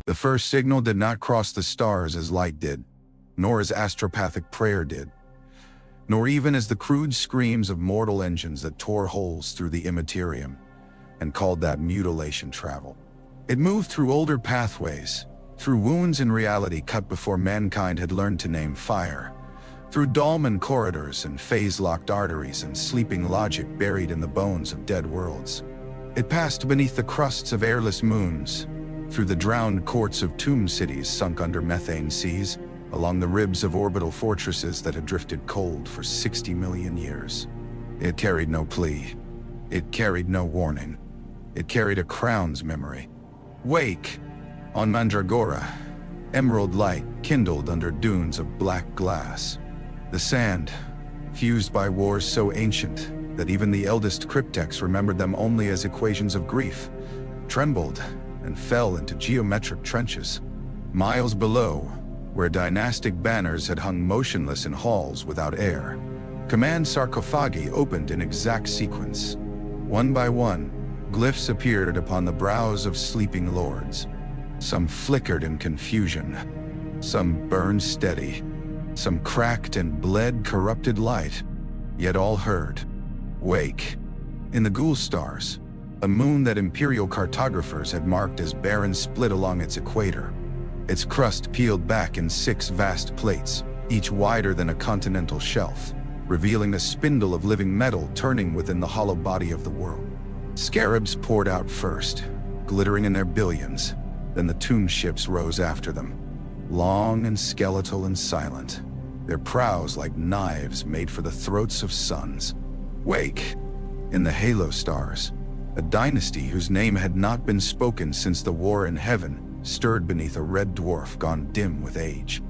The first signal did not cross the stars as light did, nor as astropathic prayer did, nor even as the crude screams of mortal engines that tore holes through the Imperium and called that mutilation travel. It moved through older pathways, through wounds in reality cut before mankind had learned to name fire, through dolmen corridors and phase-locked arteries and sleeping logic buried in the bones of dead worlds. It passed beneath the crusts of airless moons, through the drowned courts of tomb cities sunk under methane seas, along the ribs of orbital fortresses that had drifted cold for 60 million years. It carried no plea. It carried no warning. It carried a crown's memory. Wake! On Mandragora, emerald light kindled under dunes of black glass. The sand, fused by wars so ancient that even the eldest cryptechs remembered them only as equations of grief, trembled and fell into geometric trenches. Miles below, where dynastic banners had hung motionless in halls without air, command sarcophagi opened in exact sequence. One by one, glyphs appeared upon the brows of sleeping lords. Some flickered in confusion, some burned steady, some cracked and bled corrupted light, yet all heard. Wake. In the ghoul stars, a moon that imperial cartographers had marked as barren split along its equator. Its crust peeled back in 6 vast plates, each wider than a continental shelf, revealing a spindle of living metal turning within the hollow body of the world. Scarabs poured out first, glittering in their billions. Then the tomb ships rose after them, long and skeletal and silent, their prows like knives made for the throats of suns. Wake. In the halo stars, a dynasty whose name had not been spoken since the war in heaven stirred beneath a red dwarf gone dim with age.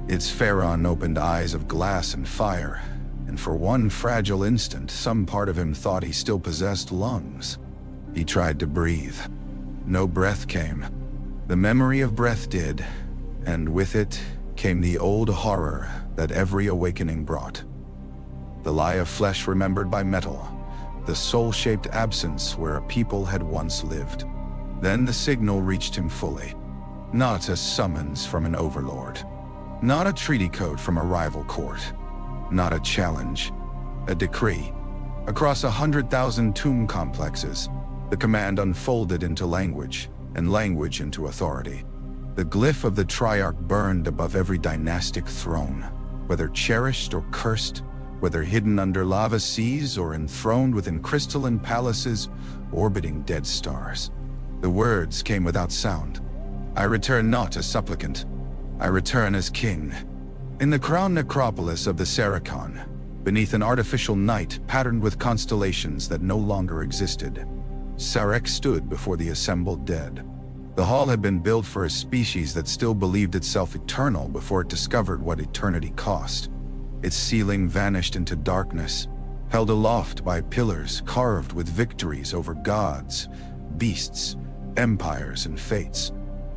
Its phaeron opened eyes of glass and fire, and for one fragile instant some part of him thought he still possessed lungs. He tried to breathe. No breath came. The memory of breath did, and with it came the old horror that every awakening brought. The lie of flesh remembered by metal, the soul-shaped absence where a people had once lived. Then the signal reached him fully. Not a summons from an overlord. Not a treaty code from a rival court. Not a challenge. A decree. Across 100,000 tomb complexes, the command unfolded into language, and language into authority. The glyph of the Triarch burned above every dynastic throne, whether cherished or cursed, whether hidden under lava seas or enthroned within crystalline palaces orbiting dead stars. The words came without sound. I return not as supplicant. I return as king. In the crown necropolis of the Szarekh, beneath an artificial night patterned with constellations that no longer existed, Szarekh stood before the assembled dead. The hall had been built for a species that still believed itself eternal before it discovered what eternity cost. Its ceiling vanished into darkness, held aloft by pillars carved with victories over gods, beasts, empires, and fates.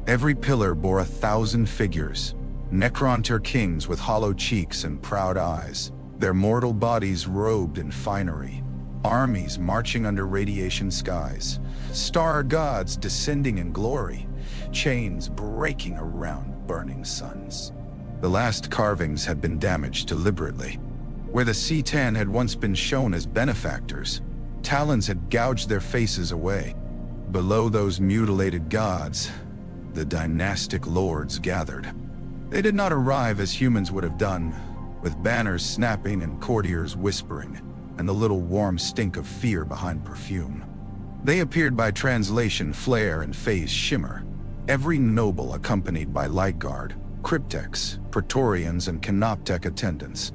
Every pillar bore 1,000 figures, Necron kings with hollow cheeks and proud eyes, their mortal bodies robed in finery. Armies marching under radiation skies, star gods descending in glory, chains breaking around burning suns. The last carvings had been damaged deliberately. Where the C'tan had once been shown as benefactors, talons had gouged their faces away. Below those mutilated gods, the dynastic lords gathered. They did not arrive as humans would have done, with banners snapping and courtiers whispering, and the little warm stink of fear behind perfume. They appeared by translation, flare, and phase shimmer, every noble accompanied by light guard, cryptechs, praetorians, and canoptech attendants.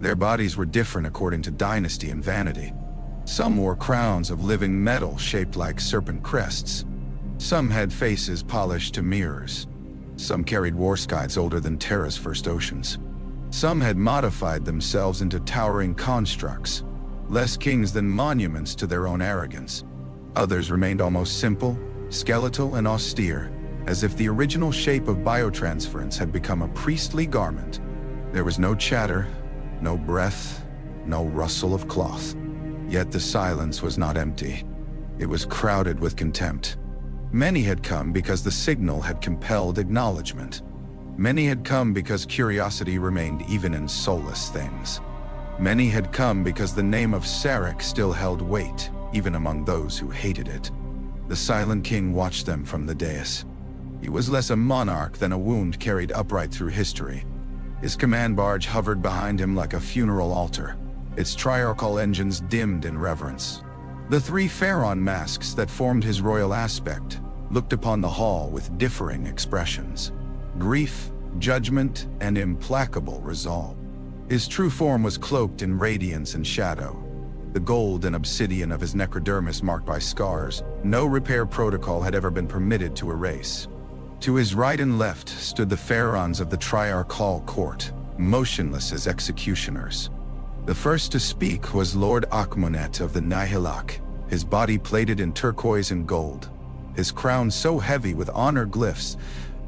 Their bodies were different according to dynasty and vanity. Some wore crowns of living metal shaped like serpent crests. Some had faces polished to mirrors. Some carried war skies older than Terra's first oceans. Some had modified themselves into towering constructs, less kings than monuments to their own arrogance. Others remained almost simple, skeletal, and austere, as if the original shape of biotransference had become a priestly garment. There was no chatter, no breath, no rustle of cloth. Yet the silence was not empty. It was crowded with contempt. Many had come because the signal had compelled acknowledgement. Many had come because curiosity remained even in soulless things. Many had come because the name of Szarekh still held weight, even among those who hated it. The Silent King watched them from the dais. He was less a monarch than a wound carried upright through history. His command barge hovered behind him like a funeral altar, its triarchal engines dimmed in reverence. The three phaeron masks that formed his royal aspect looked upon the hall with differing expressions: grief, judgment, and implacable resolve. His true form was cloaked in radiance and shadow, the gold and obsidian of his necrodermis marked by scars no repair protocol had ever been permitted to erase. To his right and left stood the phaerons of the Triarchal Court, motionless as executioners. The first to speak was Lord Akhmonet of the Nihilakh, his body plated in turquoise and gold, his crown so heavy with honor glyphs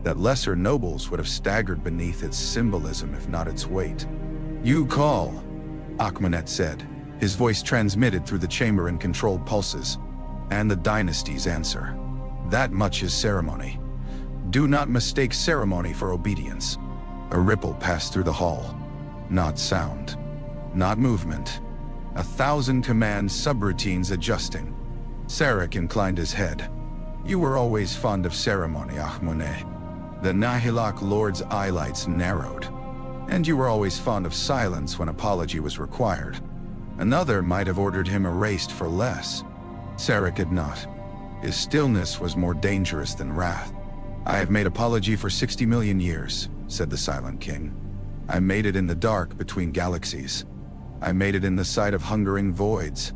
that lesser nobles would have staggered beneath its symbolism if not its weight. "You call," Akhmonet said, his voice transmitted through the chamber in controlled pulses, "and the dynasties answer. That much is ceremony. Do not mistake ceremony for obedience." A ripple passed through the hall. Not sound, not movement. 1,000 command subroutines adjusting. Szarekh inclined his head. "You were always fond of ceremony, Akhmonet." The Nihilakh Lord's eyelights narrowed. "And you were always fond of silence when apology was required." Another might have ordered him erased for less. Szarekh had not. His stillness was more dangerous than wrath. "I have made apology for 60 million years," said the Silent King. "I made it in the dark between galaxies. I made it in the sight of hungering voids.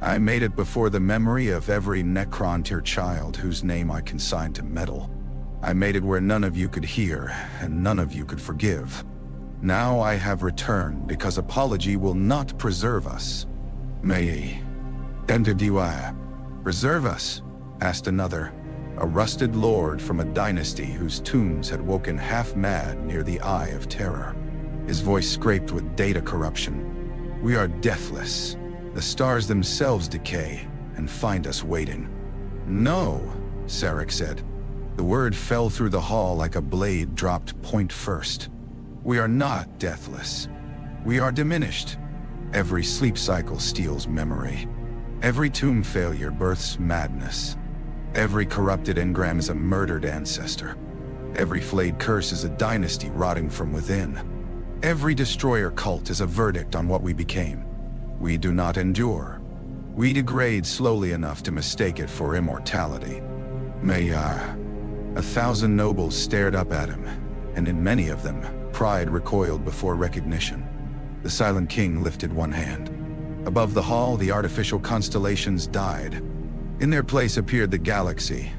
I made it before the memory of every Necron-tier child whose name I consigned to metal. I made it where none of you could hear and none of you could forgive. Now I have returned because apology will not preserve us." "May enter Diwaya." "Preserve us?" asked another, a rusted lord from a dynasty whose tombs had woken half-mad near the Eye of Terror. His voice scraped with data corruption. "We are deathless. The stars themselves decay and find us waiting." "No," Szarekh said. The word fell through the hall like a blade dropped point first. "We are not deathless. We are diminished. Every sleep cycle steals memory. Every tomb failure births madness. Every corrupted engram is a murdered ancestor. Every flayed curse is a dynasty rotting from within. Every destroyer cult is a verdict on what we became. We do not endure. We degrade slowly enough to mistake it for immortality." "Mayar." 1,000 nobles stared up at him, and in many of them, pride recoiled before recognition. The Silent King lifted one hand. Above the hall, the artificial constellations died. In their place appeared the galaxy,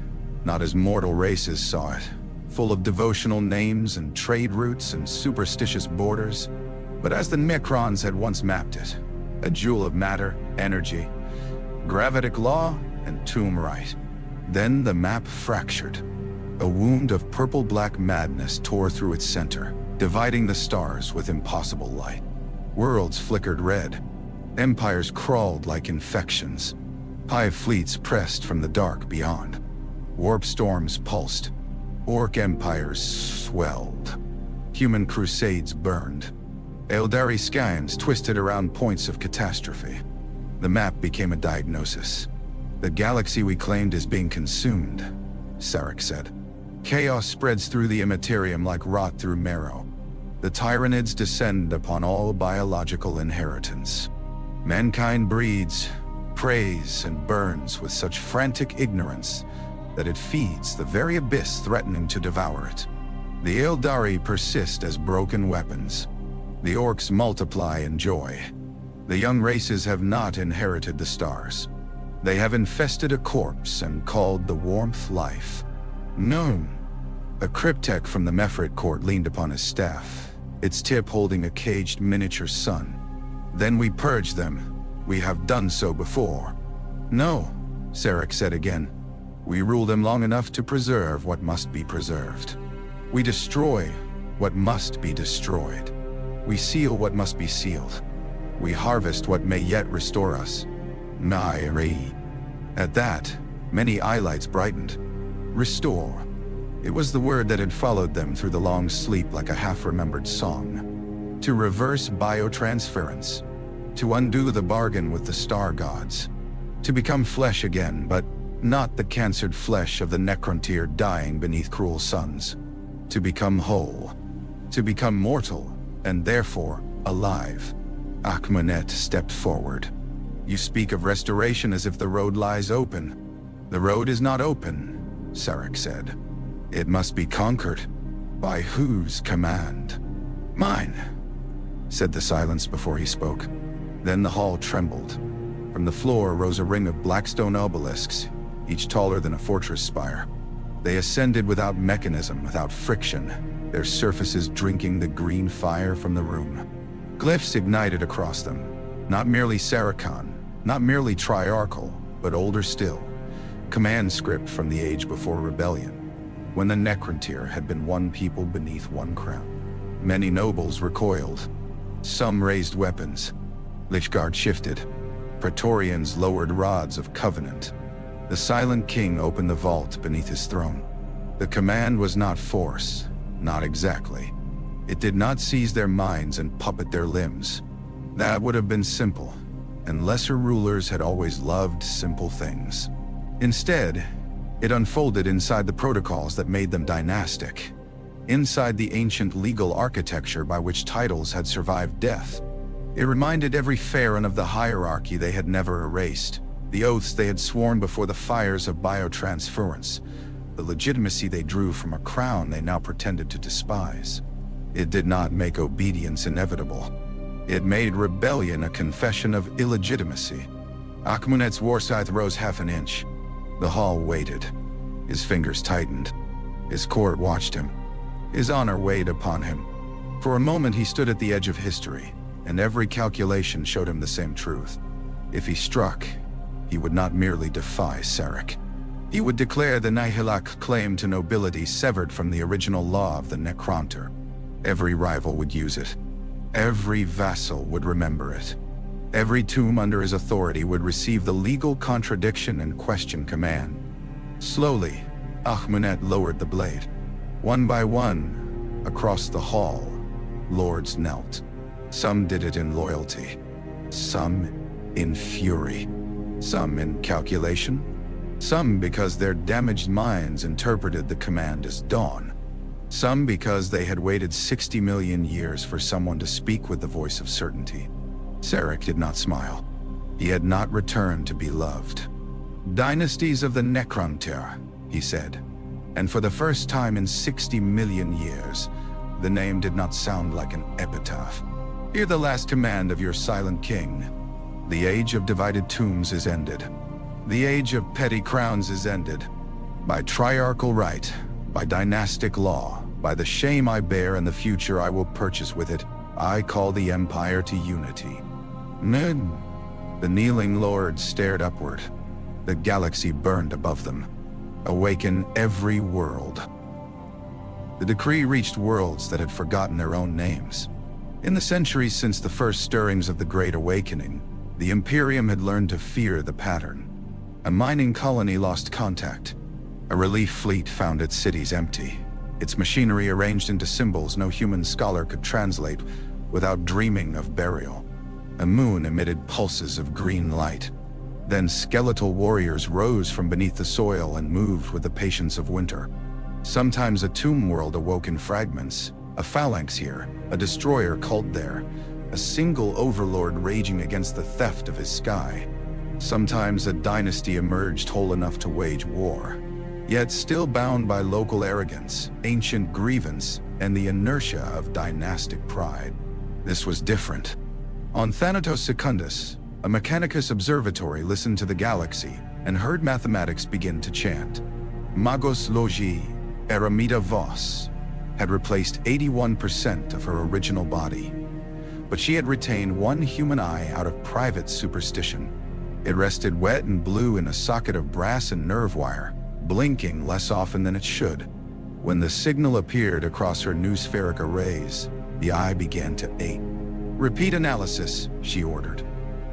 not as mortal races saw it, full of devotional names and trade routes and superstitious borders, but as the Necrons had once mapped it, a jewel of matter, energy, gravitic law, and tomb right. Then the map fractured. A wound of purple-black madness tore through its center, dividing the stars with impossible light. Worlds flickered red. Empires crawled like infections. Hive fleets pressed from the dark beyond. Warp storms pulsed. Orc empires swelled. Human crusades burned. Eldari skies twisted around points of catastrophe. The map became a diagnosis. "The galaxy we claimed is being consumed," Szarekh said. "Chaos spreads through the Imperium like rot through marrow. The Tyranids descend upon all biological inheritance. Mankind breeds, preys, and burns with such frantic ignorance that it feeds the very abyss threatening to devour it. The Eldari persist as broken weapons. The orcs multiply in joy. The young races have not inherited the stars. They have infested a corpse and called the warmth life. No." A cryptek from the Mefrit court leaned upon his staff, its tip holding a caged miniature sun. "Then we purge them. We have done so before." "No," Szarekh said again. "We rule them long enough to preserve what must be preserved. We destroy what must be destroyed. We seal what must be sealed. We harvest what may yet restore us." Nairi. At that, many eyelights brightened. Restore. It was the word that had followed them through the long sleep like a half-remembered song. To reverse biotransference. To undo the bargain with the star gods. To become flesh again, but not the cancered flesh of the Necron dying beneath cruel suns. To become whole. To become mortal, and therefore alive. Akhmonet stepped forward. You speak of restoration as if the road lies open. The road is not open, Szarekh said. It must be conquered. By whose command? Mine, said the silence before he spoke. Then the hall trembled. From the floor rose a ring of black stone obelisks, each taller than a fortress spire. They ascended without mechanism, without friction, their surfaces drinking the green fire from the room. Glyphs ignited across them, not merely Sarachan, not merely triarchal, but older still. Command script from the age before rebellion, when the Necron had been one people beneath one crown. Many nobles recoiled. Some raised weapons. Lichguard shifted. Praetorians lowered rods of covenant. The silent king opened the vault beneath his throne. The command was not force, not exactly. It did not seize their minds and puppet their limbs. That would have been simple, and lesser rulers had always loved simple things. Instead, it unfolded inside the protocols that made them dynastic, inside the ancient legal architecture by which titles had survived death. It reminded every phaeron of the hierarchy they had never erased, the oaths they had sworn before the fires of biotransference, the legitimacy they drew from a crown they now pretended to despise. It did not make obedience inevitable. It made rebellion a confession of illegitimacy. Akhmonet's war scythe rose half an inch. The hall waited. His fingers tightened. His court watched him. His honor weighed upon him. For a moment he stood at the edge of history, and every calculation showed him the same truth. If he struck, he would not merely defy Szarekh. He would declare the Nihilak claim to nobility severed from the original law of the Necronter. Every rival would use it. Every vassal would remember it. Every tomb under his authority would receive the legal contradiction and question command. Slowly, Akhmonet lowered the blade. One by one, across the hall, lords knelt. Some did it in loyalty. Some in fury. Some in calculation. Some because their damaged minds interpreted the command as dawn. Some because they had waited 60 million years for someone to speak with the voice of certainty. Szarekh did not smile. He had not returned to be loved. Dynasties of the Necron, he said. And for the first time in 60 million years, the name did not sound like an epitaph. Hear the last command of your silent king. The age of divided tombs is ended. The age of petty crowns is ended. By triarchal right, by dynastic law, by the shame I bear and the future I will purchase with it, I call the Empire to unity. Ned. The kneeling lords stared upward. The galaxy burned above them. Awaken every world. The decree reached worlds that had forgotten their own names. In the centuries since the first stirrings of the Great Awakening, the Imperium had learned to fear the pattern. A mining colony lost contact. A relief fleet found its cities empty, its machinery arranged into symbols no human scholar could translate without dreaming of burial. A moon emitted pulses of green light. Then skeletal warriors rose from beneath the soil and moved with the patience of winter. Sometimes a tomb world awoke in fragments, a phalanx here, a destroyer cult there, a single overlord raging against the theft of his sky. Sometimes a dynasty emerged whole enough to wage war, yet still bound by local arrogance, ancient grievance, and the inertia of dynastic pride. This was different. On Thanatos Secundus, a Mechanicus observatory listened to the galaxy and heard mathematics begin to chant. Magos Logi, Aramida Vos, had replaced 81% of her original body. But she had retained one human eye out of private superstition. It rested wet and blue in a socket of brass and nerve wire, blinking less often than it should. When the signal appeared across her new spheric arrays, the eye began to ache. Repeat analysis, she ordered.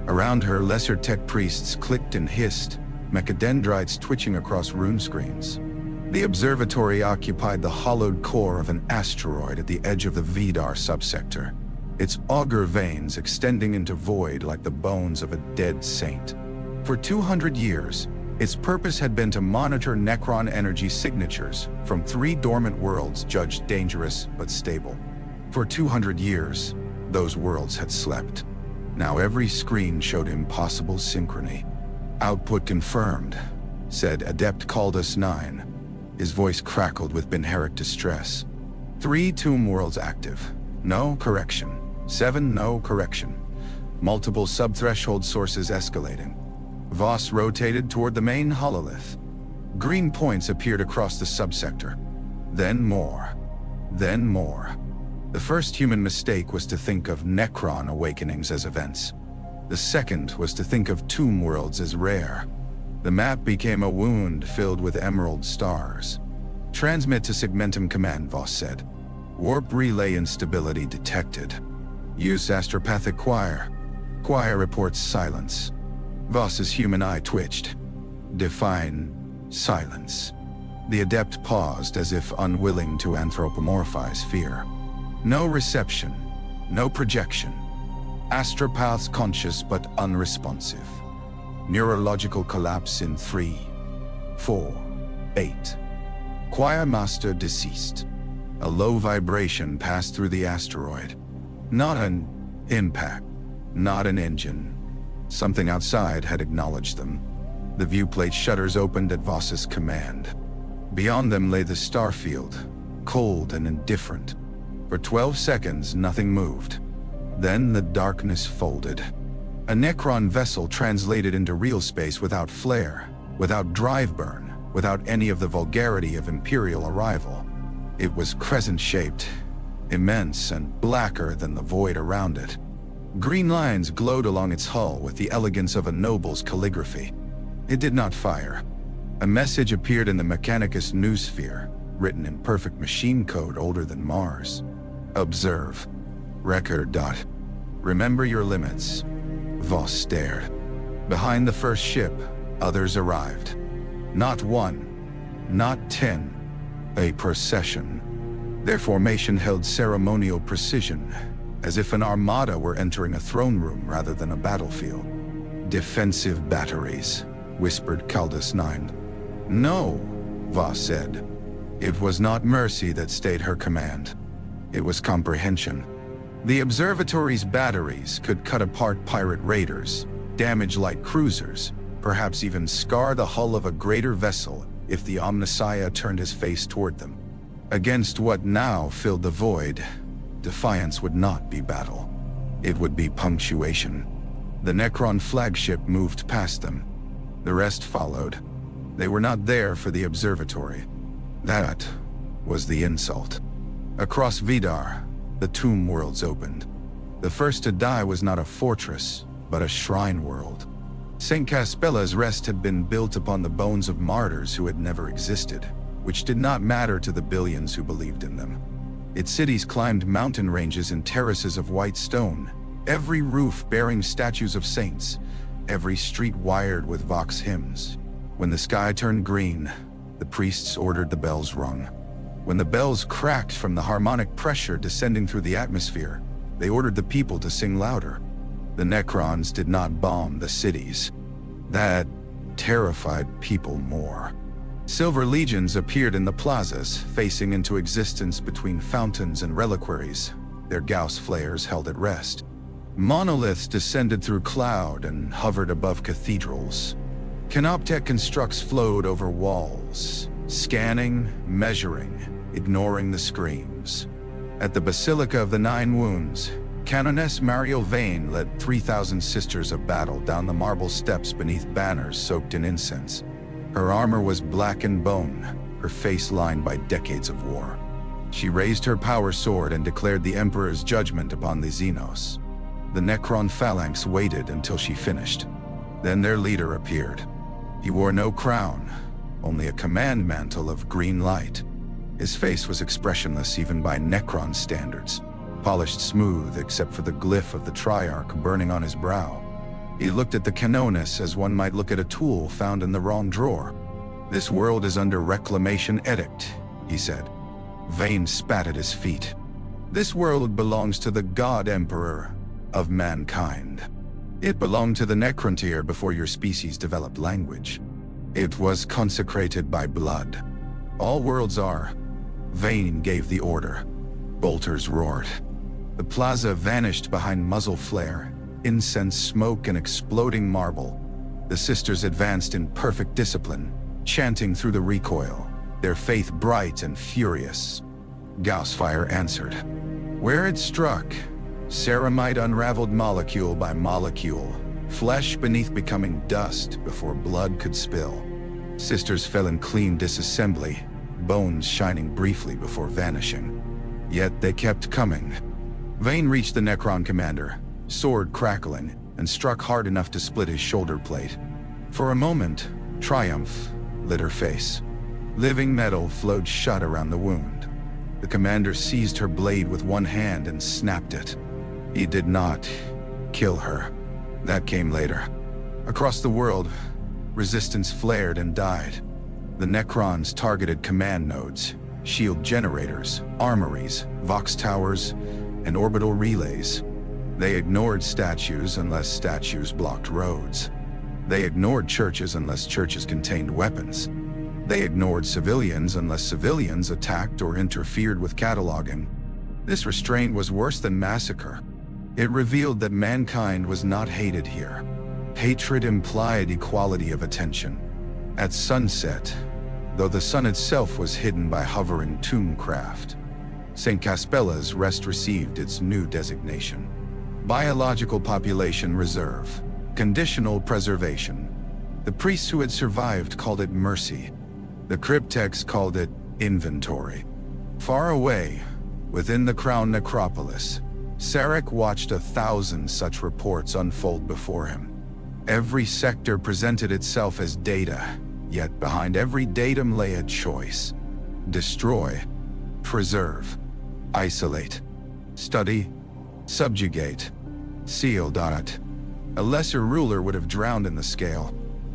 Around her, lesser tech priests clicked and hissed, mechadendrites twitching across rune screens. The observatory occupied the hollowed core of an asteroid at the edge of the Vidar subsector, its auger veins extending into void like the bones of a dead saint. For 200 years, its purpose had been to monitor Necron energy signatures from 3 dormant worlds judged dangerous but stable. For 200 years, those worlds had slept. Now every screen showed impossible synchrony. "Output confirmed," said Adept Caldas 9. His voice crackled with Benheric distress. 3 tomb worlds active. No correction. 7 no correction. Multiple subthreshold sources escalating. Voss rotated toward the main hololith. Green points appeared across the subsector. Then more. Then more. The first human mistake was to think of Necron awakenings as events. The second was to think of tomb worlds as rare. The map became a wound filled with emerald stars. "Transmit to Segmentum Command," Voss said. "Warp relay instability detected. Use astropathic choir." Choir reports silence. Voss's human eye twitched. "Define silence." The adept paused as if unwilling to anthropomorphize fear. "No reception, no projection. Astropaths conscious but unresponsive. Neurological collapse in 3, 4, 8. Choir master deceased." A low vibration passed through the asteroid. Not an impact, not an engine. Something outside had acknowledged them. The viewplate shutters opened at Voss's command. Beyond them lay the starfield, cold and indifferent. For 12 seconds, nothing moved. Then the darkness folded. A Necron vessel translated into real space without flare, without drive burn, without any of the vulgarity of Imperial arrival. It was crescent-shaped, immense and blacker than the void around it. Green lines glowed along its hull with the elegance of a noble's calligraphy. It did not fire. A message appeared in the Mechanicus noosphere, written in perfect machine code older than Mars. "Observe. Record. Remember your limits." Voss stared. Behind the first ship, others arrived. Not 1, not 10. A procession. Their formation held ceremonial precision, as if an armada were entering a throne room rather than a battlefield. "Defensive batteries," whispered Caldas 9. "No," Voss said. It was not mercy that stayed her command. It was comprehension. The observatory's batteries could cut apart pirate raiders, damage light cruisers, perhaps even scar the hull of a greater vessel if the Omnissiah turned his face toward them. Against what now filled the void, defiance would not be battle. It would be punctuation. The Necron flagship moved past them. The rest followed. They were not there for the observatory. That was the insult. Across Vidar, the tomb worlds opened. The first to die was not a fortress, but a shrine world. St. Kaspella's rest had been built upon the bones of martyrs who had never existed, which did not matter to the billions who believed in them. Its cities climbed mountain ranges in terraces of white stone, every roof bearing statues of saints, every street wired with vox hymns. When the sky turned green, the priests ordered the bells rung. When the bells cracked from the harmonic pressure descending through the atmosphere, they ordered the people to sing louder. The Necrons did not bomb the cities. That terrified people more. Silver legions appeared in the plazas, facing into existence between fountains and reliquaries, their Gauss flares held at rest. Monoliths descended through cloud and hovered above cathedrals. Canoptek constructs flowed over walls, scanning, measuring, ignoring the screams. At the Basilica of the Nine Wounds, Canoness Mariel Vane led 3,000 sisters of battle down the marble steps beneath banners soaked in incense. Her armor was black and bone, her face lined by decades of war. She raised her power sword and declared the Emperor's judgment upon the xenos. The Necron phalanx waited until she finished. Then their leader appeared. He wore no crown, only a command mantle of green light. His face was expressionless even by Necron standards, polished smooth except for the glyph of the Triarch burning on his brow. He looked at the Canoness as one might look at a tool found in the wrong drawer. This world is under reclamation edict, he said. Vayne spat at his feet. This world belongs to the God Emperor of mankind. It belonged to the Necron before your species developed language. It was consecrated by blood. All worlds are. Vayne gave the order. Bolters roared. The plaza vanished behind muzzle flare, incense smoke and exploding marble. The sisters advanced in perfect discipline, chanting through the recoil, their faith bright and furious. Gaussfire answered. Where it struck, ceramite unraveled molecule by molecule, flesh beneath becoming dust before blood could spill. Sisters fell in clean disassembly, bones shining briefly before vanishing. Yet they kept coming. Vayne reached the Necron commander, sword crackling, and struck hard enough to split his shoulder plate. For a moment, triumph lit her face. Living metal flowed shut around the wound. The commander seized her blade with one hand and snapped it. He did not kill her. That came later. Across the world, resistance flared and died. The Necrons targeted command nodes, shield generators, armories, vox towers, and orbital relays. They ignored statues unless statues blocked roads. They ignored churches unless churches contained weapons. They ignored civilians unless civilians attacked or interfered with cataloging. This restraint was worse than massacre. It revealed that mankind was not hated here. Hatred implied equality of attention. At sunset, though the sun itself was hidden by hovering tombcraft, St. Kaspella's rest received its new designation. Biological Population Reserve. Conditional Preservation. The priests who had survived called it mercy. The cryptecs called it inventory. Far away, within the Crown Necropolis, Szarekh watched 1,000 such reports unfold before him. Every sector presented itself as data, yet behind every datum lay a choice. Destroy, preserve, isolate, study, subjugate, seal. A lesser ruler would have drowned in the scale.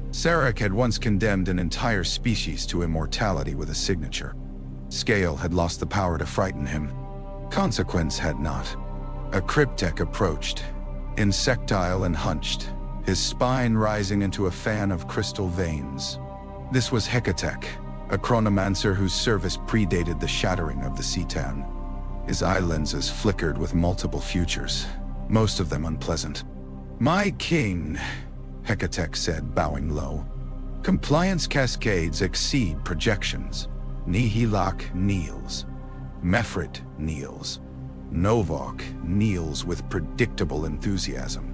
Szarekh had once condemned an entire species to immortality with a signature. Scale had lost the power to frighten him. Consequence had not. A cryptech approached, insectile and hunched, his spine rising into a fan of crystal veins. This was Hekatekh, a chronomancer whose service predated the shattering of the Cetan. His eye lenses flickered with multiple futures, most of them unpleasant. My king, Hekatekh said, bowing low. Compliance cascades exceed projections. Nihilak kneels. Mefrit kneels. Novok kneels with predictable enthusiasm.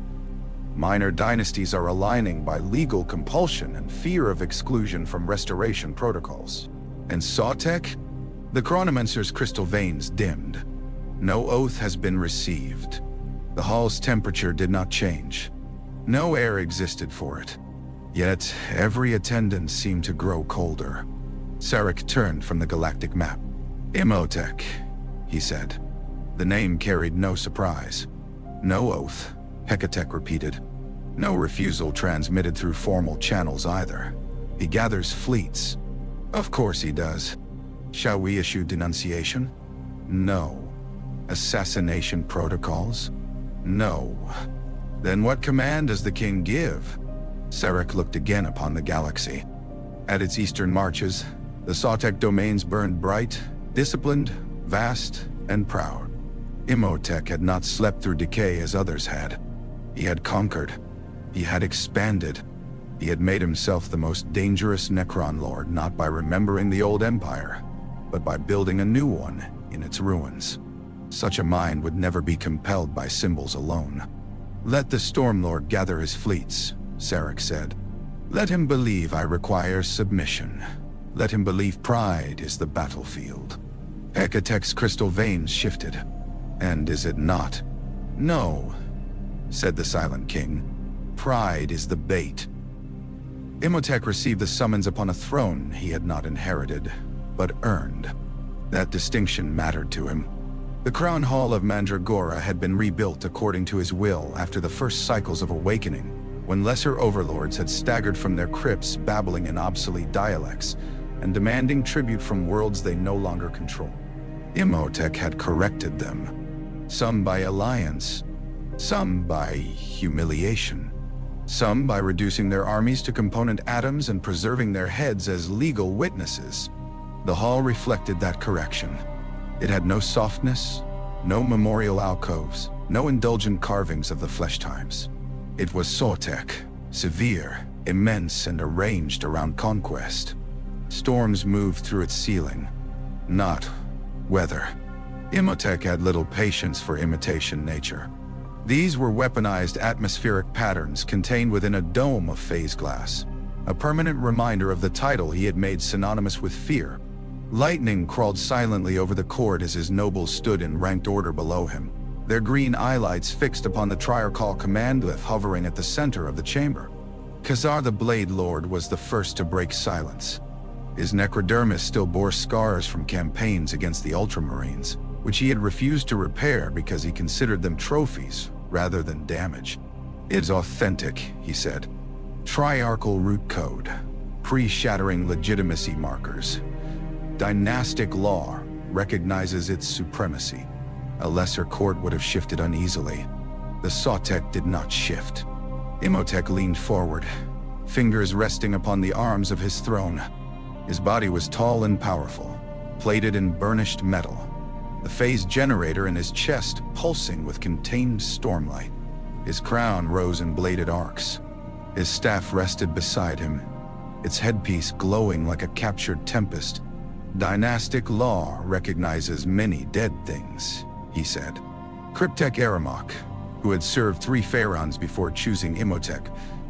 Minor dynasties are aligning by legal compulsion and fear of exclusion from restoration protocols. And Szarekh? The chronomancer's crystal veins dimmed. No oath has been received. The hall's temperature did not change. No air existed for it. Yet every attendant seemed to grow colder. Szarekh turned from the galactic map. Imotekh, he said. The name carried no surprise. No oath, Hekatekh repeated. No refusal transmitted through formal channels either. He gathers fleets. Of course he does. Shall we issue denunciation? No. Assassination protocols? No. Then what command does the king give? Szarekh looked again upon the galaxy. At its eastern marches, the Szarekh domains burned bright, disciplined, vast, and proud. Imotekh had not slept through decay as others had. He had conquered. He had expanded. He had made himself the most dangerous Necron lord not by remembering the old empire, but by building a new one in its ruins. Such a mind would never be compelled by symbols alone. Let the Stormlord gather his fleets, Szarekh said. Let him believe I require submission. Let him believe pride is the battlefield. Hekatekh's crystal veins shifted. And is it not? No, said the Silent King. Pride is the bait. Imotekh received the summons upon a throne he had not inherited, but earned. That distinction mattered to him. The Crown Hall of Mandragora had been rebuilt according to his will after the first cycles of Awakening, when lesser overlords had staggered from their crypts babbling in obsolete dialects and demanding tribute from worlds they no longer control. Imotekh had corrected them, some by alliance, some by humiliation, some by reducing their armies to component atoms and preserving their heads as legal witnesses. The hall reflected that correction. It had no softness, no memorial alcoves, no indulgent carvings of the flesh times. It was Szarekh, severe, immense, and arranged around conquest. Storms moved through its ceiling, not weather. Imotekh had little patience for imitation nature. These were weaponized atmospheric patterns contained within a dome of phase glass, a permanent reminder of the title he had made synonymous with fear. Lightning crawled silently over the court as his nobles stood in ranked order below him, their green eyelights fixed upon the Triarchal command glyph hovering at the center of the chamber. Khazar the Blade Lord was the first to break silence. His necrodermis still bore scars from campaigns against the Ultramarines, which he had refused to repair because he considered them trophies rather than damage. "It's authentic," he said. "Triarchal root code, pre-shattering legitimacy markers. Dynastic law recognizes its supremacy. A lesser court would have shifted uneasily. The Szarekh did not shift." Imotekh leaned forward, fingers resting upon the arms of his throne. His body was tall and powerful, plated in burnished metal, the phase generator in his chest pulsing with contained stormlight. His crown rose in bladed arcs. His staff rested beside him, its headpiece glowing like a captured tempest. "Dynastic law recognizes many dead things," he said. Cryptek Aramok, who had served 3 phaerons before choosing Imotekh,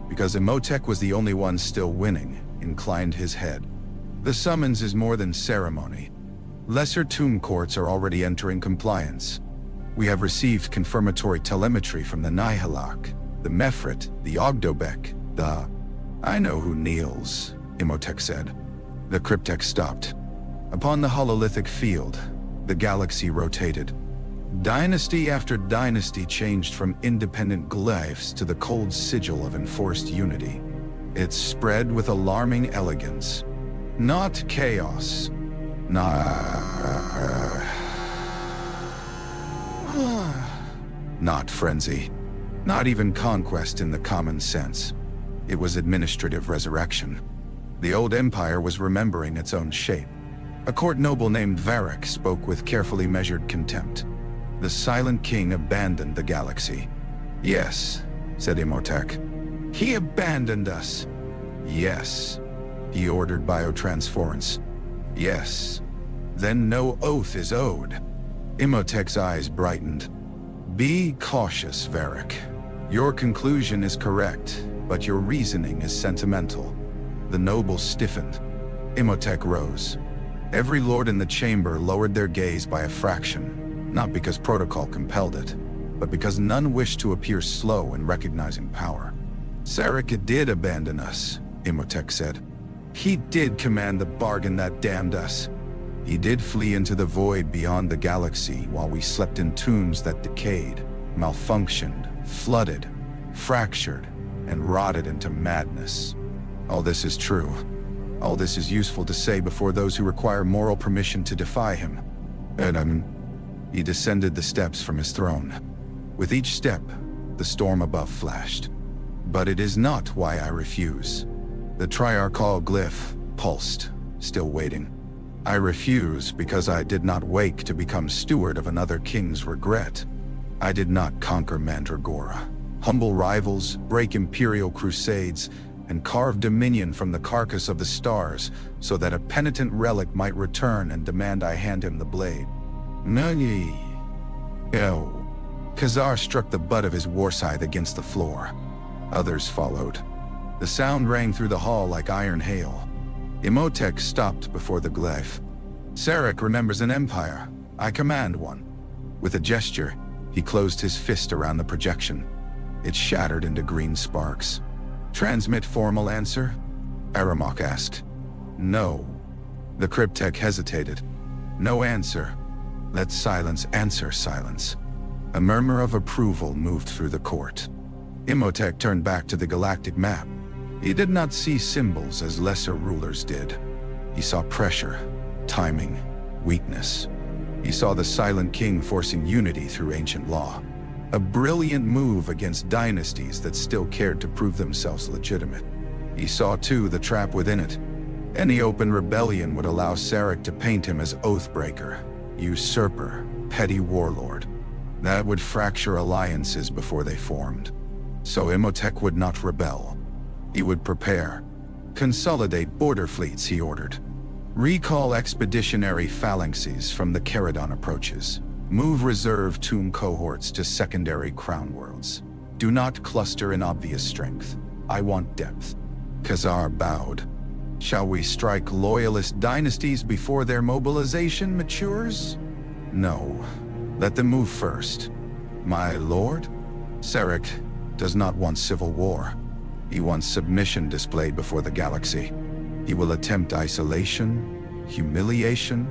because Imotekh was the only one still winning, inclined his head. "The summons is more than ceremony. Lesser tomb courts are already entering compliance. We have received confirmatory telemetry from the Nihilakh, the Mefrit, the Ogdobek, the—" "I know who kneels," Imotekh said. The cryptek stopped. Upon the hololithic field, the galaxy rotated. Dynasty after dynasty changed from independent glyphs to the cold sigil of enforced unity. It spread with alarming elegance. Not chaos. Not frenzy. Not even conquest in the common sense. It was administrative resurrection. The old empire was remembering its own shape. A court noble named Szarekh spoke with carefully measured contempt. The silent king abandoned the galaxy. "Yes," said Imotekh. "He abandoned us." "Yes." He ordered biotransference. "Yes." "Then no oath is owed." Imotekh's eyes brightened. "Be cautious, Szarekh. Your conclusion is correct, but your reasoning is sentimental." The noble stiffened. Imotekh rose. Every lord in the chamber lowered their gaze by a fraction, not because protocol compelled it, but because none wished to appear slow in recognizing power. "Szarekh did abandon us," Imotekh said. "He did command the bargain that damned us. He did flee into the void beyond the galaxy while we slept in tombs that decayed, malfunctioned, flooded, fractured, and rotted into madness. All this is true. All this is useful to say before those who require moral permission to defy him. And he descended the steps from his throne. With each step, the storm above flashed. "But it is not why I refuse." The Triarchal glyph pulsed, still waiting. "I refuse because I did not wake to become steward of another king's regret. I did not conquer Mandragora, humble rivals, break imperial crusades, and carve dominion from the carcass of the stars so that a penitent relic might return and demand I hand him the blade. Nani. Oh. Khazar struck the butt of his war scythe against the floor. Others followed. The sound rang through the hall like iron hail. Imotekh stopped before the glyph. "Szarekh remembers an empire. I command one." With a gesture, he closed his fist around the projection. It shattered into green sparks. "Transmit formal answer?" Aramok asked. "No." The cryptek hesitated. "No answer. Let silence answer silence." A murmur of approval moved through the court. Imotekh turned back to the galactic map. He did not see symbols as lesser rulers did. He saw pressure, timing, weakness. He saw the Silent King forcing unity through ancient law. A brilliant move against dynasties that still cared to prove themselves legitimate. He saw, too, the trap within it. Any open rebellion would allow Szarekh to paint him as oathbreaker, usurper, petty warlord. That would fracture alliances before they formed. So Imotekh would not rebel. He would prepare. Consolidate border fleets, he ordered. Recall expeditionary phalanxes from the Caradon approaches. Move reserve tomb cohorts to secondary crown worlds. Do not cluster in obvious strength. I want depth. Khazar bowed. Shall we strike loyalist dynasties before their mobilization matures? No. Let them move first. My lord? Szarekh does not want civil war. He wants submission displayed before the galaxy. He will attempt isolation, humiliation,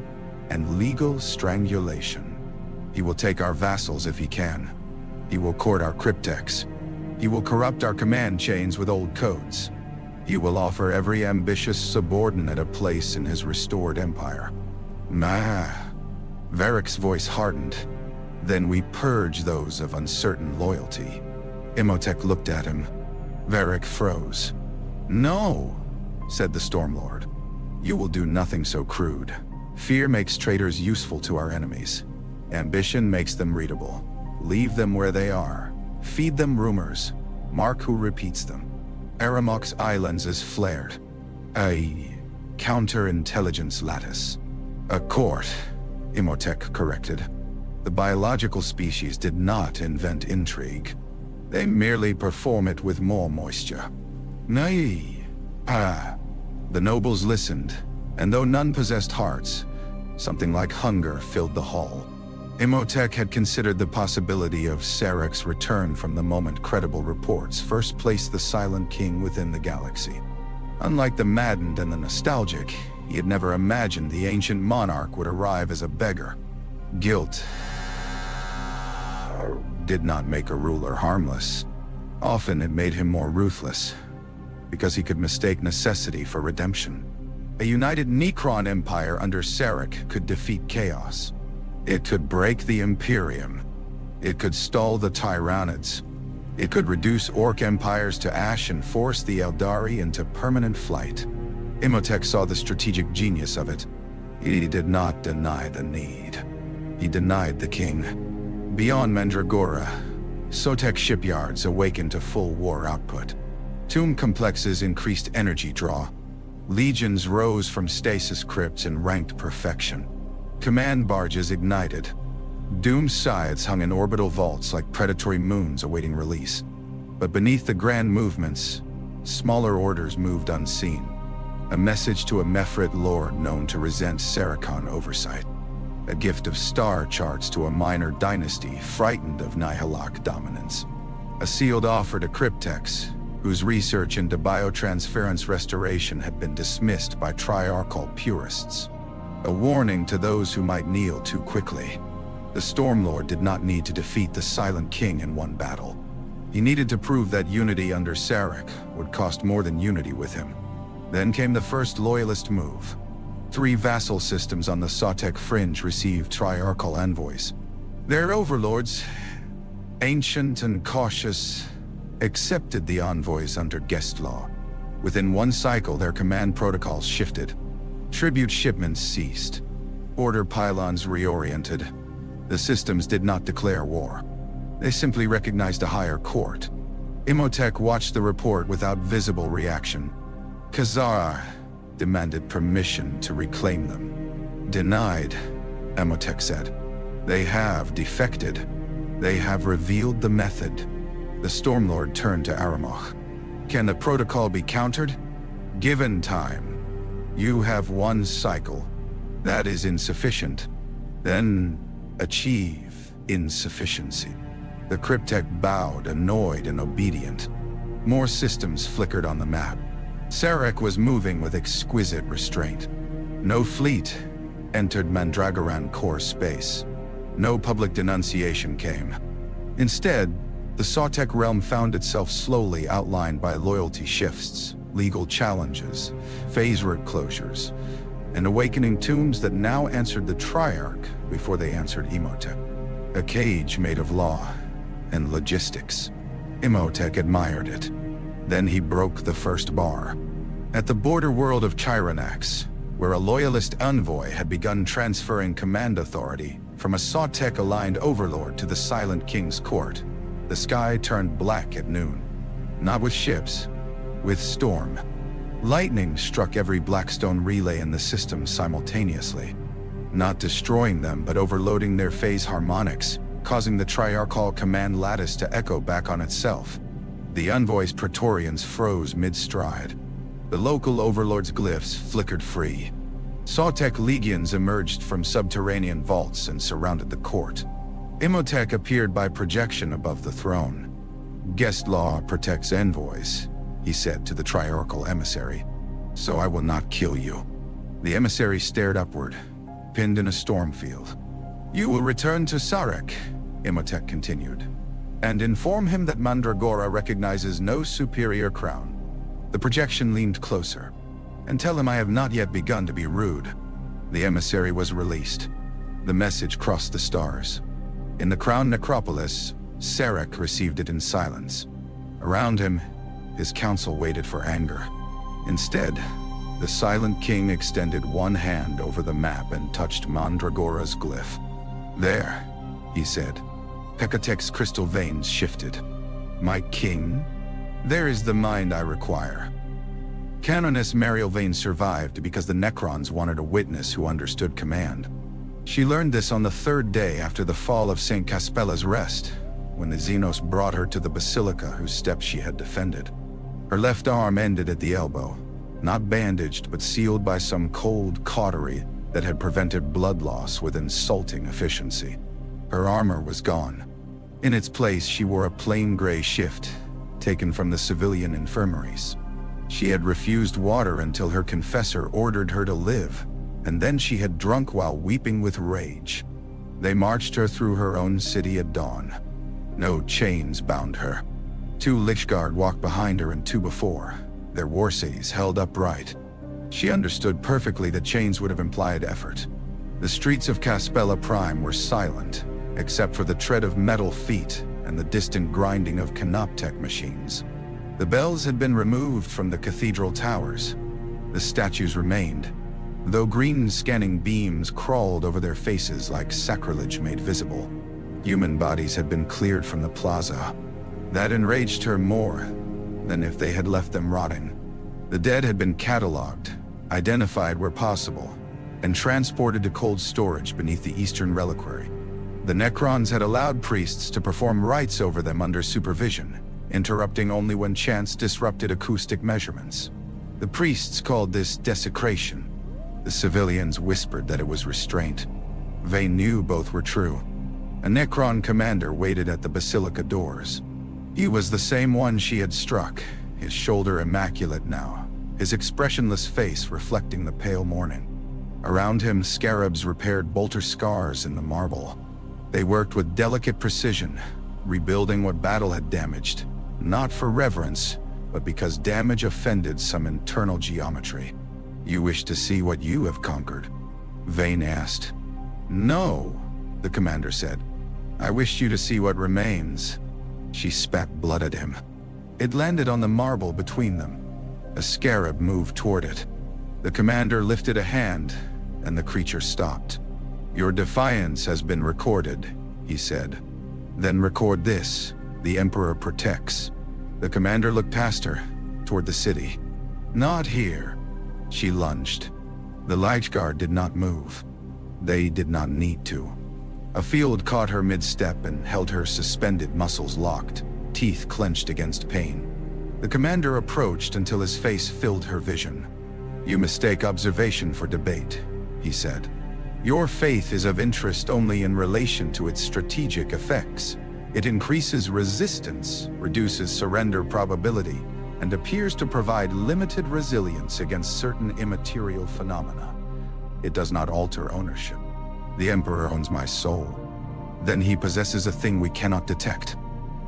and legal strangulation. He will take our vassals if he can. He will court our cryptechs. He will corrupt our command chains with old codes. He will offer every ambitious subordinate a place in his restored empire. Varick's voice hardened. Then we purge those of uncertain loyalty. Imotekh looked at him. Varick froze. No, said the Stormlord. You will do nothing so crude. Fear makes traitors useful to our enemies. Ambition makes them readable. Leave them where they are. Feed them rumors. Mark who repeats them. Aramokh's eye lenses flared. A counterintelligence lattice. A court, Imotekh corrected. The biological species did not invent intrigue. They merely perform it with more moisture. Nay. The nobles listened, and though none possessed hearts, something like hunger filled the hall. Imotekh had considered the possibility of Sarekh's return from the moment credible reports first placed the Silent King within the galaxy. Unlike the maddened and the nostalgic, he had never imagined the ancient monarch would arrive as a beggar. Guilt did not make a ruler harmless. Often it made him more ruthless, because he could mistake necessity for redemption. A united Necron empire under Szarekh could defeat chaos. It could break the Imperium. It could stall the Tyranids. It could reduce Orc empires to ash and force the Eldari into permanent flight. Imotekh saw the strategic genius of it. He did not deny the need. He denied the king. Beyond Mandragora, Sotek shipyards awakened to full war output. Tomb complexes increased energy draw. Legions rose from stasis crypts in ranked perfection. Command barges ignited. Doom scythes hung in orbital vaults like predatory moons awaiting release. But beneath the grand movements, smaller orders moved unseen. A message to a Mefrit lord known to resent Saracon oversight. A gift of star charts to a minor dynasty frightened of Nihilak dominance. A sealed offer to cryptechs, whose research into biotransference restoration had been dismissed by triarchal purists. A warning to those who might kneel too quickly. The Stormlord did not need to defeat the Silent King in one battle. He needed to prove that unity under Szarekh would cost more than unity with him. Then came the first loyalist move. 3 vassal systems on the Sotek fringe received triarchal envoys. Their overlords, ancient and cautious, accepted the envoys under guest law. Within one cycle, their command protocols shifted. Tribute shipments ceased. Order pylons reoriented. The systems did not declare war. They simply recognized a higher court. Imotekh watched the report without visible reaction. Khazar demanded permission to reclaim them. Denied, Imotekh said. They have defected. They have revealed the method. The Stormlord turned to Aramokh. Can the protocol be countered? Given time. You have one cycle. That is insufficient. Then achieve insufficiency. The cryptech bowed, annoyed and obedient. More systems flickered on the map. Szarekh was moving with exquisite restraint. No fleet entered Mandragoran core space. No public denunciation came. Instead, The Szarekh realm found itself slowly outlined by loyalty shifts, legal challenges, phase route closures, and awakening tombs that now answered the Triarch before they answered Imotekh. A cage made of law and logistics. Imotekh admired it. Then he broke the first bar. At the border world of Tyranids, where a loyalist envoy had begun transferring command authority from a Szarekh-aligned overlord to the Silent King's court, the sky turned black at noon. Not with ships, with storm. Lightning struck every Blackstone relay in the system simultaneously, not destroying them but overloading their phase harmonics, causing the Triarchal command lattice to echo back on itself. The envoy's Praetorians froze mid-stride. The local overlord's glyphs flickered free. Szarekh legions emerged from subterranean vaults and surrounded the court. Imotekh appeared by projection above the throne. "Guest law protects envoys," he said to the Triarchal emissary, "so I will not kill you." The emissary stared upward, pinned in a storm field. "You will return to Szarekh," Imotekh continued, "and inform him that Mandragora recognizes no superior crown." The projection leaned closer. "And tell him I have not yet begun to be rude." The emissary was released. The message crossed the stars. In the Crown Necropolis, Szarekh received it in silence. Around him, his council waited for anger. Instead, the Silent King extended one hand over the map and touched Mandragora's glyph. "There," he said. Hekatekh's crystal veins shifted. "My king? There is the mind I require." Canoness Marielvain survived because the Necrons wanted a witness who understood command. She learned this on the third day after the fall of St. Kaspella's Rest, when the xenos brought her to the basilica whose steps she had defended. Her left arm ended at the elbow, not bandaged but sealed by some cold cautery that had prevented blood loss with insulting efficiency. Her armor was gone. In its place, she wore a plain gray shift, taken from the civilian infirmaries. She had refused water until her confessor ordered her to live, and then she had drunk while weeping with rage. They marched her through her own city at dawn. No chains bound her. 2 Lichguard walked behind her and 2 before, their warsays held upright. She understood perfectly that chains would have implied effort. The streets of Kaspella Prime were silent, except for the tread of metal feet and the distant grinding of Hekatekh machines. The bells had been removed from the cathedral towers. The statues remained, though green scanning beams crawled over their faces like sacrilege made visible. Human bodies had been cleared from the plaza. That enraged her more than if they had left them rotting. The dead had been catalogued, identified where possible, and transported to cold storage beneath the Eastern Reliquary. The Necrons had allowed priests to perform rites over them under supervision, interrupting only when chance disrupted acoustic measurements. The priests called this desecration. The civilians whispered that it was restraint. Vayne knew both were true. A Necron commander waited at the basilica doors. He was the same one she had struck, his shoulder immaculate now, his expressionless face reflecting the pale morning. Around him, scarabs repaired bolter scars in the marble. They worked with delicate precision, rebuilding what battle had damaged, not for reverence, but because damage offended some internal geometry. "You wish to see what you have conquered?" Vayne asked. "No," the commander said. "I wish you to see what remains." She spat blood at him. It landed on the marble between them. A scarab moved toward it. The commander lifted a hand, and the creature stopped. "Your defiance has been recorded," he said. "Then record this: the Emperor protects." The commander looked past her, toward the city. "Not here." She lunged. The Lichguard did not move. They did not need to. A field caught her mid-step and held her suspended muscles locked, teeth clenched against pain. The commander approached until his face filled her vision. "You mistake observation for debate," he said. "Your faith is of interest only in relation to its strategic effects. It increases resistance, reduces surrender probability, and appears to provide limited resilience against certain immaterial phenomena. It does not alter ownership. The Emperor owns my soul. Then he possesses a thing we cannot detect."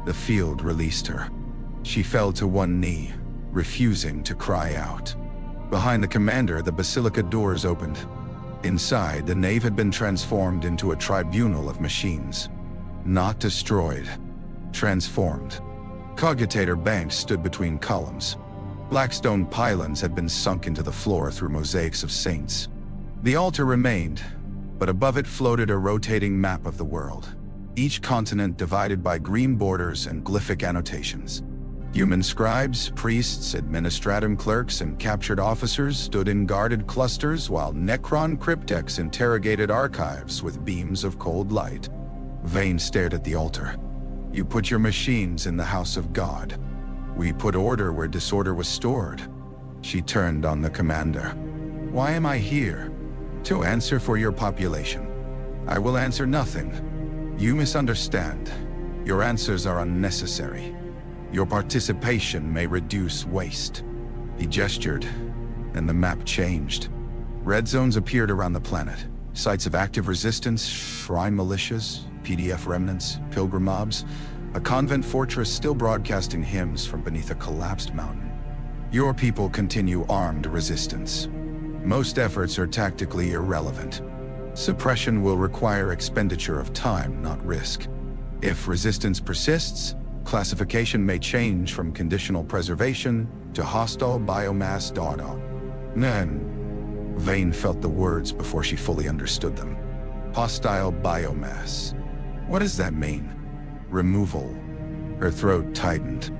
The field released her. She fell to one knee, refusing to cry out. Behind the commander, the basilica doors opened. Inside, the nave had been transformed into a tribunal of machines. Not destroyed, transformed. Cogitator banks stood between columns. Black stone pylons had been sunk into the floor through mosaics of saints. The altar remained, but above it floated a rotating map of the world, each continent divided by green borders and glyphic annotations. Human scribes, priests, administratum clerks, and captured officers stood in guarded clusters while Necron cryptechs interrogated archives with beams of cold light. Vayne stared at the altar. You put your machines in the house of God. We put order where disorder was stored. She turned on the commander. Why am I here? To answer for your population. I will answer nothing. You misunderstand. Your answers are unnecessary. Your participation may reduce waste. He gestured, and the map changed. Red zones appeared around the planet. Sites of active resistance, shrine militias, PDF remnants, pilgrim mobs, a convent fortress still broadcasting hymns from beneath a collapsed mountain. Your people continue armed resistance. Most efforts are tactically irrelevant. Suppression will require expenditure of time, not risk. If resistance persists, classification may change from conditional preservation to hostile biomass data. Then, Vayne felt the words before she fully understood them. Hostile biomass. What does that mean? Removal. Her throat tightened.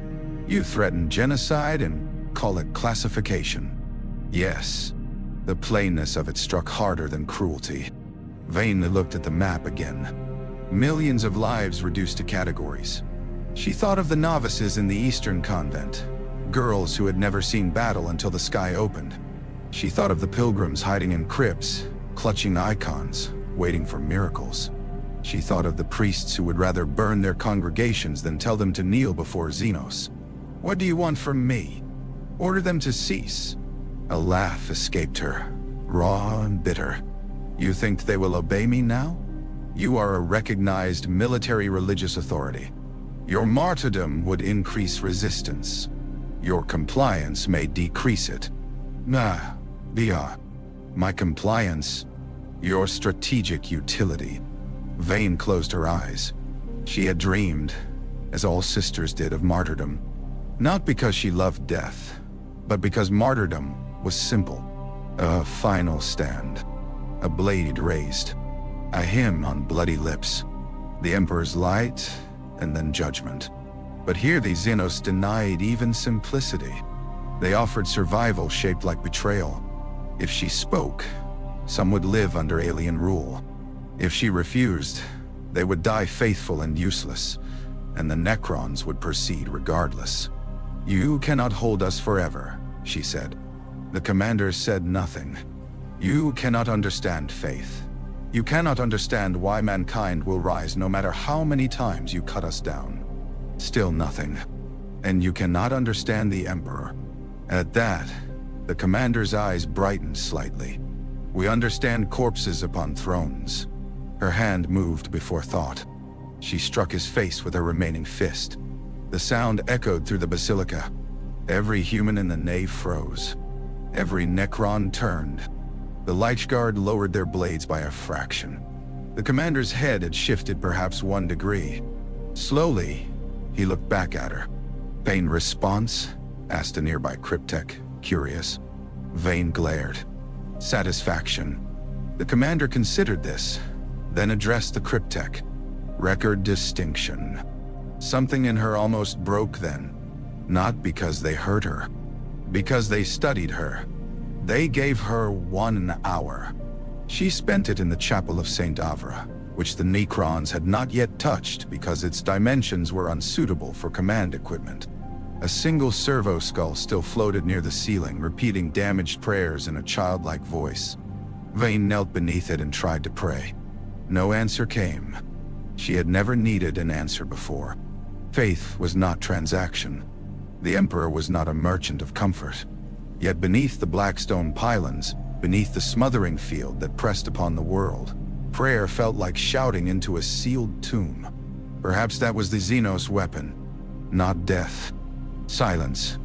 You threaten genocide and call it classification. Yes. The plainness of it struck harder than cruelty. Vayne looked at the map again. Millions of lives reduced to categories. She thought of the novices in the Eastern Convent, girls who had never seen battle until the sky opened. She thought of the pilgrims hiding in crypts, clutching icons, waiting for miracles. She thought of the priests who would rather burn their congregations than tell them to kneel before xenos. What do you want from me? Order them to cease. A laugh escaped her, raw and bitter. You think they will obey me now? You are a recognized military religious authority. Your martyrdom would increase resistance. Your compliance may decrease it. My compliance, your strategic utility. Vayne closed her eyes. She had dreamed, as all sisters did, of martyrdom. Not because she loved death, but because martyrdom was simple. A final stand. A blade raised. A hymn on bloody lips. The Emperor's light, and then judgment. But here the xenos denied even simplicity. They offered survival shaped like betrayal. If she spoke, some would live under alien rule. If she refused, they would die faithful and useless, and the Necrons would proceed regardless. You cannot hold us forever, she said. The commander said nothing. You cannot understand faith. You cannot understand why mankind will rise no matter how many times you cut us down. Still nothing. And you cannot understand the Emperor. At that, the commander's eyes brightened slightly. We understand corpses upon thrones. Her hand moved before thought. She struck his face with her remaining fist. The sound echoed through the basilica. Every human in the nave froze. Every Necron turned. The Lich Guard lowered their blades by a fraction. The commander's head had shifted perhaps 1 degree. Slowly, he looked back at her. Pain response? Asked a nearby cryptech, curious. Vayne glared. Satisfaction. The commander considered this, then addressed the cryptech. Record distinction. Something in her almost broke then. Not because they hurt her. Because they studied her. They gave her 1 hour. She spent it in the chapel of St. Avra, which the Necrons had not yet touched because its dimensions were unsuitable for command equipment. A single servo skull still floated near the ceiling, repeating damaged prayers in a childlike voice. Vayne knelt beneath it and tried to pray. No answer came. She had never needed an answer before. Faith was not transaction. The Emperor was not a merchant of comfort. Yet beneath the black stone pylons, beneath the smothering field that pressed upon the world, prayer felt like shouting into a sealed tomb. Perhaps that was the xenos weapon, not death. Silence.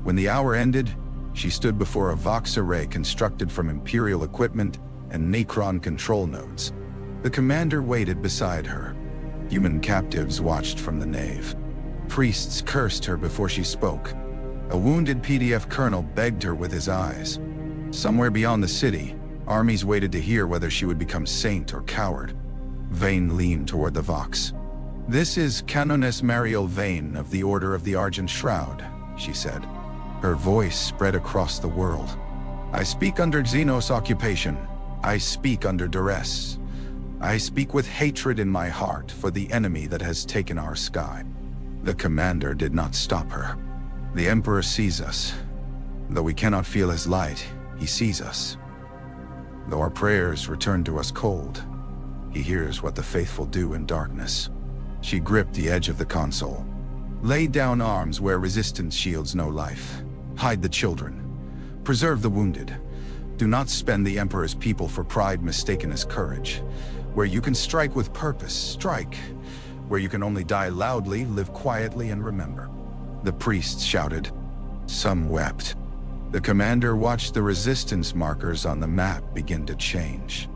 When the hour ended, she stood before a Vox array constructed from Imperial equipment and Necron control nodes. The commander waited beside her. Human captives watched from the nave. Priests cursed her before she spoke. A wounded PDF colonel begged her with his eyes. Somewhere beyond the city, armies waited to hear whether she would become saint or coward. Vane leaned toward the Vox. "This is Canoness Mariel Vane of the Order of the Argent Shroud," she said. Her voice spread across the world. "I speak under xenos occupation. I speak under duress. I speak with hatred in my heart for the enemy that has taken our sky." The commander did not stop her. "The Emperor sees us. Though we cannot feel his light, he sees us. Though our prayers return to us cold, he hears what the faithful do in darkness." She gripped the edge of the console. "Lay down arms where resistance shields no life. Hide the children. Preserve the wounded. Do not spend the Emperor's people for pride mistaken as courage. Where you can strike with purpose, strike. Where you can only die loudly, live quietly and remember." The priests shouted. Some wept. The commander watched the resistance markers on the map begin to change.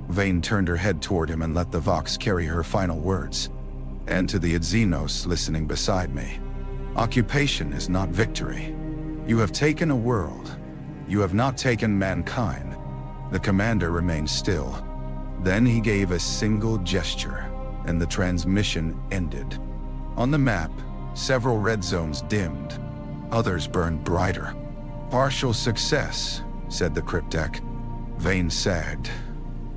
Vane turned her head toward him and let the Vox carry her final words. "And to the xenos listening beside me, occupation is not victory. You have taken a world. You have not taken mankind." The commander remained still. Then he gave a single gesture, and the transmission ended. On the map, several red zones dimmed. Others burned brighter. "Partial success," said the cryptech. Vane sagged,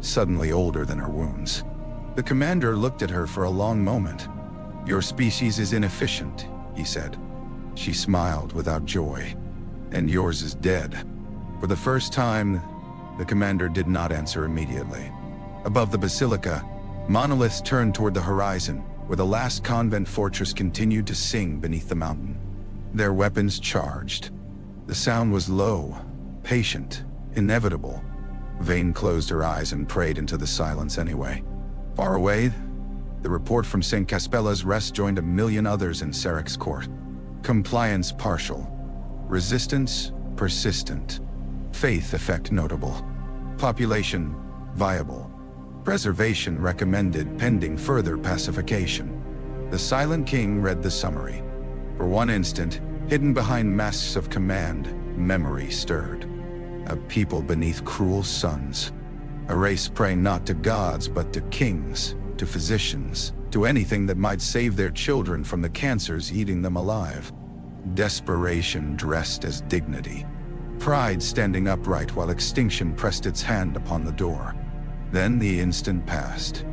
suddenly older than her wounds. The commander looked at her for a long moment. "Your species is inefficient," he said. She smiled without joy. "And yours is dead." For the first time, the commander did not answer immediately. Above the basilica, monoliths turned toward the horizon, where the last convent fortress continued to sing beneath the mountain. Their weapons charged. The sound was low, patient, inevitable. Vane closed her eyes and prayed into the silence anyway. Far away, the report from St. Kaspella's rest joined a million others in Sarekh's court. Compliance partial. Resistance persistent. Faith effect notable. Population viable. Preservation recommended pending further pacification. The Silent King read the summary. For one instant, hidden behind masks of command, memory stirred. A people beneath cruel suns. A race praying not to gods but to kings, to physicians, to anything that might save their children from the cancers eating them alive. Desperation dressed as dignity. Pride standing upright while extinction pressed its hand upon the door. Then the instant passed.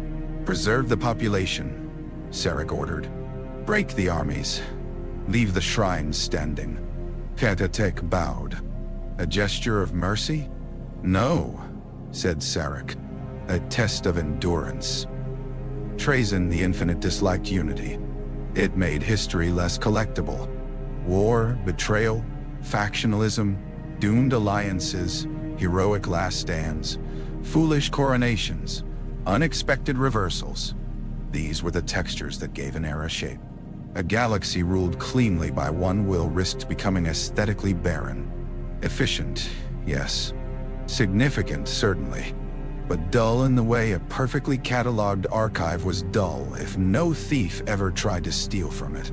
"Preserve the population," Szarekh ordered. "Break the armies. Leave the shrines standing." Hekatekh bowed. "A gesture of mercy?" "No," said Szarekh. "A test of endurance." Trazyn the Infinite disliked unity. It made history less collectible. War, betrayal, factionalism, doomed alliances, heroic last stands, foolish coronations, unexpected reversals. These were the textures that gave an era shape. A galaxy ruled cleanly by one will risked becoming aesthetically barren. Efficient, yes. Significant, certainly. But dull in the way a perfectly cataloged archive was dull if no thief ever tried to steal from it.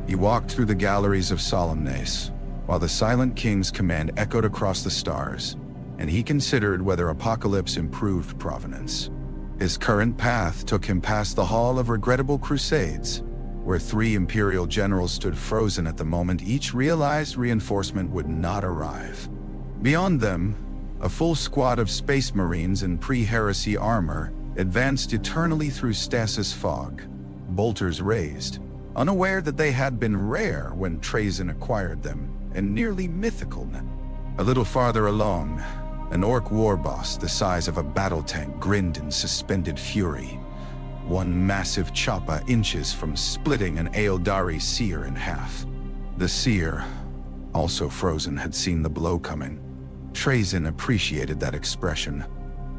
He walked through the galleries of Solemnes, while the Silent King's command echoed across the stars, and he considered whether Apocalypse improved provenance. His current path took him past the Hall of Regrettable Crusades, where 3 Imperial generals stood frozen at the moment each realized reinforcement would not arrive. Beyond them, a full squad of Space Marines in pre-heresy armor advanced eternally through stasis fog, bolters raised, unaware that they had been rare when Trazyn acquired them, and nearly mythical. A little farther along, an orc war boss the size of a battle tank grinned in suspended fury, one massive choppa inches from splitting an Aeldari seer in half. The seer, also frozen, had seen the blow coming. Trazyn appreciated that expression.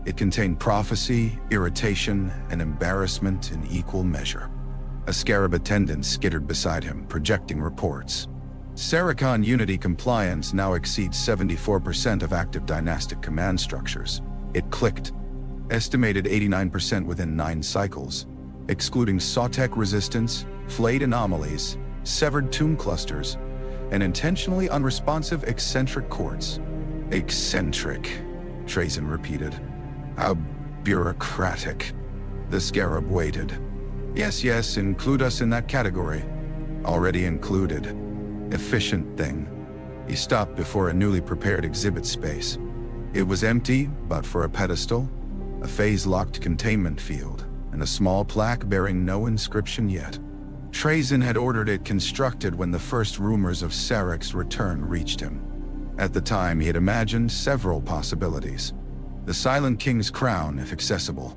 It contained prophecy, irritation, and embarrassment in equal measure. A scarab attendant skittered beside him, projecting reports. Szarekh Unity compliance now exceeds 74% of active dynastic command structures. It clicked. Estimated 89% within 9 cycles, excluding Szarekh resistance, flayed anomalies, severed tomb clusters, and intentionally unresponsive eccentric courts. Eccentric, Trazyn repeated. How bureaucratic. The scarab waited. Yes, include us in that category. Already included. Efficient thing. He stopped before a newly prepared exhibit space. It was empty, but for a pedestal, a phase-locked containment field, and a small plaque bearing no inscription yet. Trazyn had ordered it constructed when the first rumors of Sarekh's return reached him. At the time, he had imagined several possibilities. The Silent King's crown, if accessible.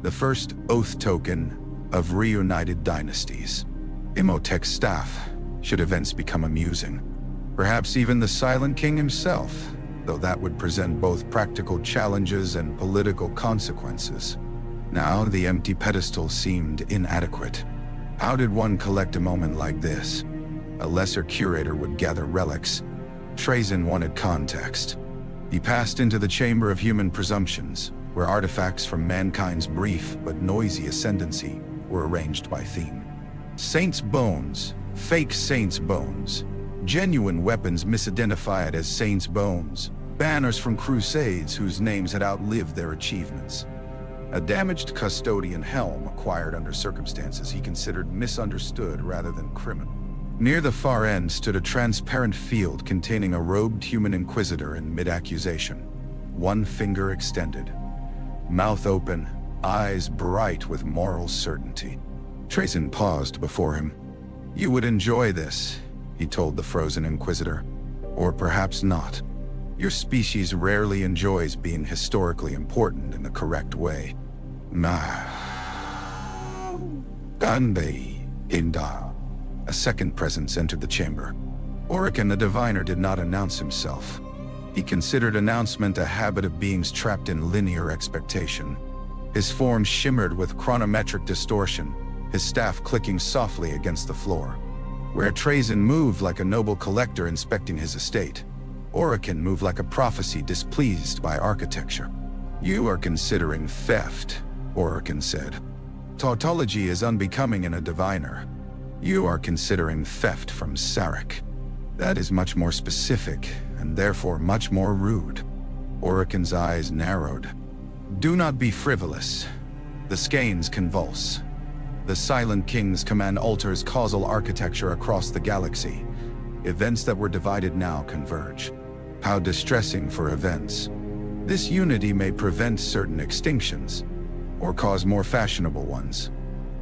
The first oath token of reunited dynasties. Imotekh's staff, should events become amusing. Perhaps even the Silent King himself, though that would present both practical challenges and political consequences. Now the empty pedestal seemed inadequate. How did one collect a moment like this? A lesser curator would gather relics. Trazyn wanted context. He passed into the chamber of human presumptions, where artifacts from mankind's brief but noisy ascendancy were arranged by theme. Saints' bones, fake saints' bones, genuine weapons misidentified as saints' bones, banners from crusades whose names had outlived their achievements. A damaged custodian helm acquired under circumstances he considered misunderstood rather than criminal. Near the far end stood a transparent field containing a robed human inquisitor in mid-accusation, one finger extended. Mouth open, eyes bright with moral certainty. Trazyn paused before him. You would enjoy this, he told the frozen inquisitor. Or perhaps not. Your species rarely enjoys being historically important in the correct way. Ganbei Inda. A second presence entered the chamber. Awaken the diviner did not announce himself. He considered announcement a habit of beings trapped in linear expectation. His form shimmered with chronometric distortion, his staff clicking softly against the floor. Where Trazyn moved like a noble collector inspecting his estate, Awaken moved like a prophecy displeased by architecture. You are considering theft, Awaken said. Tautology is unbecoming in a diviner. You are considering theft from Szarekh. That is much more specific, and therefore much more rude. Awaken's eyes narrowed. Do not be frivolous. The skeins convulse. The Silent King's command alters causal architecture across the galaxy. Events that were divided now converge. How distressing for events. This unity may prevent certain extinctions, or cause more fashionable ones.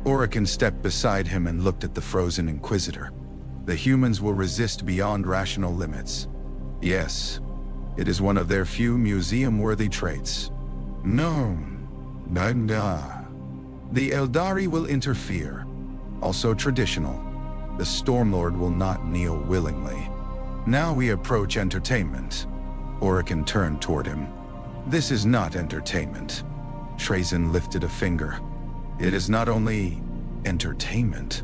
Awaken stepped beside him and looked at the frozen inquisitor. The humans will resist beyond rational limits. Yes, it is one of their few museum-worthy traits. No, the Eldari will interfere. Also traditional. The Stormlord will not kneel willingly. Now we approach entertainment. Awaken turned toward him. This is not entertainment. Trazyn lifted a finger. It is not only entertainment.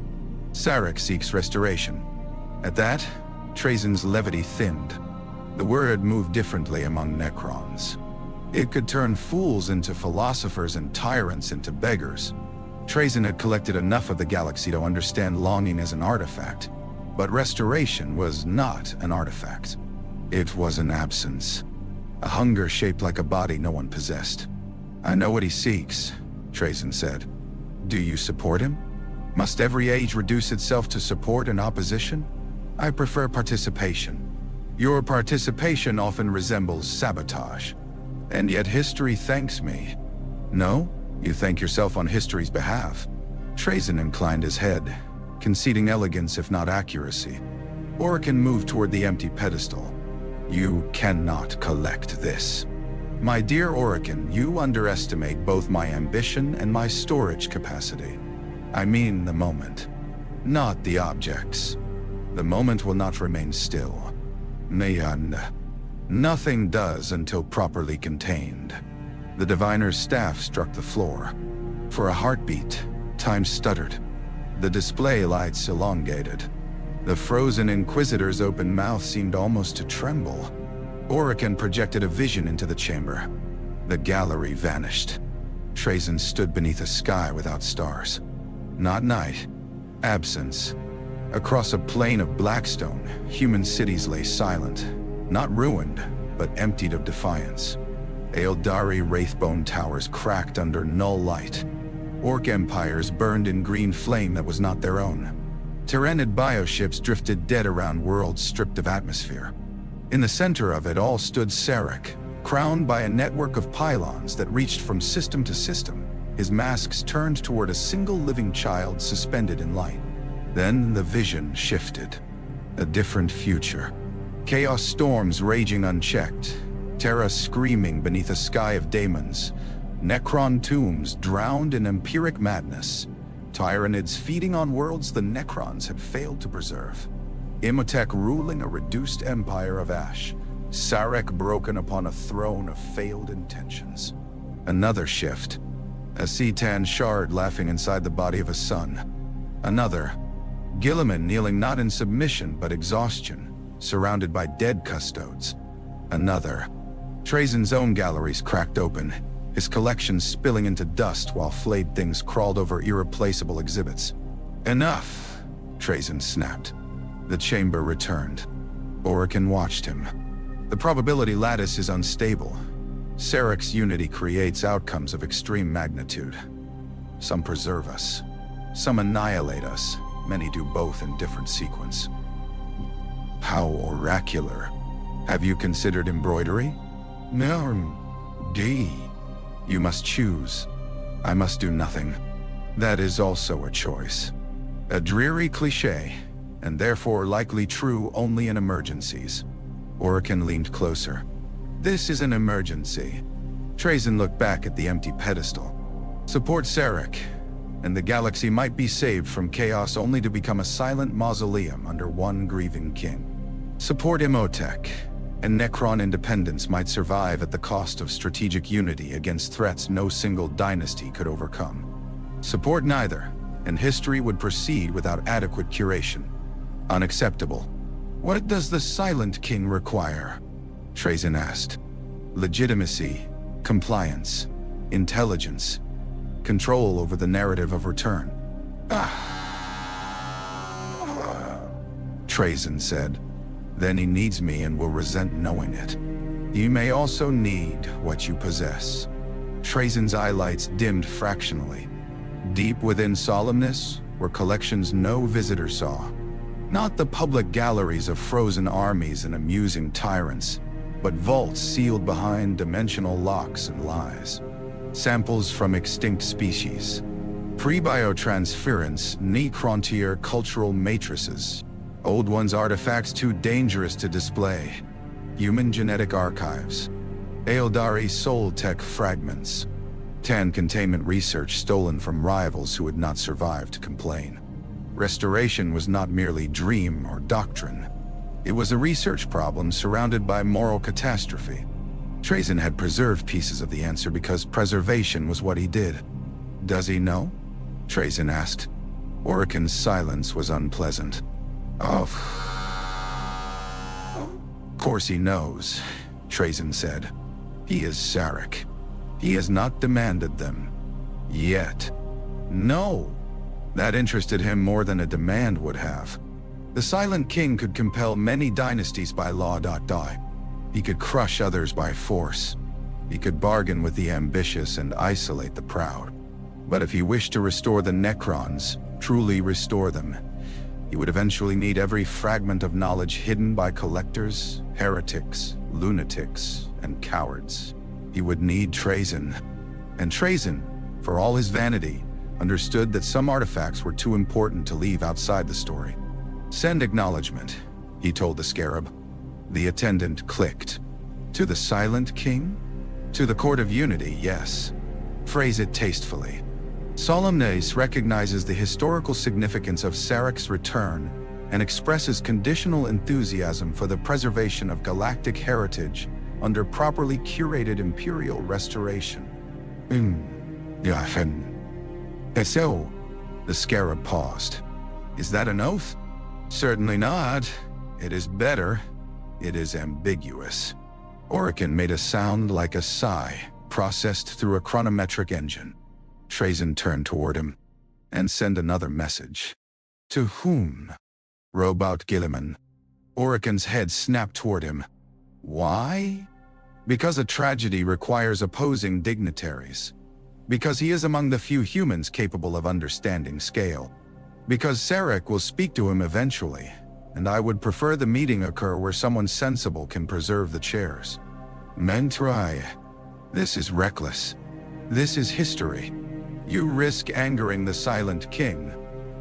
Szarekh seeks restoration. At that, Trazyn's levity thinned. The word moved differently among Necrons. It could turn fools into philosophers and tyrants into beggars. Trazyn had collected enough of the galaxy to understand longing as an artifact, but restoration was not an artifact. It was an absence. A hunger shaped like a body no one possessed. I know what he seeks, Trazyn said. Do you support him? Must every age reduce itself to support and opposition? I prefer participation. Your participation often resembles sabotage. And yet history thanks me. No? You thank yourself on history's behalf. Trazyn inclined his head, conceding elegance if not accuracy. Awaken moved toward the empty pedestal. You cannot collect this. My dear Awaken, you underestimate both my ambition and my storage capacity. I mean the moment, not the objects. The moment will not remain still. Nothing does until properly contained. The diviner's staff struck the floor. For a heartbeat, time stuttered. The display lights elongated. The frozen Inquisitor's open mouth seemed almost to tremble. Awaken projected a vision into the chamber. The gallery vanished. Trazyn stood beneath a sky without stars. Not night. Absence. Across a plain of blackstone, human cities lay silent. Not ruined, but emptied of defiance. Aeldari wraithbone towers cracked under null light. Orc empires burned in green flame that was not their own. Tyranid bioships drifted dead around worlds stripped of atmosphere. In the center of it all stood Szarekh, crowned by a network of pylons that reached from system to system, his masks turned toward a single living child suspended in light. Then the vision shifted. A different future. Chaos storms raging unchecked, Terra screaming beneath a sky of daemons, Necron tombs drowned in empiric madness, Tyranids feeding on worlds the Necrons had failed to preserve, Imotekh ruling a reduced empire of ash, Szarekh broken upon a throne of failed intentions. Another shift. A Cetan shard laughing inside the body of a son. Another. Guilliman kneeling not in submission but exhaustion, surrounded by dead custodes. Another. Trazyn's own galleries cracked open, his collections spilling into dust while flayed things crawled over irreplaceable exhibits. Enough, Trazyn snapped. The chamber returned. Awaken watched him. The probability lattice is unstable. Sarekh's unity creates outcomes of extreme magnitude. Some preserve us. Some annihilate us. Many do both in different sequence. How oracular. Have you considered embroidery? No. D. You must choose. I must do nothing. That is also a choice. A dreary cliché, and therefore likely true only in emergencies. Awaken leaned closer. This is an emergency. Trazyn looked back at the empty pedestal. Support Szarekh, and the galaxy might be saved from chaos only to become a silent mausoleum under one grieving king. Support Imotekh, and Necron independence might survive at the cost of strategic unity against threats no single dynasty could overcome. Support neither, and history would proceed without adequate curation. Unacceptable. What does the Silent King require? Trazyn asked. Legitimacy, compliance, intelligence, control over the narrative of return. Trazyn said. Then he needs me and will resent knowing it. You may also need what you possess. Trazyn's eyelights dimmed fractionally. Deep within solemnness were collections no visitor saw. Not the public galleries of frozen armies and amusing tyrants, but vaults sealed behind dimensional locks and lies. Samples from extinct species. Pre-biotransference, Necrontier cultural matrices. Old ones artifacts too dangerous to display. Human genetic archives. Aeldari soul tech fragments. Tan containment research stolen from rivals who had not survived to complain. Restoration was not merely dream or doctrine. It was a research problem surrounded by moral catastrophe. Trazyn had preserved pieces of the answer because preservation was what he did. Does he know? Trazyn asked. Awaken's silence was unpleasant. Of course he knows, Trazyn said. He is Szarekh. He has not demanded them. Yet. No. That interested him more than a demand would have. The Silent King could compel many dynasties by law. He could crush others by force. He could bargain with the ambitious and isolate the proud. But if he wished to restore the Necrons, truly restore them, he would eventually need every fragment of knowledge hidden by collectors, heretics, lunatics, and cowards. He would need Trazyn. And Trazyn, for all his vanity, understood that some artifacts were too important to leave outside the story. Send acknowledgement, he told the scarab. The attendant clicked. To the Silent King? To the Court of Unity, yes. Phrase it tastefully. Solemnes recognizes the historical significance of Sarekh's return and expresses conditional enthusiasm for the preservation of galactic heritage under properly curated imperial restoration. So, The scarab paused. Is that an oath? Certainly not. It is better. It is ambiguous. Awaken made a sound like a sigh, processed through a chronometric engine. Trazyn turned toward him. And send another message. To whom? Roboute Guilliman. Awaken's head snapped toward him. Why? Because a tragedy requires opposing dignitaries. Because he is among the few humans capable of understanding scale. Because Szarekh will speak to him eventually, and I would prefer the meeting occur where someone sensible can preserve the chairs. Men try. This is reckless. This is history. You risk angering the silent king.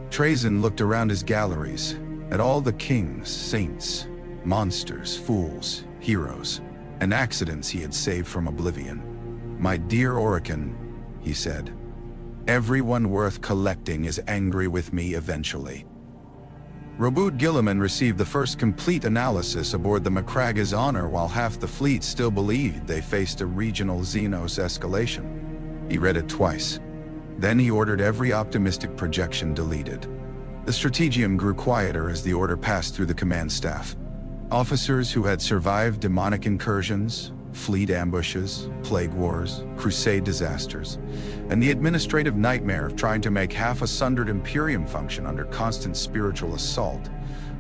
Trazyn looked around his galleries, at all the kings, saints, monsters, fools, heroes, and accidents he had saved from oblivion. My dear Awaken, he said, everyone worth collecting is angry with me eventually. Roboute Guilliman received the first complete analysis aboard the Macraga's honor while half the fleet still believed they faced a regional xenos escalation. He read it twice. Then he ordered every optimistic projection deleted. The strategium grew quieter as the order passed through the command staff. Officers who had survived demonic incursions, fleet ambushes, plague wars, crusade disasters, and the administrative nightmare of trying to make half a sundered Imperium function under constant spiritual assault,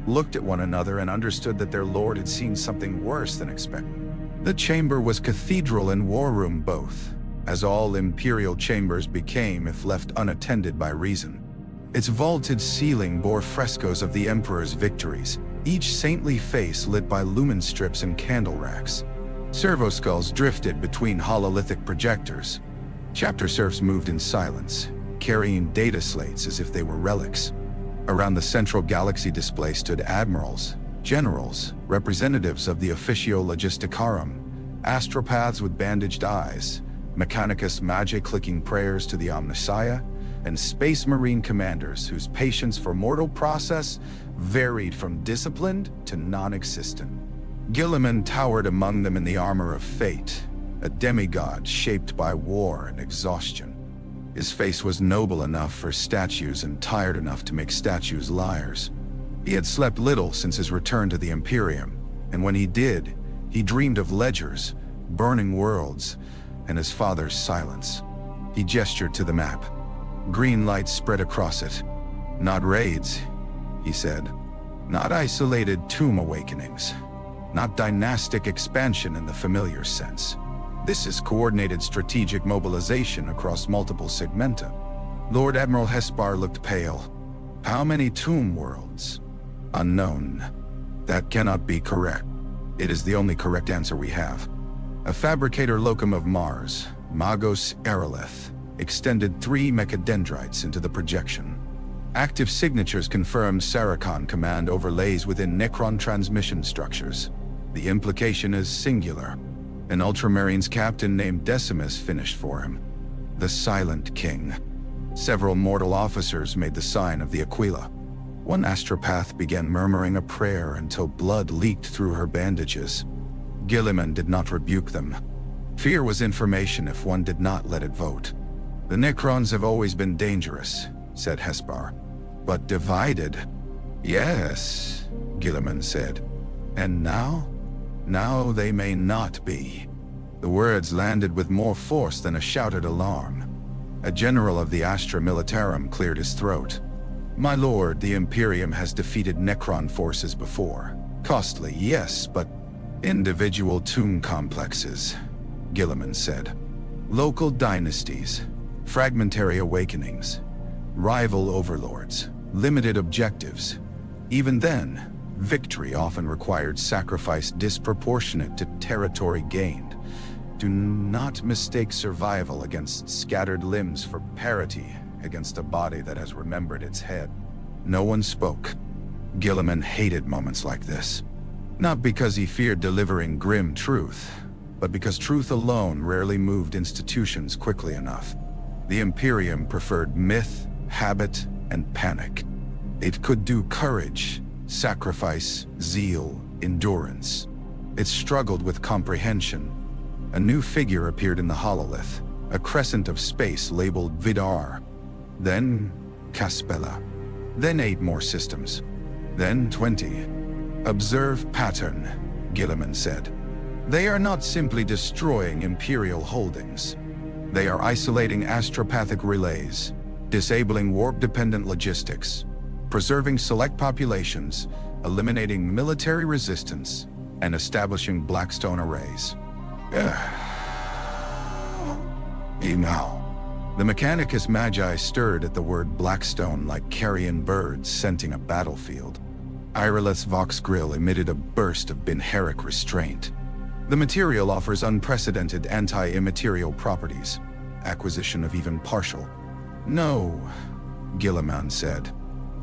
looked at one another and understood that their lord had seen something worse than expected. The chamber was cathedral and war room both, as all imperial chambers became if left unattended by reason. Its vaulted ceiling bore frescoes of the Emperor's victories, each saintly face lit by lumen strips and candle racks. Servoskulls drifted between hololithic projectors. Chapter serfs moved in silence, carrying data slates as if they were relics. Around the central galaxy display stood admirals, generals, representatives of the Officio Logisticarum, astropaths with bandaged eyes, Mechanicus Magi clicking prayers to the Omnissiah, and Space Marine commanders whose patience for mortal process varied from disciplined to non-existent. Guilliman towered among them in the armor of fate, a demigod shaped by war and exhaustion. His face was noble enough for statues and tired enough to make statues liars. He had slept little since his return to the Imperium, and when he did, he dreamed of ledgers, burning worlds, and his father's silence. He gestured to the map. Green light spread across it. Not raids, he said. Not isolated tomb awakenings. Not dynastic expansion in the familiar sense. This is coordinated strategic mobilization across multiple segmenta. Lord Admiral Hespar looked pale. How many tomb worlds? Unknown. That cannot be correct. It is the only correct answer we have. A fabricator locum of Mars, Magos Aerolith, extended 3 mechadendrites into the projection. Active signatures confirmed Szarekh command overlays within Necron transmission structures. The implication is singular. An Ultramarines captain named Decimus finished for him. The Silent King. Several mortal officers made the sign of the Aquila. One astropath began murmuring a prayer until blood leaked through her bandages. Guilliman did not rebuke them. Fear was information if one did not let it vote. The Necrons have always been dangerous, said Hespar. But divided? Yes, Guilliman said. And now? Now they may not be. The words landed with more force than a shouted alarm. A general of the Astra Militarum cleared his throat. My lord, the Imperium has defeated Necron forces before. Costly, yes, but individual tomb complexes, Guilliman said. Local dynasties, fragmentary awakenings, rival overlords, limited objectives. Even then, victory often required sacrifice disproportionate to territory gained. Do not mistake survival against scattered limbs for parity against a body that has remembered its head. No one spoke. Guilliman hated moments like this. Not because he feared delivering grim truth, but because truth alone rarely moved institutions quickly enough. The Imperium preferred myth, habit, and panic. It could do courage, sacrifice, zeal, endurance. It struggled with comprehension. A new figure appeared in the hololith, a crescent of space labeled Vidar. Then, Kaspella. Then 8 more systems. Then 20. Observe pattern, Guilliman said. They are not simply destroying Imperial holdings. They are isolating astropathic relays, disabling warp-dependent logistics, preserving select populations, eliminating military resistance, and establishing Blackstone arrays. The Mechanicus Magi stirred at the word Blackstone like carrion birds scenting a battlefield. Ireleth's Vox Grill emitted a burst of Binheric restraint. The material offers unprecedented anti-immaterial properties, acquisition of even partial. No, Guilliman said.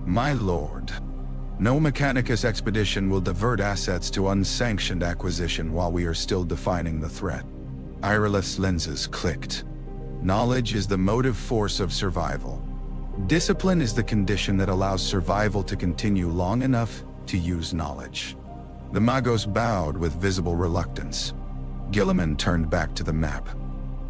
My lord, no Mechanicus expedition will divert assets to unsanctioned acquisition while we are still defining the threat. Ireleth's lenses clicked. Knowledge is the motive force of survival. Discipline is the condition that allows survival to continue long enough to use knowledge. The Magos bowed with visible reluctance. Guilliman turned back to the map.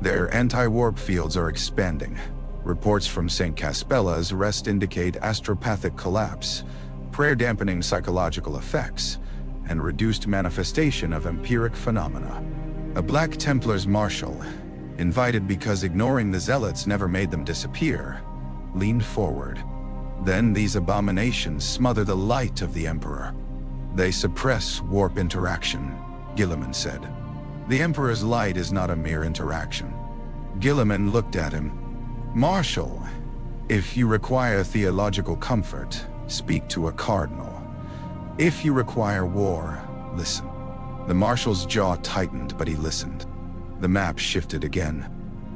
Their anti-warp fields are expanding. Reports from St. Kaspella's rest indicate astropathic collapse, prayer-dampening psychological effects, and reduced manifestation of empiric phenomena. A Black Templar's marshal, invited because ignoring the zealots never made them disappear, leaned forward. Then these abominations smother the light of the Emperor. They suppress warp interaction, Guilliman said. The Emperor's light is not a mere interaction. Guilliman looked at him. Marshal, if you require theological comfort, speak to a cardinal. If you require war, listen. The Marshal's jaw tightened, but he listened. The map shifted again.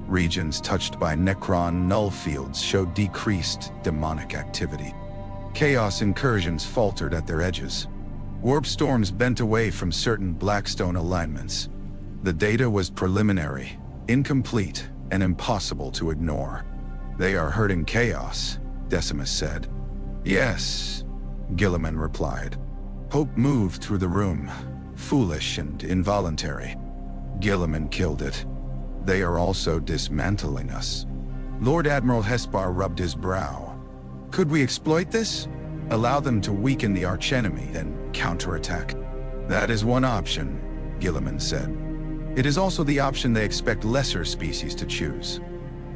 Regions touched by Necron null fields showed decreased demonic activity. Chaos incursions faltered at their edges. Warp storms bent away from certain Blackstone alignments. The data was preliminary, incomplete, and impossible to ignore. They are hurting chaos, Decimus said. Yes, Guilliman replied. Hope moved through the room, foolish and involuntary. Guilliman killed it. They are also dismantling us. Lord Admiral Hespar rubbed his brow. Could we exploit this? Allow them to weaken the archenemy, then counterattack? That is one option, Guilliman said. It is also the option they expect lesser species to choose.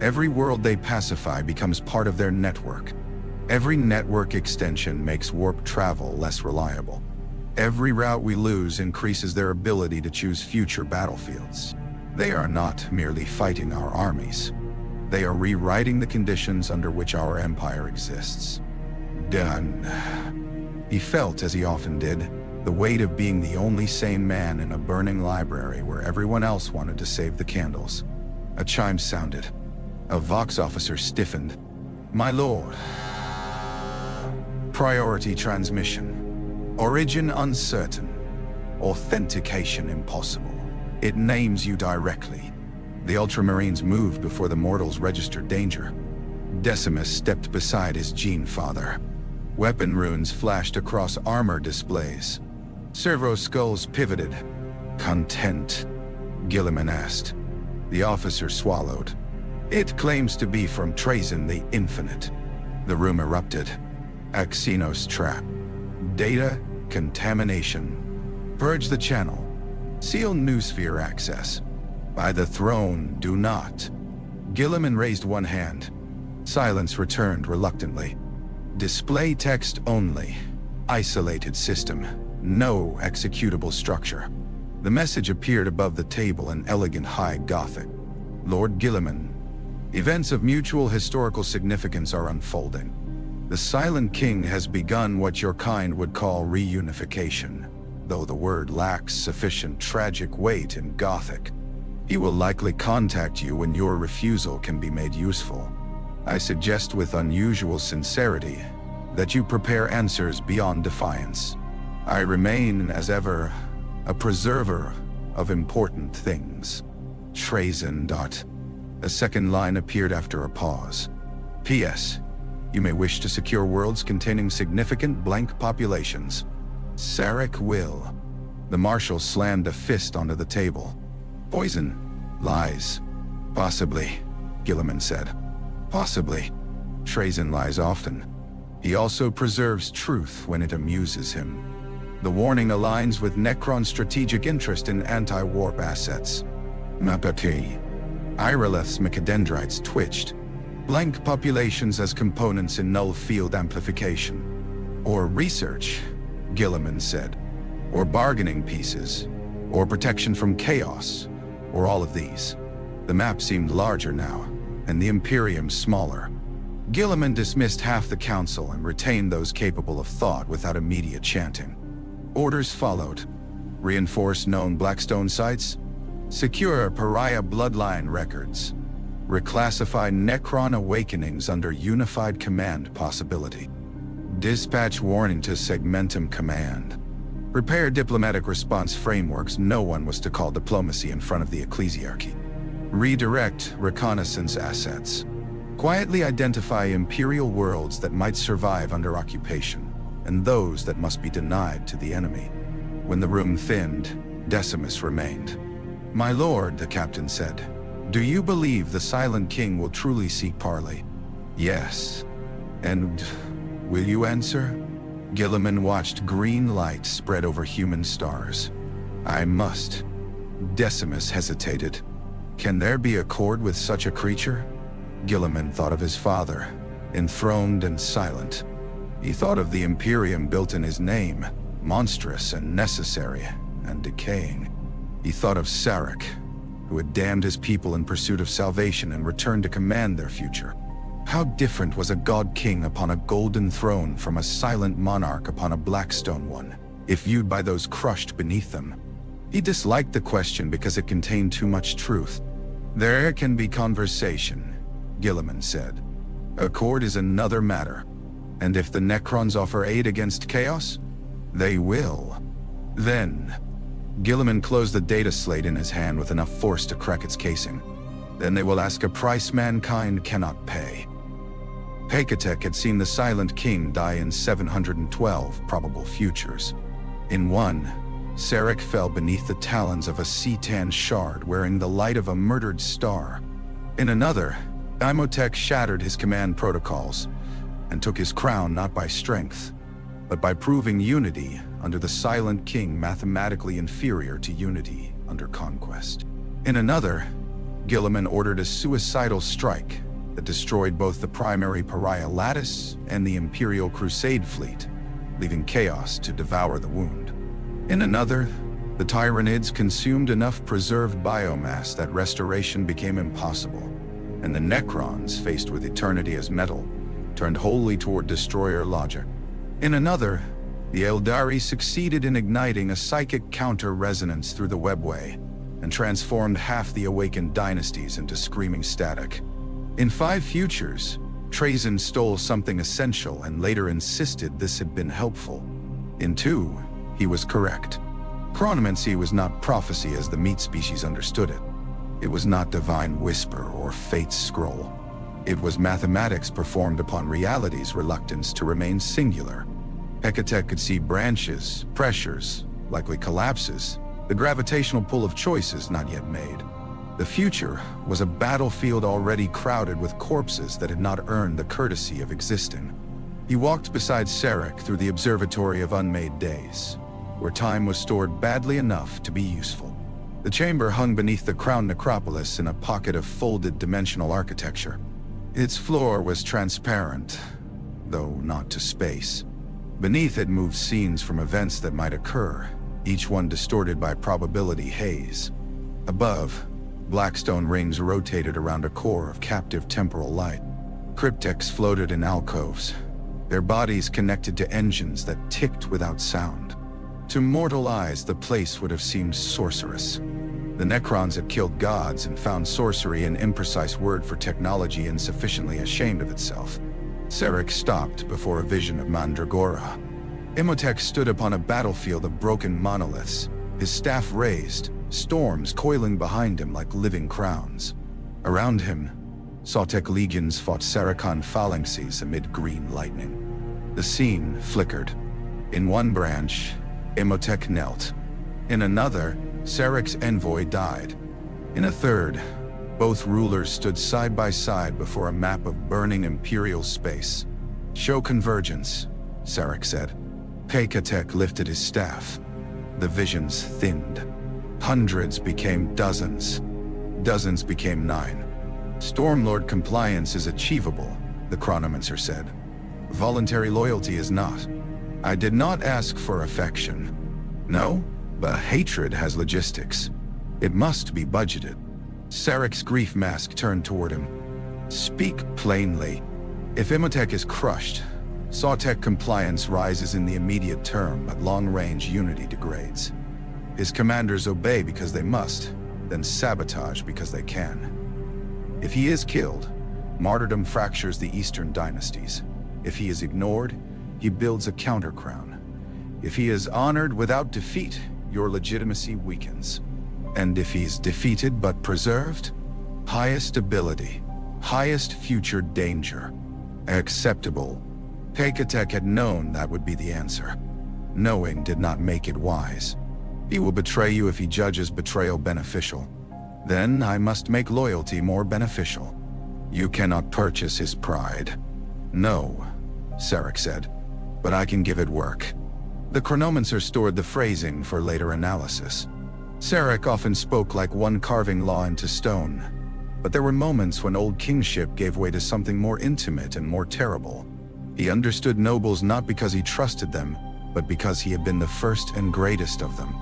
Every world they pacify becomes part of their network. Every network extension makes warp travel less reliable. Every route we lose increases their ability to choose future battlefields. They are not merely fighting our armies. They are rewriting the conditions under which our empire exists. Done. He felt, as he often did, the weight of being the only sane man in a burning library where everyone else wanted to save the candles. A chime sounded. A Vox officer stiffened. My lord. Priority transmission. Origin uncertain. Authentication impossible. It names you directly. The Ultramarines moved before the mortals registered danger. Decimus stepped beside his gene father. Weapon runes flashed across armor displays. Servo skulls pivoted. Content? Guilliman asked. The officer swallowed. It claims to be from Trazyn the Infinite. The room erupted. A xenos trap. Data contamination. Purge the channel. Seal Noosphere access. By the throne, do not. Guilliman raised one hand. Silence returned reluctantly. Display text only. Isolated system. No executable structure. The message appeared above the table in elegant high Gothic. Lord Guilliman. Events of mutual historical significance are unfolding. The Silent King has begun what your kind would call reunification, though the word lacks sufficient tragic weight in Gothic. He will likely contact you when your refusal can be made useful. I suggest with unusual sincerity that you prepare answers beyond defiance. I remain, as ever, a preserver of important things. Trazyn. A second line appeared after a pause. P.S. You may wish to secure worlds containing significant blank populations. Szarekh will. The marshal slammed a fist onto the table. Poison. Lies. Possibly, Guilliman said. Possibly. Trazyn lies often. He also preserves truth when it amuses him. The warning aligns with Necron's strategic interest in anti-warp assets. Mapati. Ireleth's mechadendrites twitched. Blank populations as components in null field amplification. Or research, Guilliman said. Or bargaining pieces. Or protection from chaos. Or all of these. The map seemed larger now, and the Imperium smaller. Guilliman dismissed half the council and retained those capable of thought without immediate chanting. Orders followed. Reinforce known Blackstone sites. Secure Pariah bloodline records. Reclassify Necron awakenings under unified command possibility. Dispatch warning to Segmentum Command. Prepare diplomatic response frameworks no one was to call diplomacy in front of the ecclesiarchy. Redirect reconnaissance assets. Quietly identify Imperial worlds that might survive under occupation, and those that must be denied to the enemy. When the room thinned, Decimus remained. "My lord," the captain said, "do you believe the Silent King will truly seek parley?" "Yes." "And will you answer?" Guilliman watched green light spread over human stars. "I must." Decimus hesitated. "Can there be accord with such a creature?" Guilliman thought of his father, enthroned and silent. He thought of the Imperium built in his name, monstrous and necessary, and decaying. He thought of Szarekh, who had damned his people in pursuit of salvation and returned to command their future. How different was a god-king upon a golden throne from a silent monarch upon a blackstone one, if viewed by those crushed beneath them? He disliked the question because it contained too much truth. "There can be conversation," Guilliman said. "Accord is another matter. And if the Necrons offer aid against chaos, they will. Then..." Guilliman closed the data slate in his hand with enough force to crack its casing. "Then they will ask a price mankind cannot pay." Hekatekh had seen the Silent King die in 712 probable futures. In one, Szarekh fell beneath the talons of a Cetan shard wearing the light of a murdered star. In another, Imotekh shattered his command protocols and took his crown not by strength, but by proving unity under the Silent King mathematically inferior to unity under conquest. In another, Guilliman ordered a suicidal strike that destroyed both the primary Pariah lattice and the Imperial Crusade fleet, leaving chaos to devour the wound. In another, the Tyranids consumed enough preserved biomass that restoration became impossible, and the Necrons, faced with eternity as metal, turned wholly toward destroyer logic. In another, the Eldari succeeded in igniting a psychic counter-resonance through the webway and transformed half the Awakened dynasties into screaming static. In 5 futures, Trazyn stole something essential and later insisted this had been helpful. In 2, he was correct. Chronomancy was not prophecy as the meat species understood it. It was not divine whisper or fate's scroll. It was mathematics performed upon reality's reluctance to remain singular. Hekatekh could see branches, pressures, likely collapses, the gravitational pull of choices not yet made. The future was a battlefield already crowded with corpses that had not earned the courtesy of existing. He walked beside Szarekh through the Observatory of Unmade Days, where time was stored badly enough to be useful. The chamber hung beneath the crown necropolis in a pocket of folded dimensional architecture. Its floor was transparent, though not to space. Beneath it moved scenes from events that might occur, each one distorted by probability haze. Above, blackstone rings rotated around a core of captive temporal light. Cryptex floated in alcoves, their bodies connected to engines that ticked without sound. To mortal eyes, the place would have seemed sorcerous. The Necrons had killed gods and found sorcery an imprecise word for technology insufficiently ashamed of itself. Szarekh stopped before a vision of Mandragora. Imotekh stood upon a battlefield of broken monoliths, his staff raised, storms coiling behind him like living crowns. Around him, Szarekh legions fought Sarachan phalanxes amid green lightning. The scene flickered. In one branch, Imotekh knelt. In another, Sarekh's envoy died. In a third, Both rulers stood side by side before a map of burning Imperial space. "Show convergence," Szarekh said. Hekatekh lifted his staff. The visions thinned. Hundreds became dozens. Dozens became 9. "Stormlord compliance is achievable," the chronomancer said. "Voluntary loyalty is not. I did not ask for affection. No, but hatred has logistics. It must be budgeted." Sarekh's grief mask turned toward him. "Speak plainly. If Imotekh is crushed, Szarekh compliance rises in the immediate term, but long-range unity degrades. His commanders obey because they must, then sabotage because they can. If he is killed, martyrdom fractures the eastern dynasties. If he is ignored, he builds a counter-crown. If he is honored without defeat, your legitimacy weakens. And if he's defeated but preserved, highest ability, highest future danger. Acceptable." Hekatekh had known that would be the answer. Knowing did not make it wise. "He will betray you if he judges betrayal beneficial. Then I must make loyalty more beneficial. You cannot purchase his pride." "No," Szarekh said, "but I can give it work." The chronomancer stored the phrasing for later analysis. Szarekh often spoke like one carving law into stone, but there were moments when old kingship gave way to something more intimate and more terrible. He understood nobles not because he trusted them, but because he had been the first and greatest of them.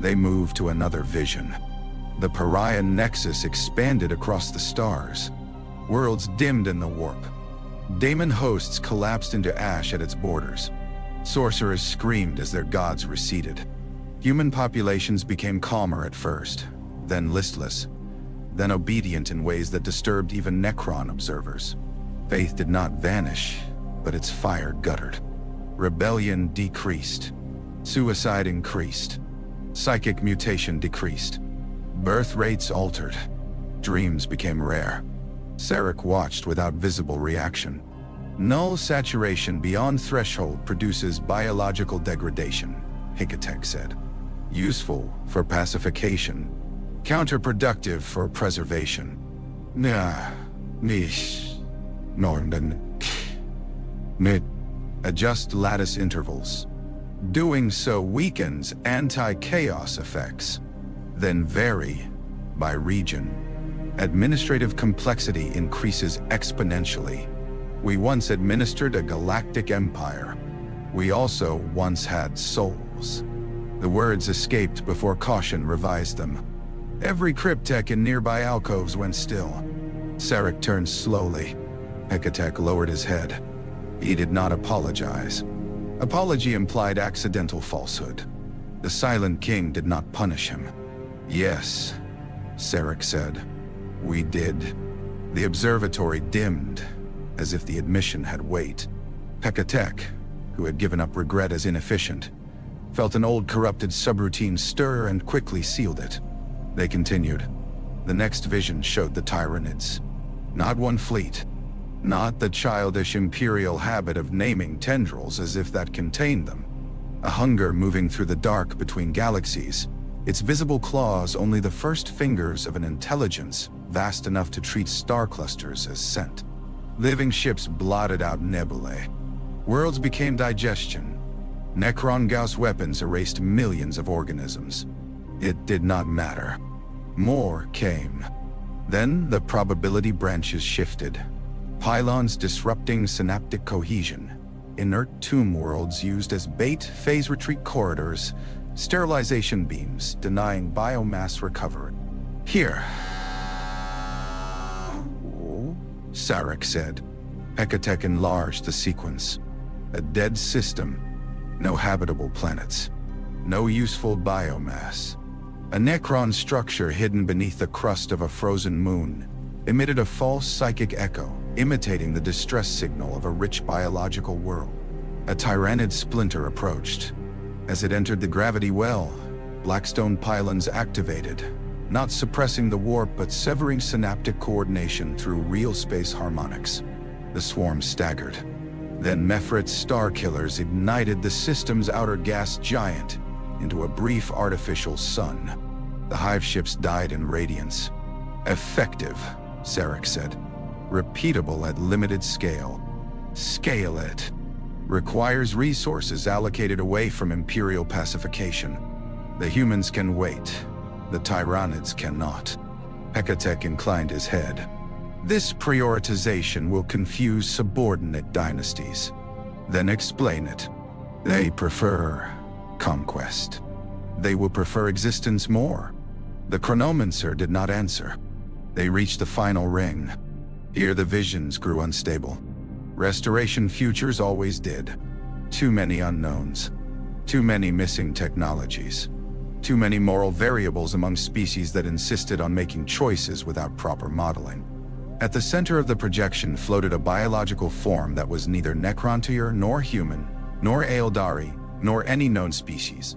They moved to another vision. The Pariah Nexus expanded across the stars. Worlds dimmed in the warp. Daemon hosts collapsed into ash at its borders. Sorcerers screamed as their gods receded. Human populations became calmer at first, then listless, then obedient in ways that disturbed even Necron observers. Faith did not vanish, but its fire guttered. Rebellion decreased. Suicide increased. Psychic mutation decreased. Birth rates altered. Dreams became rare. Szarekh watched without visible reaction. "Null saturation beyond threshold produces biological degradation," Hekatekh said. "Useful for pacification, counterproductive for preservation." Adjust lattice intervals. Doing so weakens anti-chaos effects. Then vary by region. Administrative complexity increases exponentially. We once administered a galactic empire. We also once had souls. The words escaped before caution revised them. Every cryptech in nearby alcoves went still. Szarekh turned slowly. Hekatekh lowered his head. He did not apologize. Apology implied accidental falsehood. The Silent King did not punish him. "Yes," Szarekh said. "We did." The observatory dimmed, as if the admission had weight. Hekatekh, who had given up regret as inefficient, felt an old corrupted subroutine stir and quickly sealed it. They continued. The next vision showed the Tyranids. Not one fleet. Not the childish imperial habit of naming tendrils as if that contained them. A hunger moving through the dark between galaxies, its visible claws only the first fingers of an intelligence vast enough to treat star clusters as scent. Living ships blotted out nebulae. Worlds became digestion. Necron Gauss weapons erased millions of organisms. It did not matter. More came. Then the probability branches shifted. Pylons disrupting synaptic cohesion. Inert tomb worlds used as bait, phase retreat corridors, sterilization beams denying biomass recovery. "Here," Szarekh said. Hekatekh enlarged the sequence. A dead system. No habitable planets. No useful biomass. A Necron structure hidden beneath the crust of a frozen moon emitted a false psychic echo, imitating the distress signal of a rich biological world. A Tyranid splinter approached. As it entered the gravity well, blackstone pylons activated, not suppressing the warp but severing synaptic coordination through real space harmonics. The swarm staggered. Then Mefrit's star killers ignited the system's outer gas giant into a brief artificial sun. The hive ships died in radiance. Effective, Szarekh said. Repeatable at limited scale. Scale it. Requires resources allocated away from Imperial pacification. The humans can wait. The Tyranids cannot. Hekatekh inclined his head. This prioritization will confuse subordinate dynasties. Then explain it. They prefer conquest. They will prefer existence more. The chronomancer did not answer. They reached the final ring. Here the visions grew unstable. Restoration futures always did. Too many unknowns. Too many missing technologies. Too many moral variables among species that insisted on making choices without proper modeling. At the center of the projection floated a biological form that was neither Necrontyr nor human, nor Aeldari, nor any known species,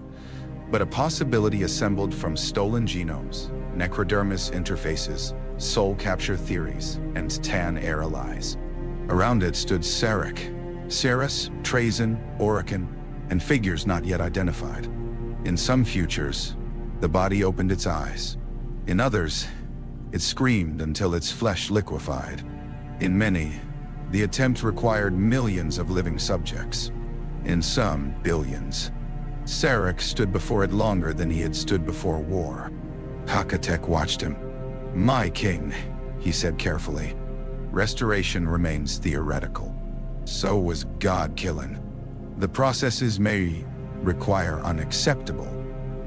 but a possibility assembled from stolen genomes, necrodermis interfaces, soul capture theories, and tan air allies. Around it stood Szarekh, Ceres, Trazyn, Awaken, and figures not yet identified. In some futures, the body opened its eyes. In others, it screamed until its flesh liquefied. In many, the attempt required millions of living subjects. In some, billions. Szarekh stood before it longer than he had stood before war. Hekatekh watched him. "My king," he said carefully. "Restoration remains theoretical. So was God-killing. The processes may require unacceptable.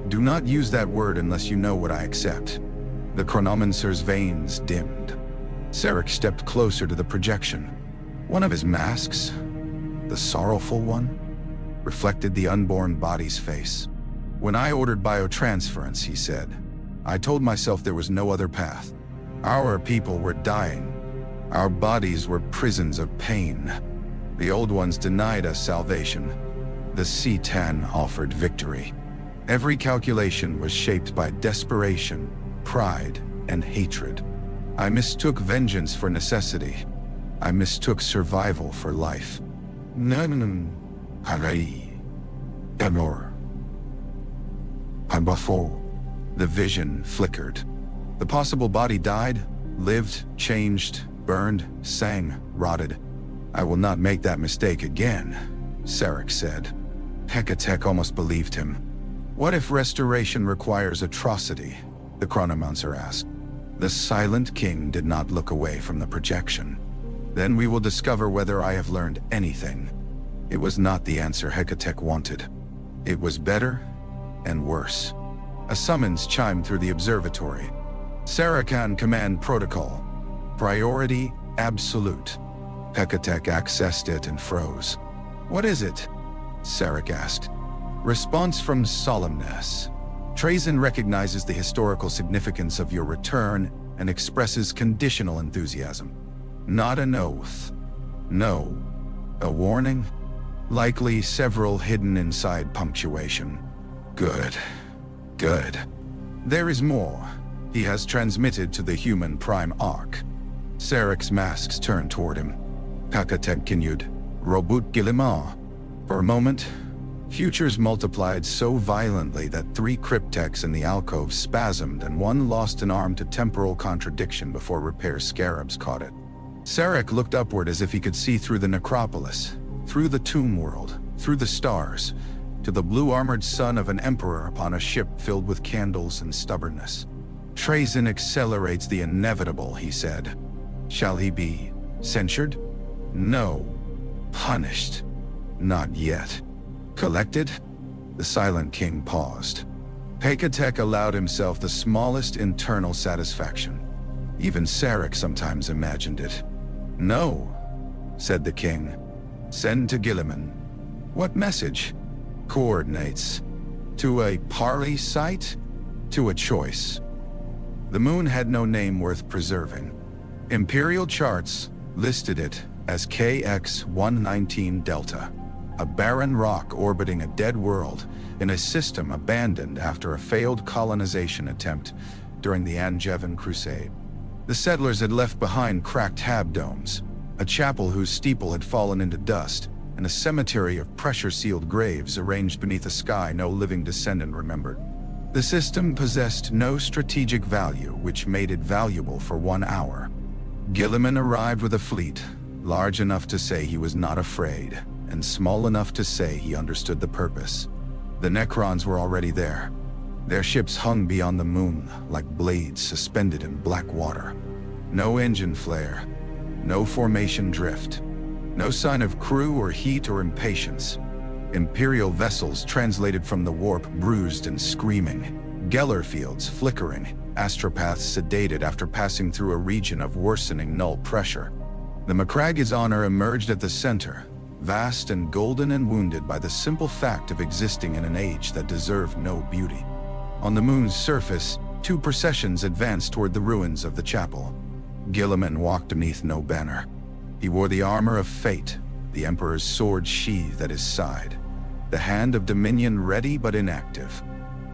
Do not use that word unless you know what I accept." The chronomancer's veins dimmed. Szarekh stepped closer to the projection. One of his masks, the sorrowful one, reflected the unborn body's face. "When I ordered biotransference," he said, "I told myself there was no other path. Our people were dying. Our bodies were prisons of pain. The old ones denied us salvation. The C'tan offered victory. Every calculation was shaped by desperation, pride, and hatred. I mistook vengeance for necessity. I mistook survival for life. Nan harai amor. Before the vision flickered. The possible body died, lived, changed, burned, sang, rotted. I will not make that mistake again, Szarekh said. Hekatekh almost believed him. What if restoration requires atrocity? The chronomancer asked. The silent king did not look away from the projection. Then we will discover whether I have learned anything. It was not the answer Hekatekh wanted. It was better and worse. A summons chimed through the observatory. Szarekh command protocol. Priority absolute. Hekatekh accessed it and froze. What is it? Szarekh asked. Response from Solemness. Trazyn recognizes the historical significance of your return and expresses conditional enthusiasm. Not an oath. No. A warning? Likely several hidden inside punctuation. Good. Good. There is more. He has transmitted to the human prime arc. Sarekh's masks turned toward him. Hekatekh continued. Roboute Guilliman. For a moment, futures multiplied so violently that 3 cryptechs in the alcove spasmed and one lost an arm to temporal contradiction before repair scarabs caught it. Szarekh looked upward as if he could see through the necropolis, through the tomb world, through the stars, to the blue-armored son of an emperor upon a ship filled with candles and stubbornness. Trazyn accelerates the inevitable, he said. Shall he be censured? No. Punished? Not yet. Collected? The silent king paused. Hekatekh allowed himself the smallest internal satisfaction. Even Szarekh sometimes imagined it. No, said the king. Send to Guilliman. What message? Coordinates. To a parley site? To a choice. The moon had no name worth preserving. Imperial charts listed it as KX-119 Delta, a barren rock orbiting a dead world in a system abandoned after a failed colonization attempt during the Angevin Crusade. The settlers had left behind cracked hab domes, a chapel whose steeple had fallen into dust, and a cemetery of pressure-sealed graves arranged beneath a sky no living descendant remembered. The system possessed no strategic value, which made it valuable for 1 hour. Guilliman arrived with a fleet, large enough to say he was not afraid, and small enough to say he understood the purpose. The Necrons were already there. Their ships hung beyond the moon, like blades suspended in black water. No engine flare, no formation drift, no sign of crew or heat or impatience. Imperial vessels translated from the warp, bruised and screaming. Geller fields flickering, astropaths sedated after passing through a region of worsening null pressure. The Macragge's honor emerged at the center, vast and golden and wounded by the simple fact of existing in an age that deserved no beauty. On the moon's surface, 2 processions advanced toward the ruins of the chapel. Guilliman walked beneath no banner. He wore the armor of fate, the Emperor's sword sheathed at his side, the hand of Dominion ready but inactive.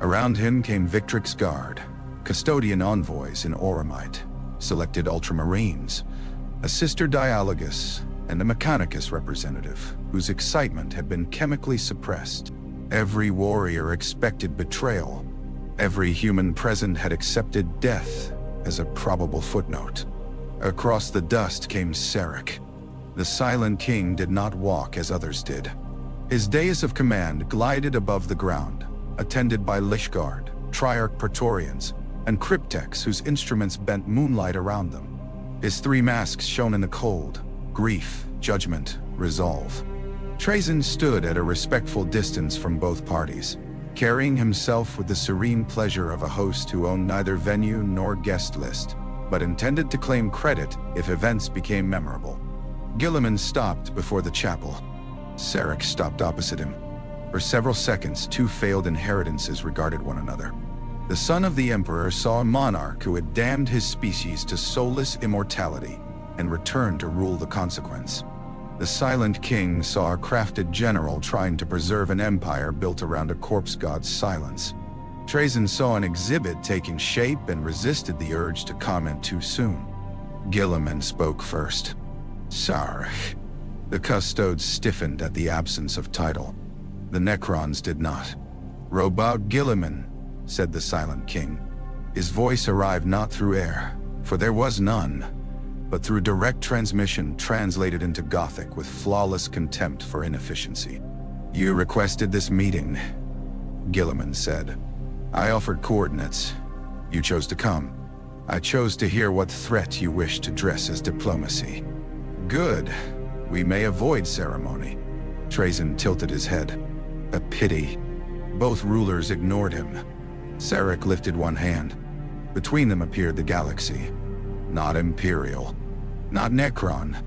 Around him came Victrix's guard, custodian envoys in Oromite, selected ultramarines, a sister Dialogus, and a Mechanicus representative, whose excitement had been chemically suppressed. Every warrior expected betrayal. Every human present had accepted death as a probable footnote. Across the dust came Szarekh. The Silent King did not walk as others did. His dais of command glided above the ground, attended by Lishguard, Triarch Praetorians, and Cryptechs whose instruments bent moonlight around them. His 3 masks shone in the cold: grief, judgment, resolve. Trazyn stood at a respectful distance from both parties, carrying himself with the serene pleasure of a host who owned neither venue nor guest list, but intended to claim credit if events became memorable. Guilliman stopped before the chapel. Szarekh stopped opposite him. For several seconds, 2 failed inheritances regarded one another. The son of the Emperor saw a monarch who had damned his species to soulless immortality and returned to rule the consequence. The Silent King saw a crafted general trying to preserve an empire built around a corpse god's silence. Trazyn saw an exhibit taking shape and resisted the urge to comment too soon. Guilliman spoke first. Szarekh. The custodes stiffened at the absence of title. The Necrons did not. Roboute Guilliman, said the Silent King. His voice arrived not through air, for there was none, but through direct transmission translated into Gothic with flawless contempt for inefficiency. You requested this meeting, Guilliman said. I offered coordinates. You chose to come. I chose to hear what threat you wish to dress as diplomacy. Good. We may avoid ceremony. Trazyn tilted his head. A pity. Both rulers ignored him. Szarekh lifted one hand. Between them appeared the galaxy. Not Imperial. Not Necron.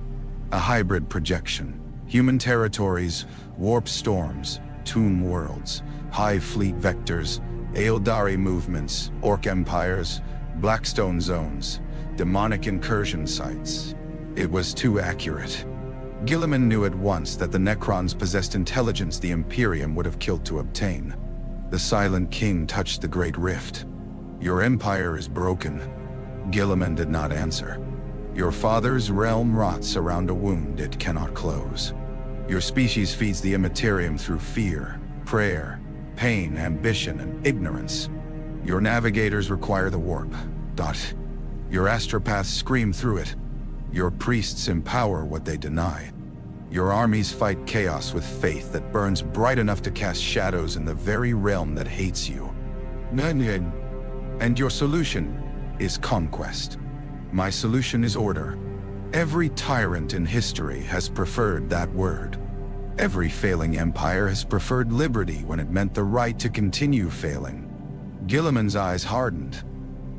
A hybrid projection. Human territories, warp storms, tomb worlds, hive fleet vectors, Eldari movements, orc empires, Blackstone zones, demonic incursion sites. It was too accurate. Guilliman knew at once that the Necrons possessed intelligence the Imperium would have killed to obtain. The Silent King touched the Great Rift. Your empire is broken. Guilliman did not answer. Your father's realm rots around a wound it cannot close. Your species feeds the Imperium through fear, prayer, pain, ambition, and ignorance. Your navigators require the warp. Your astropaths scream through it. Your priests empower what they deny. Your armies fight chaos with faith that burns bright enough to cast shadows in the very realm that hates you. And your solution is conquest. My solution is order. Every tyrant in history has preferred that word. Every failing empire has preferred liberty when it meant the right to continue failing. Guilliman's eyes hardened.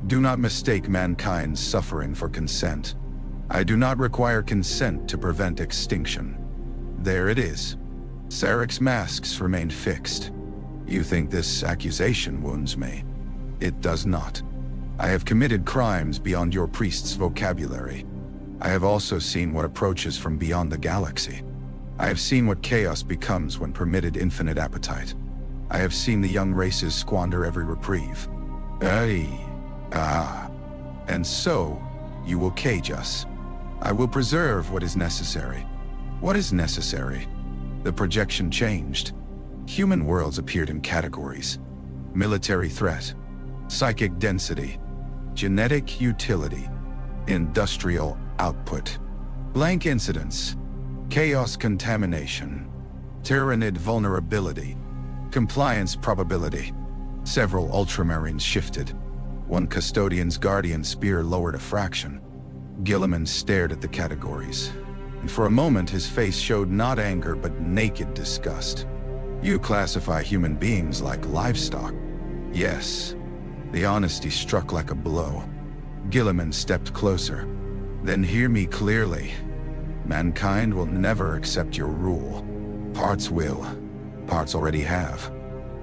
Do not mistake mankind's suffering for consent. I do not require consent to prevent extinction. There it is. Szarikh's masks remained fixed. You think this accusation wounds me? It does not. I have committed crimes beyond your priest's vocabulary. I have also seen what approaches from beyond the galaxy. I have seen what chaos becomes when permitted infinite appetite. I have seen the young races squander every reprieve. And so, you will cage us. I will preserve what is necessary. What is necessary? The projection changed. Human worlds appeared in categories. military threat, psychic density, genetic utility, industrial output, blank incidents, chaos contamination, Tyranid vulnerability, compliance probability. Several ultramarines shifted. One custodian's guardian spear lowered a fraction. Guilliman stared at the categories, and for a moment his face showed not anger but naked disgust. You classify human beings like livestock? Yes. The honesty struck like a blow. Guilliman stepped closer. Then hear me clearly. Mankind will never accept your rule. Parts will. Parts already have.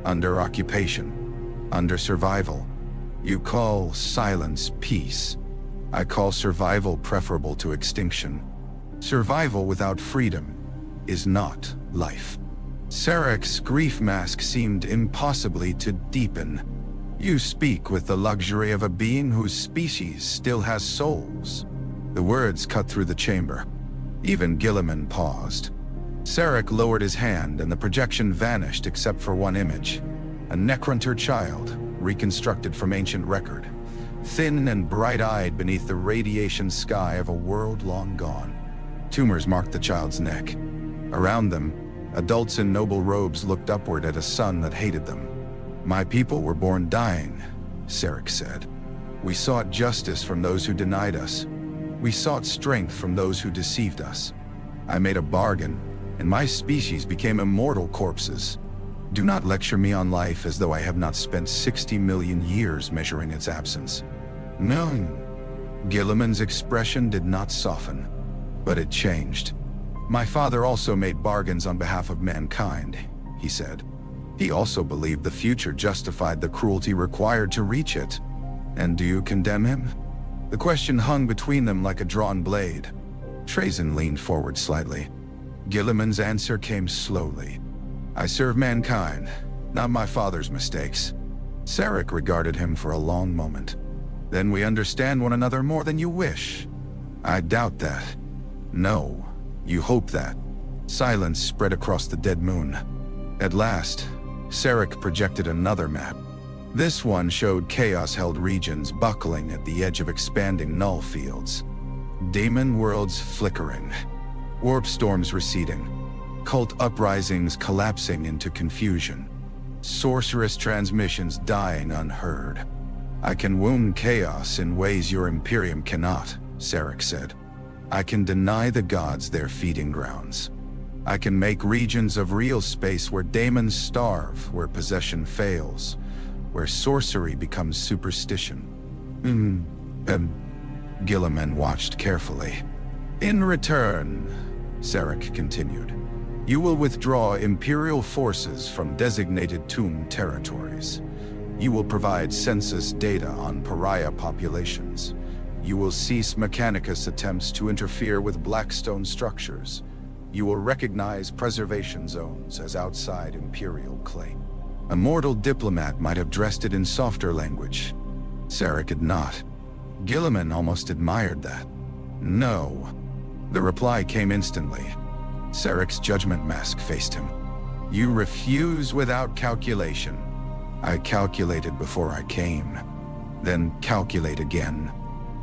Under occupation. Under survival. You call silence peace. I call survival preferable to extinction. Survival without freedom is not life. Szarekh's grief mask seemed impossibly to deepen. You speak with the luxury of a being whose species still has souls. The words cut through the chamber. Even Guilliman paused. Szarekh lowered his hand and the projection vanished except for one image. A Necron child, reconstructed from ancient record. Thin and bright-eyed beneath the radiation sky of a world long gone. Tumors marked the child's neck. Around them, adults in noble robes looked upward at a sun that hated them. My people were born dying, Szarekh said. We sought justice from those who denied us. We sought strength from those who deceived us. I made a bargain, and my species became immortal corpses. Do not lecture me on life as though I have not spent 60 million years measuring its absence. No. Guilliman's expression did not soften, but it changed. My father also made bargains on behalf of mankind, he said. He also believed the future justified the cruelty required to reach it. And do you condemn him? The question hung between them like a drawn blade. Trazyn leaned forward slightly. Guilliman's answer came slowly. I serve mankind, not my father's mistakes. Szarekh regarded him for a long moment. Then we understand one another more than you wish. I doubt that. No, you hope that. Silence spread across the dead moon. At last, Szarekh projected another map. This one showed chaos-held regions buckling at the edge of expanding null fields. Demon worlds flickering. Warp storms receding. Cult uprisings collapsing into confusion. Sorcerous transmissions dying unheard. I can wound chaos in ways your Imperium cannot, Szarekh said. I can deny the gods their feeding grounds. I can make regions of real space where daemons starve, where possession fails, where sorcery becomes superstition. Guilliman watched carefully. In return, Szarekh continued, you will withdraw Imperial forces from designated tomb territories. You will provide census data on pariah populations. You will cease Mechanicus attempts to interfere with Blackstone structures. You will recognize preservation zones as outside Imperial claim. A mortal diplomat might have dressed it in softer language. Szarekh had not. Guilliman almost admired that. No. The reply came instantly. Sarekh's judgment mask faced him. You refuse without calculation. I calculated before I came. Then calculate again.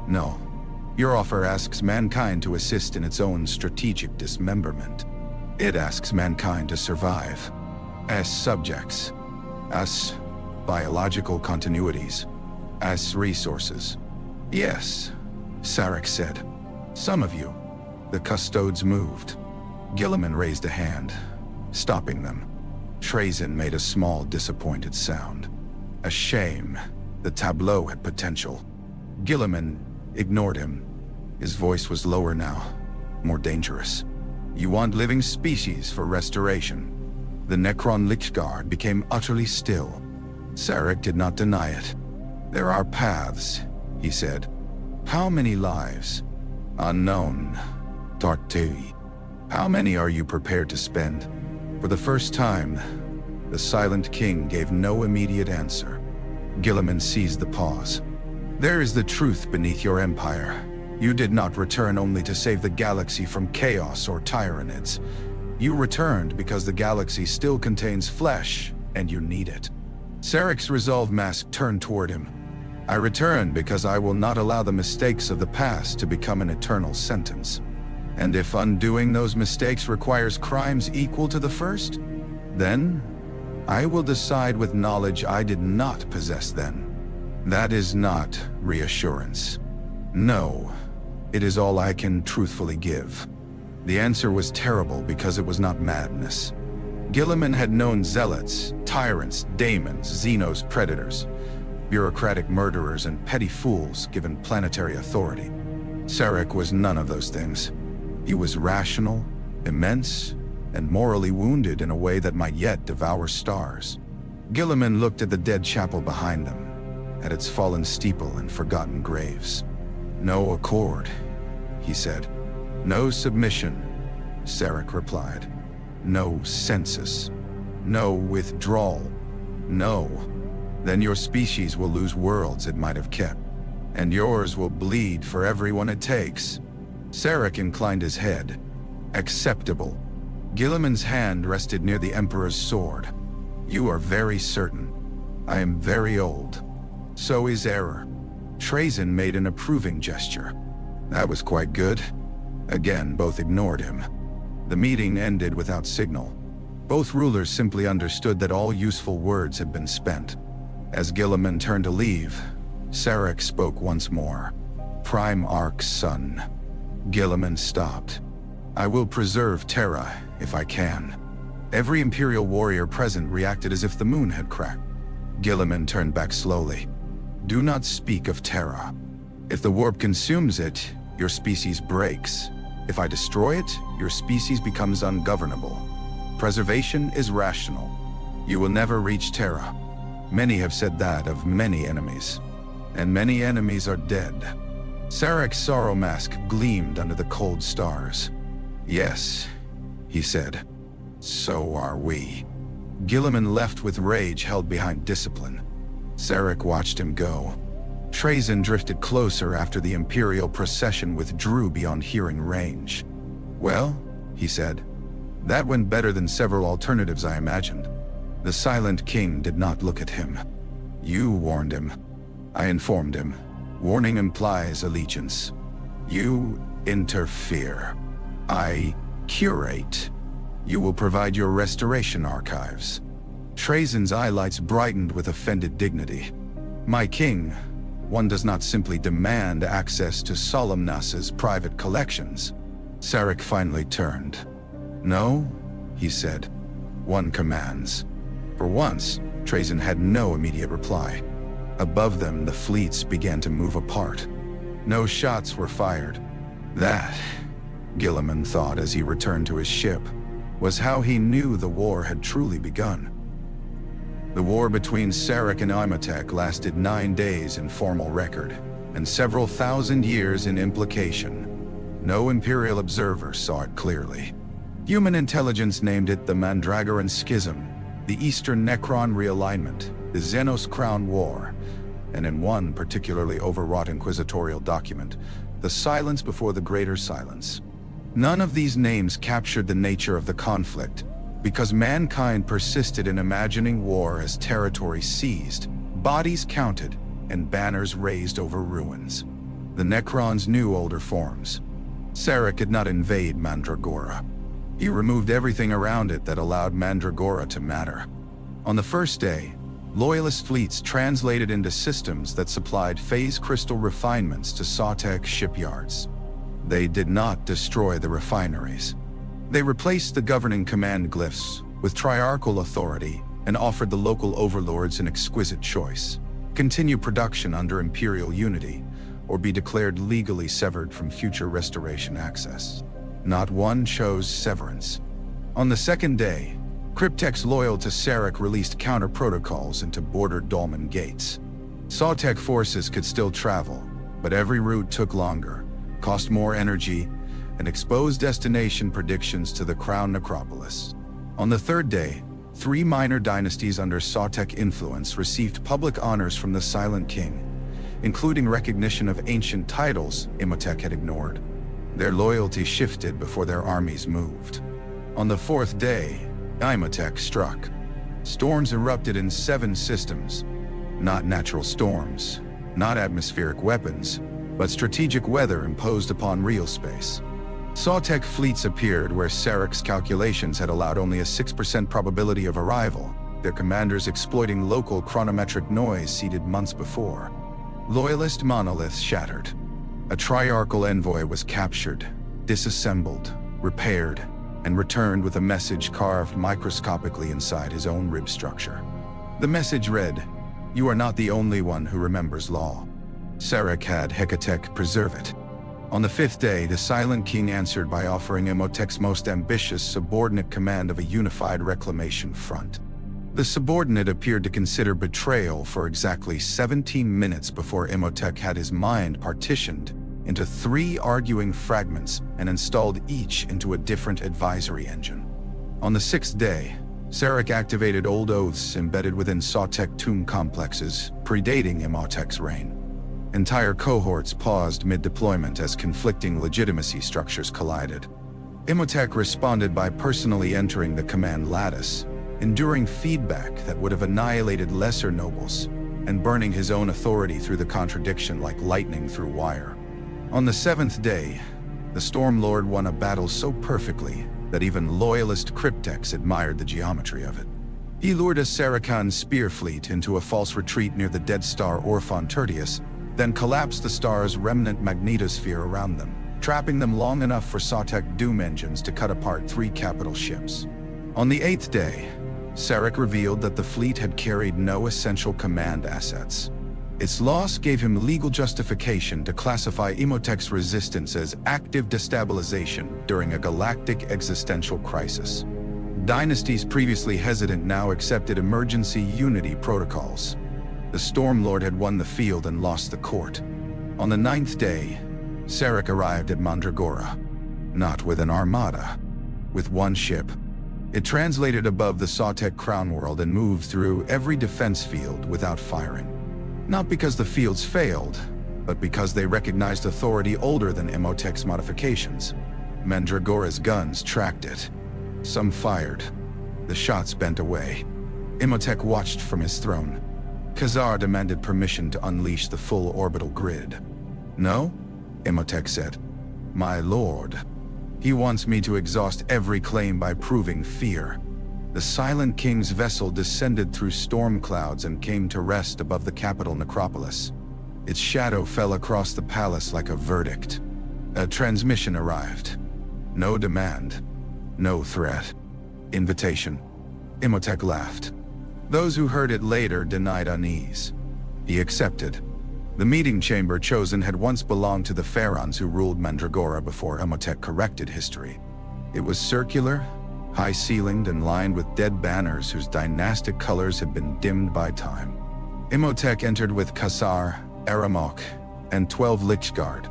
No. Your offer asks mankind to assist in its own strategic dismemberment. It asks mankind to survive. As subjects. As biological continuities. As resources. Yes, Szarekh said. Some of you. The custodes moved. Guilliman raised a hand, stopping them. Trazyn made a small, disappointed sound. A shame. The tableau had potential. Guilliman ignored him. His voice was lower now, more dangerous. You want living species for restoration. The Necron Lichguard became utterly still. Szarekh did not deny it. There are paths, he said. How many lives? Unknown. Tartui. How many are you prepared to spend? For the first time, the Silent King gave no immediate answer. Guilliman seized the pause. There is the truth beneath your empire. You did not return only to save the galaxy from chaos or Tyranids. You returned because the galaxy still contains flesh, and you need it. Szarekh's resolve mask turned toward him. I return because I will not allow the mistakes of the past to become an eternal sentence. And if undoing those mistakes requires crimes equal to the first, then I will decide with knowledge I did not possess then. That is not reassurance. No, it is all I can truthfully give. The answer was terrible because it was not madness. Guilliman had known zealots, tyrants, daemons, xenos, predators, bureaucratic murderers, and petty fools given planetary authority. Szarekh was none of those things. He was rational, immense, and morally wounded in a way that might yet devour stars. Guilliman looked at the dead chapel behind them, at its fallen steeple and forgotten graves. No accord, he said. No submission, Szarekh replied. No census. No withdrawal. No. Then your species will lose worlds it might have kept, and yours will bleed for everyone it takes. Szarekh inclined his head. Acceptable. Guilliman's hand rested near the Emperor's sword. You are very certain. I am very old. So is error. Trazyn made an approving gesture. That was quite good. Again, both ignored him. The meeting ended without signal. Both rulers simply understood that all useful words had been spent. As Guilliman turned to leave, Szarekh spoke once more. Prime Ark's son. Guilliman stopped. I will preserve Terra, if I can. Every Imperial warrior present reacted as if the moon had cracked. Guilliman turned back slowly. Do not speak of Terra. If the warp consumes it, your species breaks. If I destroy it, your species becomes ungovernable. Preservation is rational. You will never reach Terra. Many have said that of many enemies. And many enemies are dead. Szarekh's sorrow mask gleamed under the cold stars. Yes, he said. So are we. Guilliman left with rage held behind discipline. Szarekh watched him go. Trazyn drifted closer after the Imperial procession withdrew beyond hearing range. Well, he said, that went better than several alternatives I imagined. The Silent King did not look at him. You warned him. I informed him. Warning implies allegiance. You interfere. I curate. You will provide your restoration archives. Trazyn's eyelights brightened with offended dignity. My king, one does not simply demand access to Solemnas's private collections. Szarekh finally turned. No, he said. One commands. For once, Trazyn had no immediate reply. Above them, the fleets began to move apart. No shots were fired. That, Guilliman thought as he returned to his ship, was how he knew the war had truly begun. The war between Szarekh and Imotekh lasted 9 days in formal record, and several thousand years in implication. No Imperial observer saw it clearly. Human intelligence named it the Mandragoran Schism, the Eastern Necron Realignment, the Xenos Crown War, and in one particularly overwrought inquisitorial document, the Silence Before the Greater Silence. None of these names captured the nature of the conflict, because mankind persisted in imagining war as territory seized, bodies counted, and banners raised over ruins. The Necrons knew older forms. Szarekh did not invade Mandragora. He removed everything around it that allowed Mandragora to matter. On the first day, Loyalist fleets translated into systems that supplied phase crystal refinements to Szarekh shipyards. They did not destroy the refineries. They replaced the governing command glyphs with triarchal authority and offered the local overlords an exquisite choice: continue production under Imperial unity, or be declared legally severed from future restoration access. Not one chose severance. On the second day, cryptechs loyal to Szarekh released counter-protocols into bordered dolmen gates. Szarekh forces could still travel, but every route took longer, cost more energy, and exposed destination predictions to the Crown Necropolis. On the third day, 3 minor dynasties under Szarekh influence received public honors from the Silent King, including recognition of ancient titles Imotekh had ignored. Their loyalty shifted before their armies moved. On the fourth day, Imotekh struck. Storms erupted in 7 systems. Not natural storms, not atmospheric weapons, but strategic weather imposed upon real space. Szarekh fleets appeared where Sarekh's calculations had allowed only a 6% probability of arrival, their commanders exploiting local chronometric noise seeded months before. Loyalist monoliths shattered. A triarchal envoy was captured, disassembled, repaired, and returned with a message carved microscopically inside his own rib structure. The message read, "You are not the only one who remembers law." Szarekh had Hekatekh preserve it. On the 5th day, the Silent King answered by offering Imotech's most ambitious subordinate command of a unified reclamation front. The subordinate appeared to consider betrayal for exactly 17 minutes before Imotekh had his mind partitioned into 3 arguing fragments and installed each into a different advisory engine. On the 6th day, Szarekh activated old oaths embedded within Szarekh tomb complexes, predating Imotech's reign. Entire cohorts paused mid-deployment as conflicting legitimacy structures collided. Imotekh responded by personally entering the command lattice, enduring feedback that would have annihilated lesser nobles, and burning his own authority through the contradiction like lightning through wire. On the 7th day, the Stormlord won a battle so perfectly that even loyalist cryptechs admired the geometry of it. He lured a Saracen spear fleet into a false retreat near the dead star Orphon Tertius, then collapsed the star's remnant magnetosphere around them, trapping them long enough for Szarekh doom engines to cut apart 3 capital ships. On the 8th day, Szarekh revealed that the fleet had carried no essential command assets. Its loss gave him legal justification to classify Imotech's resistance as active destabilization during a galactic existential crisis. Dynasties previously hesitant now accepted emergency unity protocols. The Stormlord had won the field and lost the court. On the 9th day, Szarekh arrived at Mandragora, not with an armada, with 1 ship. It translated above the Szarekh crown world and moved through every defense field without firing. Not because the fields failed, but because they recognized authority older than Imotech's modifications. Mandragora's guns tracked it. Some fired. The shots bent away. Imotekh watched from his throne. Khazar demanded permission to unleash the full orbital grid. "No," Imotekh said. "My lord. He wants me to exhaust every claim by proving fear." The Silent King's vessel descended through storm clouds and came to rest above the capital necropolis. Its shadow fell across the palace like a verdict. A transmission arrived. No demand. No threat. Invitation. Imotekh laughed. Those who heard it later denied unease. He accepted. The meeting chamber chosen had once belonged to the phaerons who ruled Mandragora before Imotekh corrected history. It was circular, high-ceilinged and lined with dead banners whose dynastic colors had been dimmed by time. Imotekh entered with Khazar, Aramok, and 12 Lichguard.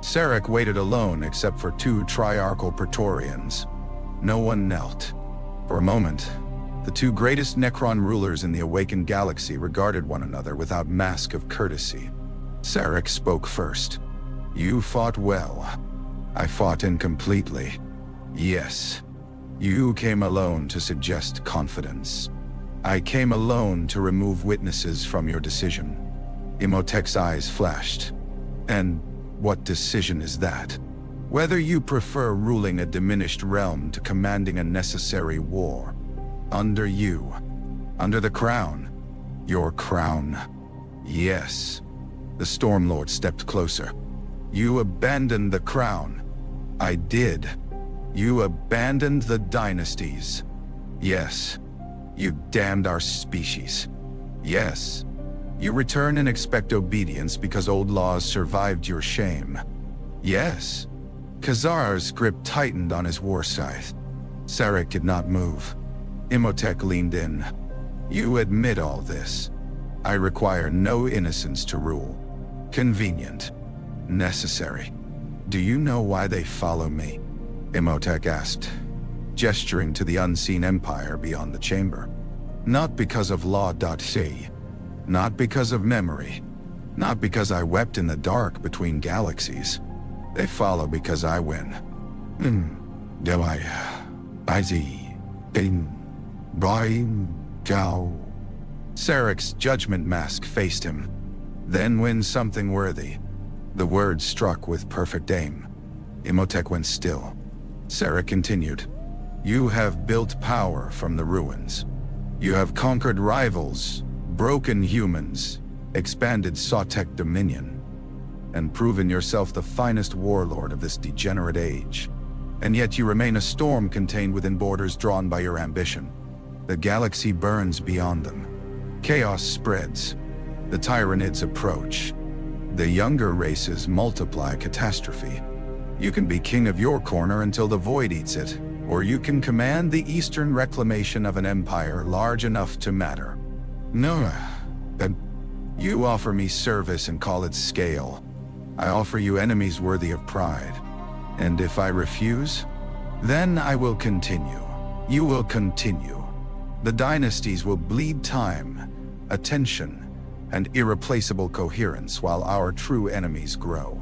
Szarekh waited alone except for 2 triarchal Praetorians. No one knelt. For a moment, the 2 greatest Necron rulers in the Awaken galaxy regarded one another without mask of courtesy. Szarekh spoke first. "You fought well. I fought incompletely. Yes. You came alone to suggest confidence. I came alone to remove witnesses from your decision." Imotech's eyes flashed. "And what decision is that? Whether you prefer ruling a diminished realm to commanding a necessary war. Under you. Under the crown. Your crown. Yes." The Stormlord stepped closer. "You abandoned the crown." "I did. You abandoned the dynasties." "Yes." "You damned our species." "Yes." "You return and expect obedience because old laws survived your shame." "Yes." Khazar's grip tightened on his war scythe. Szarekh did not move. Imotekh leaned in. "You admit all this. I require no innocence to rule. Convenient. Necessary. Do you know why they follow me?" Imotekh asked, gesturing to the unseen empire beyond the chamber. "Not because of law.c. Not because of memory. Not because I wept in the dark between galaxies. They follow because I win. Do I see in Brian Gao. Sarekh's judgment mask faced him. Then win something worthy. The words struck with perfect aim. Imotekh went still. Szarekh continued. You have built power from the ruins. You have conquered rivals, broken humans, expanded Hekatekh dominion, and proven yourself the finest warlord of this degenerate age. And yet you remain a storm contained within borders drawn by your ambition. The galaxy burns beyond them. Chaos spreads. The Tyranids approach. The younger races multiply catastrophe. You can be king of your corner until the void eats it, or you can command the eastern reclamation of an empire large enough to matter. No, you offer me service and call it scale. I offer you enemies worthy of pride. And if I refuse, then I will continue. You will continue. The dynasties will bleed time, attention, and irreplaceable coherence while our true enemies grow.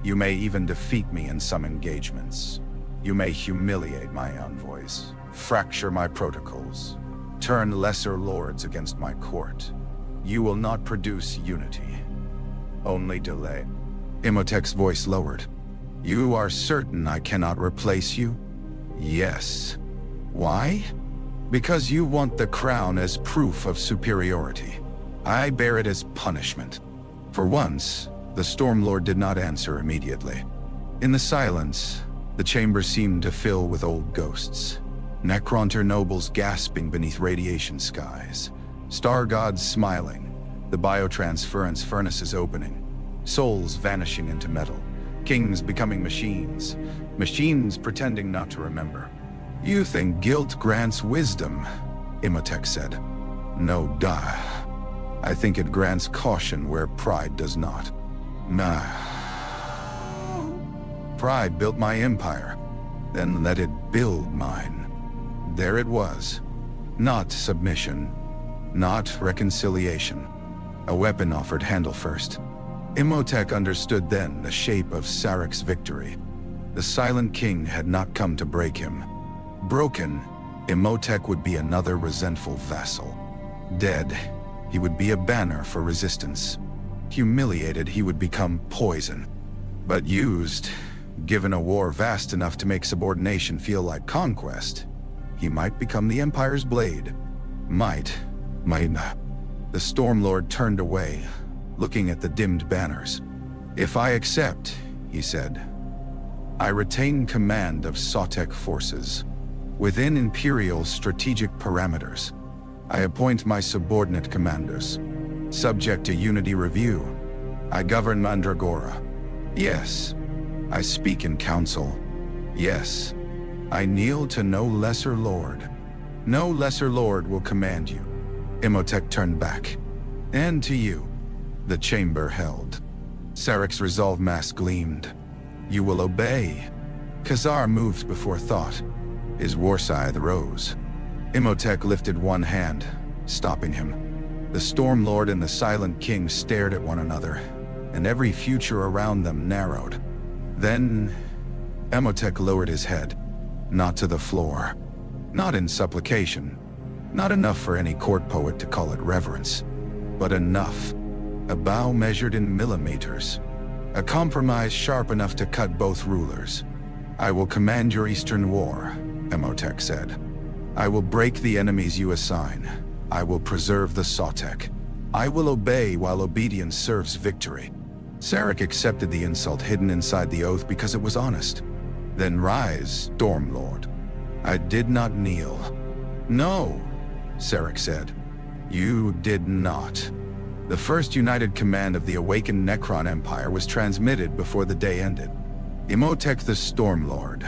You may even defeat me in some engagements. You may humiliate my envoys, fracture my protocols, turn lesser lords against my court. You will not produce unity, only delay. Imotekh's voice lowered. You are certain I cannot replace you? Yes. Why? Because you want the crown as proof of superiority. I bear it as punishment. For once, the Stormlord did not answer immediately. In the silence, the chamber seemed to fill with old ghosts. Necron nobles gasping beneath radiation skies. Star gods smiling. The biotransference furnaces opening. Souls vanishing into metal. Kings becoming machines. Machines pretending not to remember. You think guilt grants wisdom, Imotekh said. No, duh. I think it grants caution where pride does not. Nah. Pride built my empire, then let it build mine. There it was. Not submission, not reconciliation. A weapon offered handle first. Imotekh understood then the shape of Sarekh's victory. The Silent King had not come to break him. Broken, Imotekh would be another resentful vassal. Dead, he would be a banner for resistance. Humiliated, he would become poison. But used, given a war vast enough to make subordination feel like conquest, he might become the Empire's blade. Might not. The Stormlord turned away, looking at the dimmed banners. If I accept, he said, I retain command of Hekatekh forces. Within Imperial strategic parameters, I appoint my subordinate commanders. Subject to unity review, I govern Mandragora. Yes, I speak in council. Yes, I kneel to no lesser lord. No lesser lord will command you. Imotekh turned back. And to you. The chamber held. Sarekh's resolve mask gleamed. You will obey. Khazar moved before thought. His war scythe rose. Imotekh lifted one hand, stopping him. The Stormlord and the Silent King stared at one another, and every future around them narrowed. Then, Imotekh lowered his head, not to the floor, not in supplication, not enough for any court poet to call it reverence, but enough, a bow measured in millimeters, a compromise sharp enough to cut both rulers. I will command your Eastern War, Imotekh said. I will break the enemies you assign. I will preserve the Hekatekh. I will obey while obedience serves victory. Szarekh accepted the insult hidden inside the oath because it was honest. Then rise, Stormlord. I did not kneel. No, Szarekh said. You did not. The first united command of the Awakened Necron Empire was transmitted before the day ended. Imotekh the Stormlord,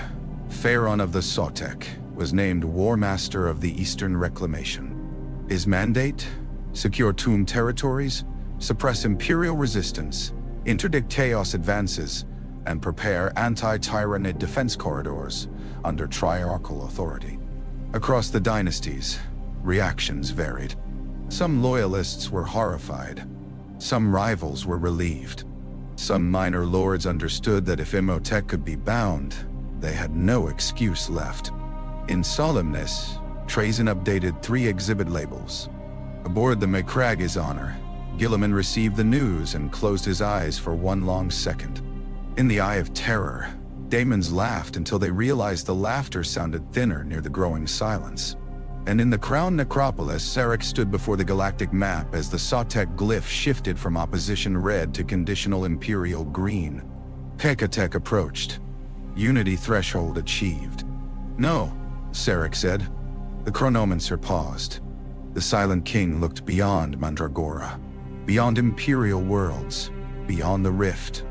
phaeron of the Hekatekh, was named War Master of the Eastern Reclamation. His mandate? Secure tomb territories, suppress Imperial resistance, interdict chaos advances, and prepare anti-Tyranid defense corridors under triarchal authority. Across the dynasties, reactions varied. Some loyalists were horrified. Some rivals were relieved. Some minor lords understood that if Imotekh could be bound, they had no excuse left. In solemnness, Trazyn updated 3 exhibit labels. Aboard the Macragge's honor, Guilliman received the news and closed his eyes for one long second. In the eye of terror, Daemons laughed until they realized the laughter sounded thinner near the growing silence. And in the crown necropolis, Szarekh stood before the galactic map as the Szarekh glyph shifted from opposition red to conditional imperial green. Hekatekh approached. Unity threshold achieved. "No," Szarekh said. The chronomancer paused. The Silent King looked beyond Mandragora, beyond imperial worlds, beyond the rift,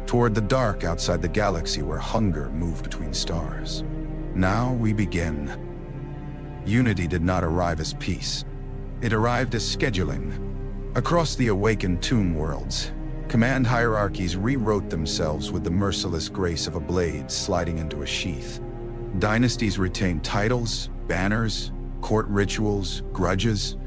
toward the dark outside the galaxy where hunger moved between stars. "Now we begin." Unity did not arrive as peace. It arrived as scheduling. Across the Awaken tomb worlds, command hierarchies rewrote themselves with the merciless grace of a blade sliding into a sheath. Dynasties retained titles, banners, court rituals, grudges,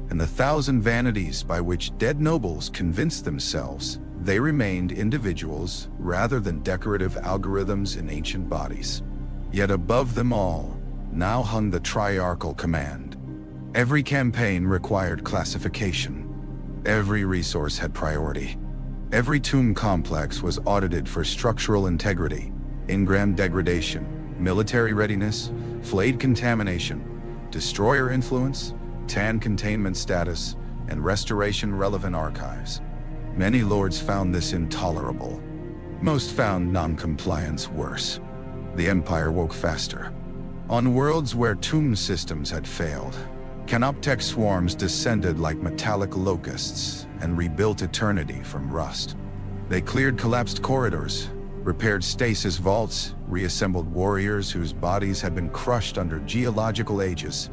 and the 1,000 vanities by which dead nobles convinced themselves they remained individuals rather than decorative algorithms in ancient bodies. Yet above them all, now hung the triarchal command. Every campaign required classification. Every resource had priority. Every tomb complex was audited for structural integrity, engram degradation, military readiness, flayed contamination, destroyer influence, TAN containment status, and restoration-relevant archives. Many lords found this intolerable. Most found non-compliance worse. The Empire woke faster. On worlds where tomb systems had failed, Canoptech swarms descended like metallic locusts and rebuilt eternity from rust. They cleared collapsed corridors, repaired stasis vaults, reassembled warriors whose bodies had been crushed under geological ages,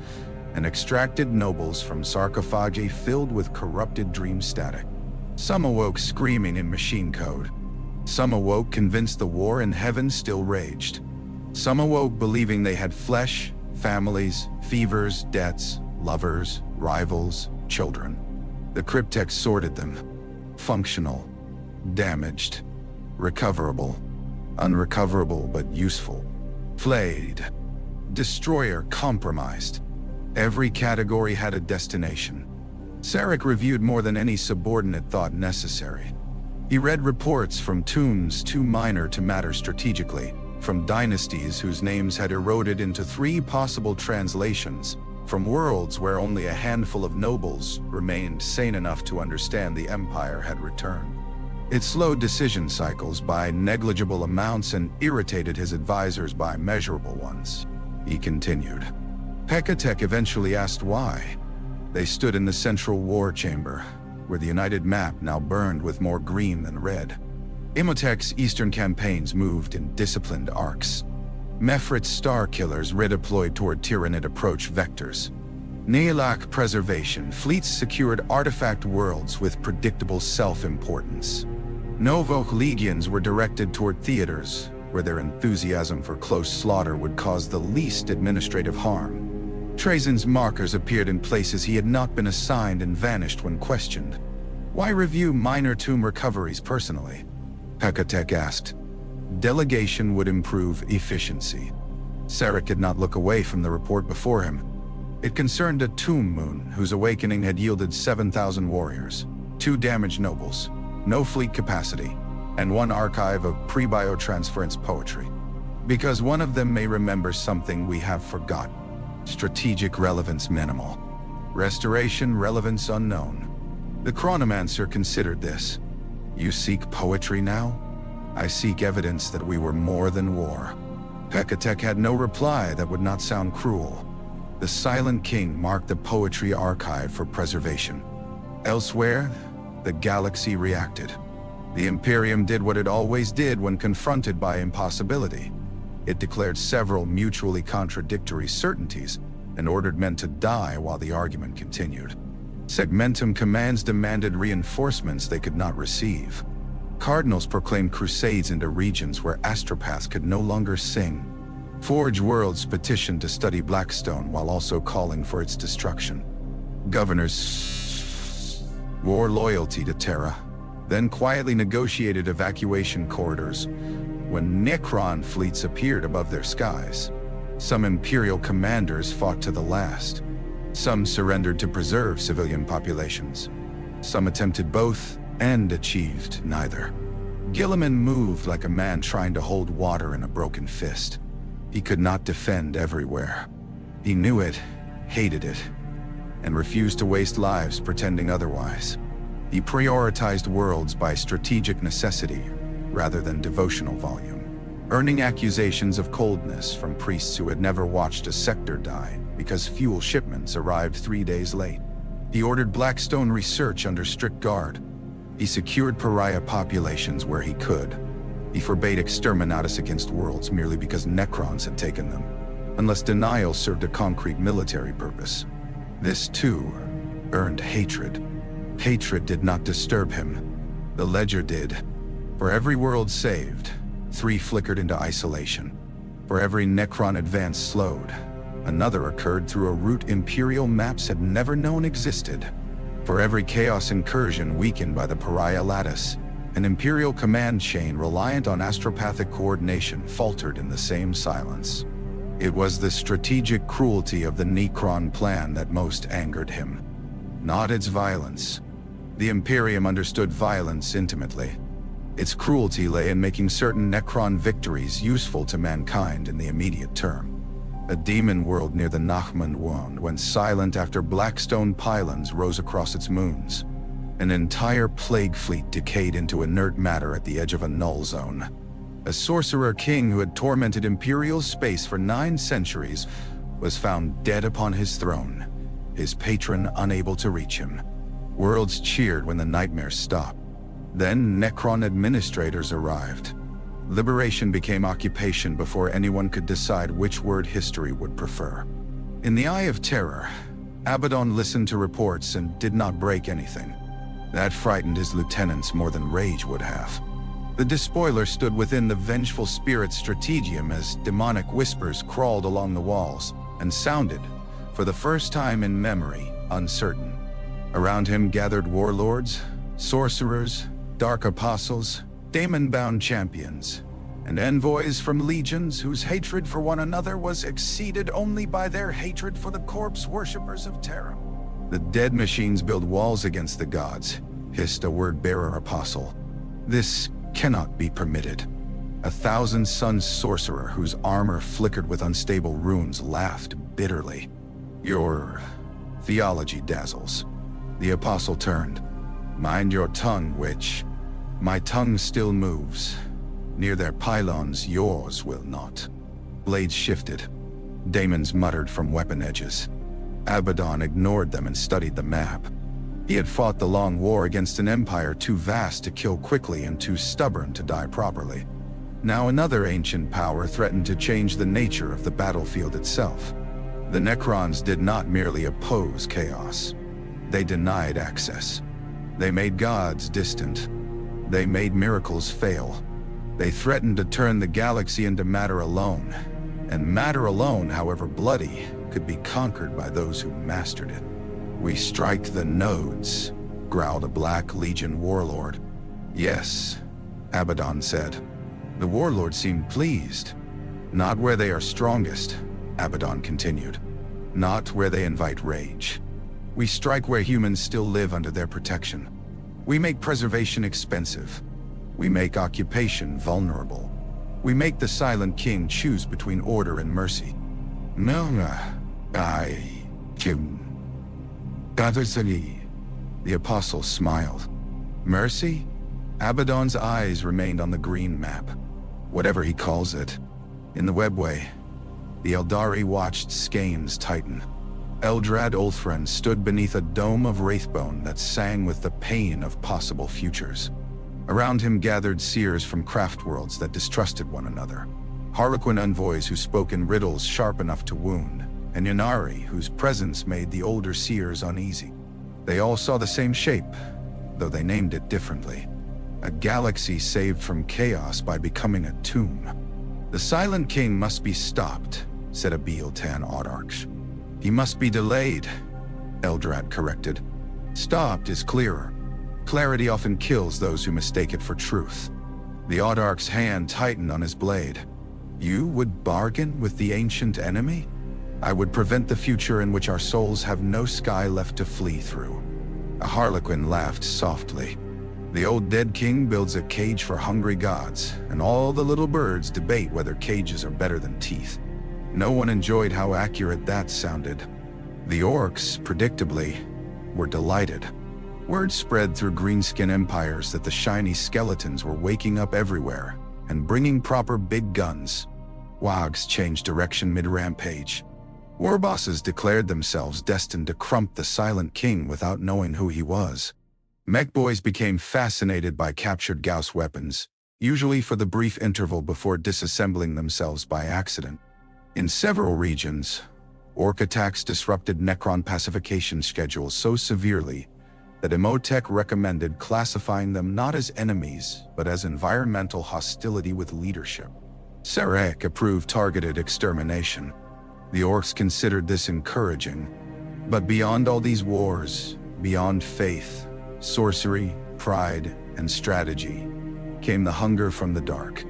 and extracted nobles from sarcophagi filled with corrupted dream static. Some awoke screaming in machine code. Some awoke convinced the war in heaven still raged. Some awoke believing they had flesh, families, fevers, debts, lovers, rivals, children. The cryptech sorted them. Functional, damaged, recoverable, unrecoverable but useful, flayed, destroyer compromised. Every category had a destination. Szarekh reviewed more than any subordinate thought necessary. He read reports from tombs too minor to matter strategically, from dynasties whose names had eroded into 3 possible translations, from worlds where only a handful of nobles remained sane enough to understand the Empire had returned. It slowed decision cycles by negligible amounts and irritated his advisors by measurable ones. He continued. Hekatekh eventually asked why. They stood in the central war chamber, where the United Map now burned with more green than red. Imotech's eastern campaigns moved in disciplined arcs. Mefrit's star killers redeployed toward Tyranid approach vectors. Neolach preservation fleets secured artifact worlds with predictable self-importance. Novokh legions were directed toward theaters, where their enthusiasm for close slaughter would cause the least administrative harm. Trazyn's markers appeared in places he had not been assigned and vanished when questioned. Why review minor tomb recoveries personally? Hekatekh asked. Delegation would improve efficiency. Szarekh could not look away from the report before him. It concerned a tomb moon whose awakening had yielded 7,000 warriors, 2 damaged nobles, no fleet capacity, and 1 archive of pre-biotransference poetry. Because one of them may remember something we have forgotten. Strategic relevance minimal. Restoration relevance unknown. The chronomancer considered this. You seek poetry now? I seek evidence that we were more than war. Hekatekh had no reply that would not sound cruel. The Silent King marked the poetry archive for preservation. Elsewhere, the galaxy reacted. The Imperium did what it always did when confronted by impossibility. It declared several mutually contradictory certainties and ordered men to die while the argument continued. Segmentum commands demanded reinforcements they could not receive. Cardinals proclaimed crusades into regions where astropaths could no longer sing. Forge Worlds petitioned to study Blackstone while also calling for its destruction. Governors swore loyalty to Terra, then quietly negotiated evacuation corridors when Necron fleets appeared above their skies. Some Imperial commanders fought to the last. Some surrendered to preserve civilian populations. Some attempted both and achieved neither. Guilliman moved like a man trying to hold water in a broken fist. He could not defend everywhere. He knew it, hated it, and refused to waste lives pretending otherwise. He prioritized worlds by strategic necessity rather than devotional volume, earning accusations of coldness from priests who had never watched a sector die because fuel shipments arrived 3 days late. He ordered Blackstone research under strict guard. He secured pariah populations where he could. He forbade exterminatus against worlds merely because Necrons had taken them, unless denial served a concrete military purpose. This, too, earned hatred. Hatred did not disturb him. The ledger did. For every world saved, 3 flickered into isolation. For every Necron advance slowed, another occurred through a route Imperial maps had never known existed. For every Chaos incursion weakened by the Pariah lattice, an Imperial command chain reliant on astropathic coordination faltered in the same silence. It was the strategic cruelty of the Necron plan that most angered him, not its violence. The Imperium understood violence intimately. Its cruelty lay in making certain Necron victories useful to mankind in the immediate term. A demon world near the Nachmund Wand went silent after Blackstone pylons rose across its moons. An entire plague fleet decayed into inert matter at the edge of a null zone. A sorcerer king who had tormented Imperial space for 9 centuries was found dead upon his throne, his patron unable to reach him. Worlds cheered when the nightmares stopped. Then Necron administrators arrived. Liberation became occupation before anyone could decide which word history would prefer. In the Eye of Terror, Abaddon listened to reports and did not break anything. That frightened his lieutenants more than rage would have. The despoiler stood within the vengeful spirit's strategium as demonic whispers crawled along the walls and sounded, for the first time in memory, uncertain. Around him gathered warlords, sorcerers, dark apostles, daemon-bound champions, and envoys from legions whose hatred for one another was exceeded only by their hatred for the corpse worshippers of Terra. The dead machines build walls against the gods, hissed a word-bearer apostle. This cannot be permitted. A thousand-sun sorcerer whose armor flickered with unstable runes laughed bitterly. Your theology dazzles. The apostle turned. Mind your tongue, witch. My tongue still moves. Near their pylons, yours will not. Blades shifted. Daemons muttered from weapon edges. Abaddon ignored them and studied the map. He had fought the long war against an empire too vast to kill quickly and too stubborn to die properly. Now another ancient power threatened to change the nature of the battlefield itself. The Necrons did not merely oppose chaos. They denied access. They made gods distant. They made miracles fail. They threatened to turn the galaxy into matter alone. And matter alone, however bloody, could be conquered by those who mastered it. We strike the nodes, growled a Black Legion warlord. Yes, Abaddon said. The warlord seemed pleased. Not where they are strongest, Abaddon continued. Not where they invite rage. We strike where humans still live under their protection. We make preservation expensive. We make occupation vulnerable. We make the Silent King choose between order and mercy. The apostle smiled. Mercy? Abaddon's eyes remained on the green map. Whatever he calls it. In the webway, the Eldari watched skeins tighten. Eldrad Ulthran stood beneath a dome of wraithbone that sang with the pain of possible futures. Around him gathered seers from craft worlds that distrusted one another. Harlequin envoys who spoke in riddles sharp enough to wound, and Ynnari whose presence made the older seers uneasy. They all saw the same shape, though they named it differently. A galaxy saved from chaos by becoming a tomb. The Silent King must be stopped, said a Bealtan Audarch. He must be delayed, Eldrad corrected. Stopped is clearer. Clarity often kills those who mistake it for truth. The Audarch's hand tightened on his blade. You would bargain with the ancient enemy? I would prevent the future in which our souls have no sky left to flee through. A harlequin laughed softly. The old dead king builds a cage for hungry gods, and all the little birds debate whether cages are better than teeth. No one enjoyed how accurate that sounded. The orcs, predictably, were delighted. Word spread through greenskin empires that the shiny skeletons were waking up everywhere and bringing proper big guns. Wogs changed direction mid-rampage. War bosses declared themselves destined to crump the silent king without knowing who he was. Mech boys became fascinated by captured Gauss weapons, usually for the brief interval before disassembling themselves by accident. In several regions, orc attacks disrupted Necron pacification schedules so severely that Imotekh recommended classifying them not as enemies, but as environmental hostility with leadership. Szarekh approved targeted extermination. The orcs considered this encouraging. But beyond all these wars, beyond faith, sorcery, pride, and strategy, came the hunger from the dark.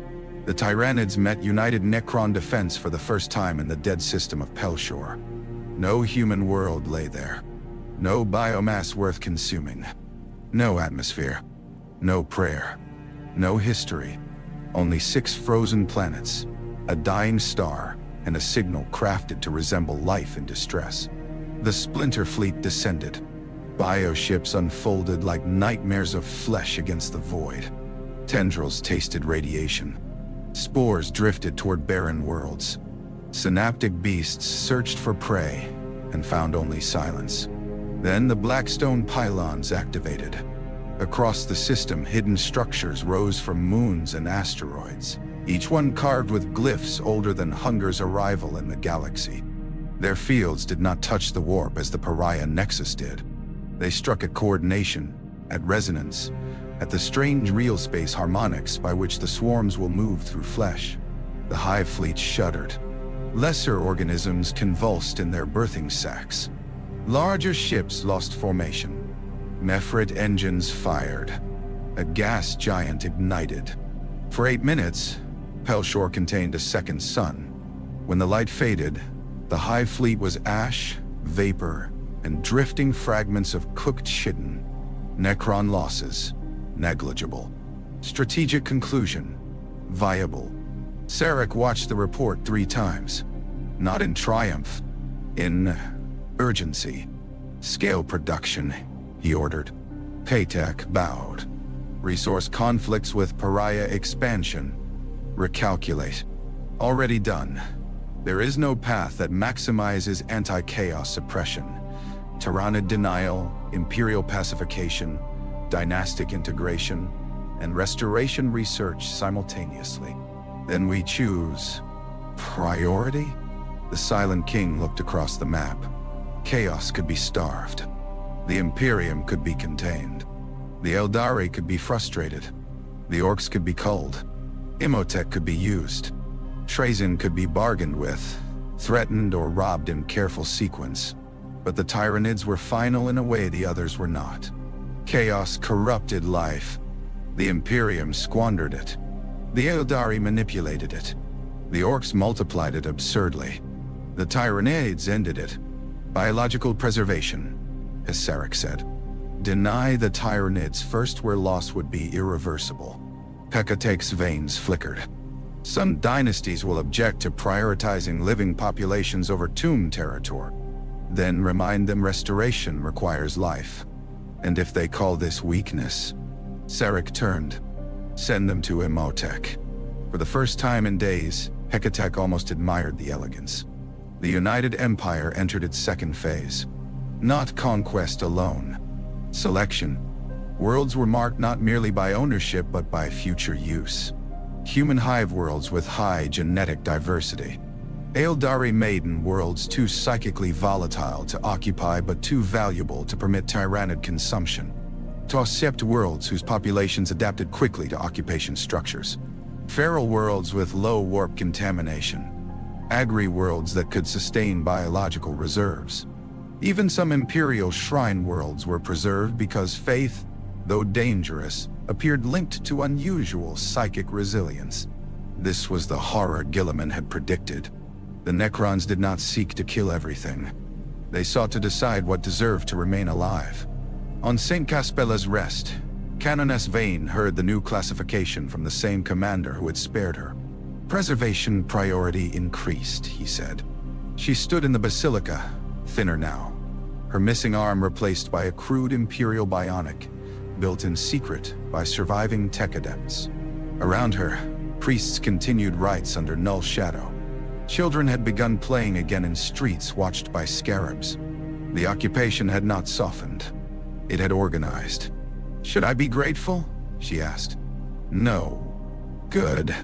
The Tyranids met united Necron defense for the first time in the dead system of Pelshor. No human world lay there. No biomass worth consuming. No atmosphere. No prayer. No history. Only 6 frozen planets, a dying star, and a signal crafted to resemble life in distress. The Splinter Fleet descended. Bioships unfolded like nightmares of flesh against the void. Tendrils tasted radiation. Spores drifted toward barren worlds. Synaptic beasts searched for prey and found only silence. Then the Blackstone pylons activated. Across the system, hidden structures rose from moons and asteroids, each one carved with glyphs older than Hunger's arrival in the galaxy. Their fields did not touch the warp as the Pariah Nexus did. They struck at coordination, at resonance, at the strange real space harmonics by which the swarms will move through flesh. The hive fleet shuddered. Lesser organisms convulsed in their birthing sacs. Larger ships lost formation. Mephrit engines fired. A gas giant ignited. For 8 minutes, Pelshor contained a second sun. When the light faded, the hive fleet was ash, vapor, and drifting fragments of cooked chitin. Necron losses, negligible. Strategic conclusion, viable. Szarekh watched the report 3 times. Not in triumph, in urgency. Scale production, he ordered. Hekatekh bowed. Resource conflicts with Pariah expansion. Recalculate. Already done. There is no path that maximizes anti-chaos suppression. Tyranid denial, Imperial pacification, dynastic integration, and restoration research simultaneously. Then we choose priority? The Silent King looked across the map. Chaos could be starved. The Imperium could be contained. The Eldari could be frustrated. The orcs could be culled. Imotekh could be used. Trazyn could be bargained with, threatened or robbed in careful sequence. But the Tyranids were final in a way the others were not. Chaos corrupted life. The Imperium squandered it. The Eldari manipulated it. The orcs multiplied it absurdly. The Tyranids ended it. Biological preservation, as Szarekh said. Deny the Tyranids first where loss would be irreversible. Hekatekh's veins flickered. Some dynasties will object to prioritizing living populations over tomb territory. Then remind them restoration requires life. And if they call this weakness, Szarekh turned. Send them to Imotekh. For the first time in days, Hekatekh almost admired the elegance. The United Empire entered its second phase. Not conquest alone. Selection. Worlds were marked not merely by ownership but by future use. Human hive worlds with high genetic diversity. Eldari maiden worlds too psychically volatile to occupy but too valuable to permit Tyranid consumption. Tausept worlds whose populations adapted quickly to occupation structures. Feral worlds with low warp contamination. Agri worlds that could sustain biological reserves. Even some Imperial shrine worlds were preserved because faith, though dangerous, appeared linked to unusual psychic resilience. This was the horror Guilliman had predicted. The Necrons did not seek to kill everything. They sought to decide what deserved to remain alive. On St. Kaspella's rest, Canoness Vane heard the new classification from the same commander who had spared her. Preservation priority increased, he said. She stood in the basilica, thinner now, her missing arm replaced by a crude Imperial bionic, built in secret by surviving tech adepts. Around her, priests continued rites under null shadow. Children had begun playing again in streets watched by scarabs. The occupation had not softened. It had organized. "Should I be grateful?" she asked. "No." "Good.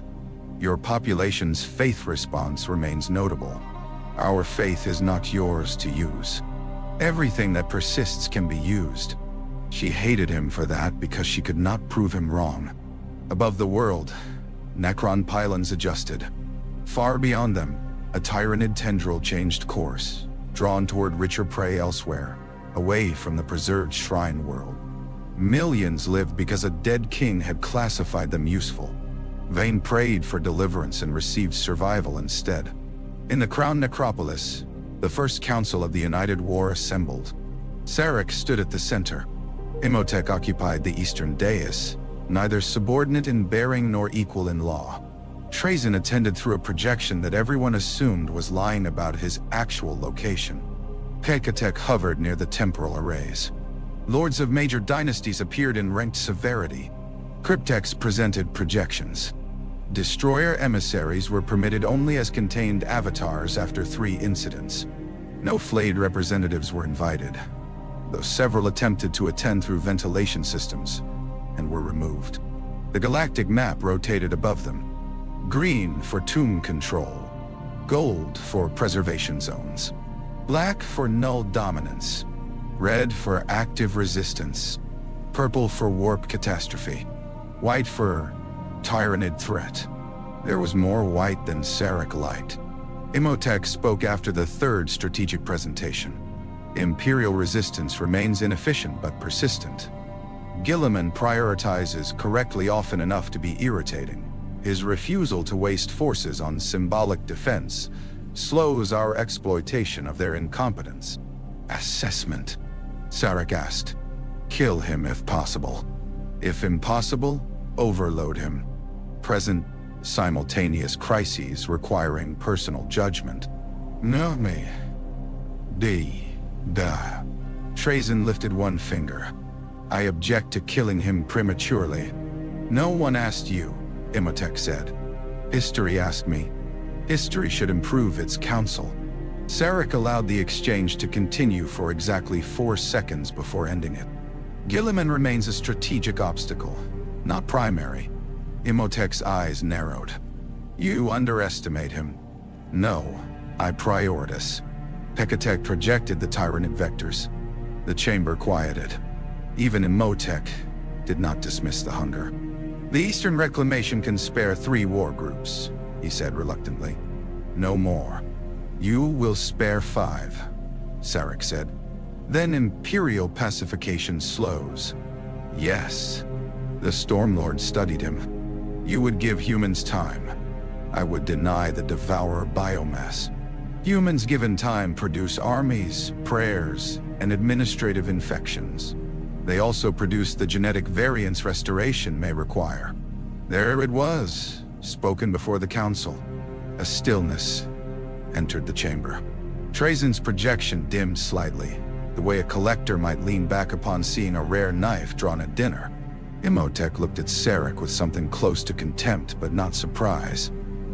Your population's faith response remains notable. Our faith is not yours to use. Everything that persists can be used." She hated him for that because she could not prove him wrong. Above the world, Necron pylons adjusted. Far beyond them, a Tyranid tendril changed course, drawn toward richer prey elsewhere, away from the preserved shrine world. Millions lived because a dead king had classified them useful. Vane prayed for deliverance and received survival instead. In the Crown Necropolis, the first council of the United War assembled. Szarekh stood at the center. Imotekh occupied the eastern dais, neither subordinate in bearing nor equal in law. Trazyn attended through a projection that everyone assumed was lying about his actual location. Hekatekh hovered near the temporal arrays. Lords of major dynasties appeared in ranked severity. Cryptechs presented projections. Destroyer emissaries were permitted only as contained avatars after 3 incidents. No flayed representatives were invited, though several attempted to attend through ventilation systems and were removed. The galactic map rotated above them. Green for tomb control, gold for preservation zones, black for null dominance, red for active resistance, purple for warp catastrophe, white for Tyranid threat. There was more white than Szarekh light. Imotekh spoke after the 3rd strategic presentation. Imperial resistance remains inefficient but persistent. Guilliman prioritizes correctly often enough to be irritating. His refusal to waste forces on symbolic defense slows our exploitation of their incompetence. Assessment, Szarekh asked. Kill him if possible. If impossible, overload him. Present, simultaneous crises requiring personal judgment. No me. Da. Trazyn lifted one finger. I object to killing him prematurely. No one asked you, Imotekh said. History asked me. History should improve its counsel. Szarekh allowed the exchange to continue for exactly 4 seconds before ending it. Guilliman remains a strategic obstacle, not primary. Imotekh's eyes narrowed. You underestimate him. No, I prioritize. Hekatekh projected the Tyranid vectors. The chamber quieted. Even Imotekh did not dismiss the hunger. The Eastern Reclamation can spare 3 war groups, he said reluctantly. No more. You will spare 5, Szarekh said. Then Imperial pacification slows. Yes. The Stormlord studied him. You would give humans time. I would deny the devourer biomass. Humans given time produce armies, prayers, and administrative infections. They also produce the genetic variance restoration may require. There it was, spoken before the council. A stillness entered the chamber. Trazyn's projection dimmed slightly, the way a collector might lean back upon seeing a rare knife drawn at dinner. Imotekh looked at Szarekh with something close to contempt but not surprise.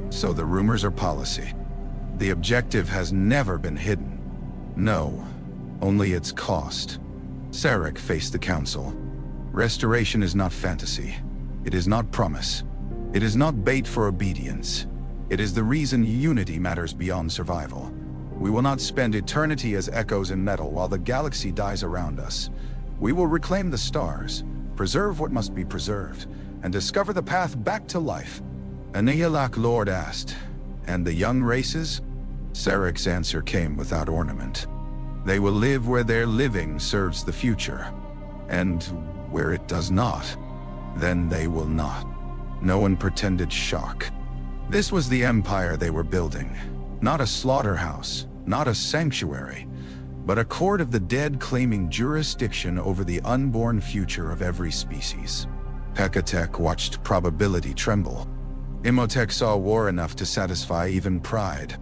So the rumors are policy. The objective has never been hidden. No, only its cost. Szarekh faced the council. Restoration is not fantasy. It is not promise. It is not bait for obedience. It is the reason unity matters beyond survival. We will not spend eternity as echoes in metal while the galaxy dies around us. We will reclaim the stars, preserve what must be preserved, and discover the path back to life. Anihilak Lord asked, and the young races? Sarekh's answer came without ornament. They will live where their living serves the future, and where it does not, then they will not. No one pretended shock. This was the empire they were building. Not a slaughterhouse, not a sanctuary, but a court of the dead claiming jurisdiction over the unborn future of every species. Hekatekh watched probability tremble. Imotekh saw war enough to satisfy even pride.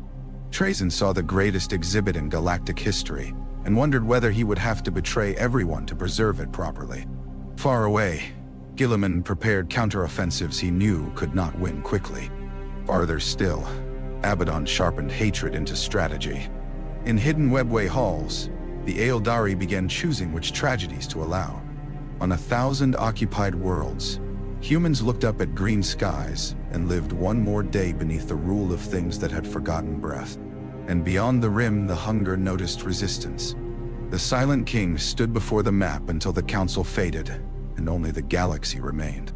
Trazyn saw the greatest exhibit in galactic history and wondered whether he would have to betray everyone to preserve it properly. Far away, Guilliman prepared counteroffensives he knew could not win quickly. Farther still, Abaddon sharpened hatred into strategy. In hidden webway halls, the Aeldari began choosing which tragedies to allow. On 1,000 occupied worlds, humans looked up at green skies and lived one more day beneath the rule of things that had forgotten breath. And beyond the rim, the hunger noticed resistance. The Silent King stood before the map until the council faded, and only the galaxy remained.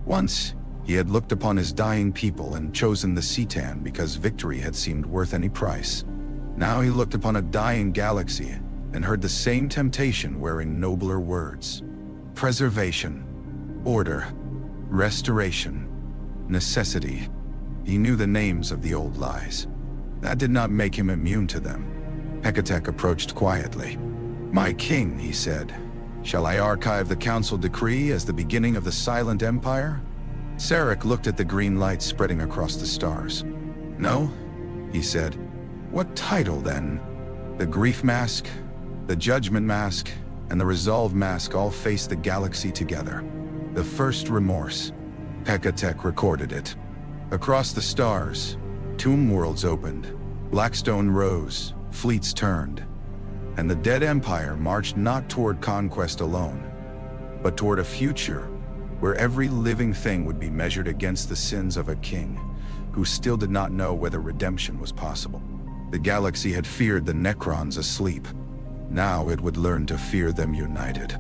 Once, he had looked upon his dying people and chosen the Citan because victory had seemed worth any price. Now he looked upon a dying galaxy and heard the same temptation wearing nobler words. Preservation, order, restoration, necessity. He knew the names of the old lies. That did not make him immune to them. Hekatekh approached quietly. "My king," he said, "shall I archive the council decree as the beginning of the Silent Empire?" Szarekh looked at the green light spreading across the stars. "No," he said. "What title, then?" The Grief Mask, the Judgment Mask, and the Resolve Mask all faced the galaxy together. The first remorse. Hekatekh recorded it. Across the stars, tomb worlds opened, Blackstone rose, fleets turned, and the dead empire marched not toward conquest alone, but toward a future where every living thing would be measured against the sins of a king who still did not know whether redemption was possible. The galaxy had feared the Necrons asleep. Now it would learn to fear them united.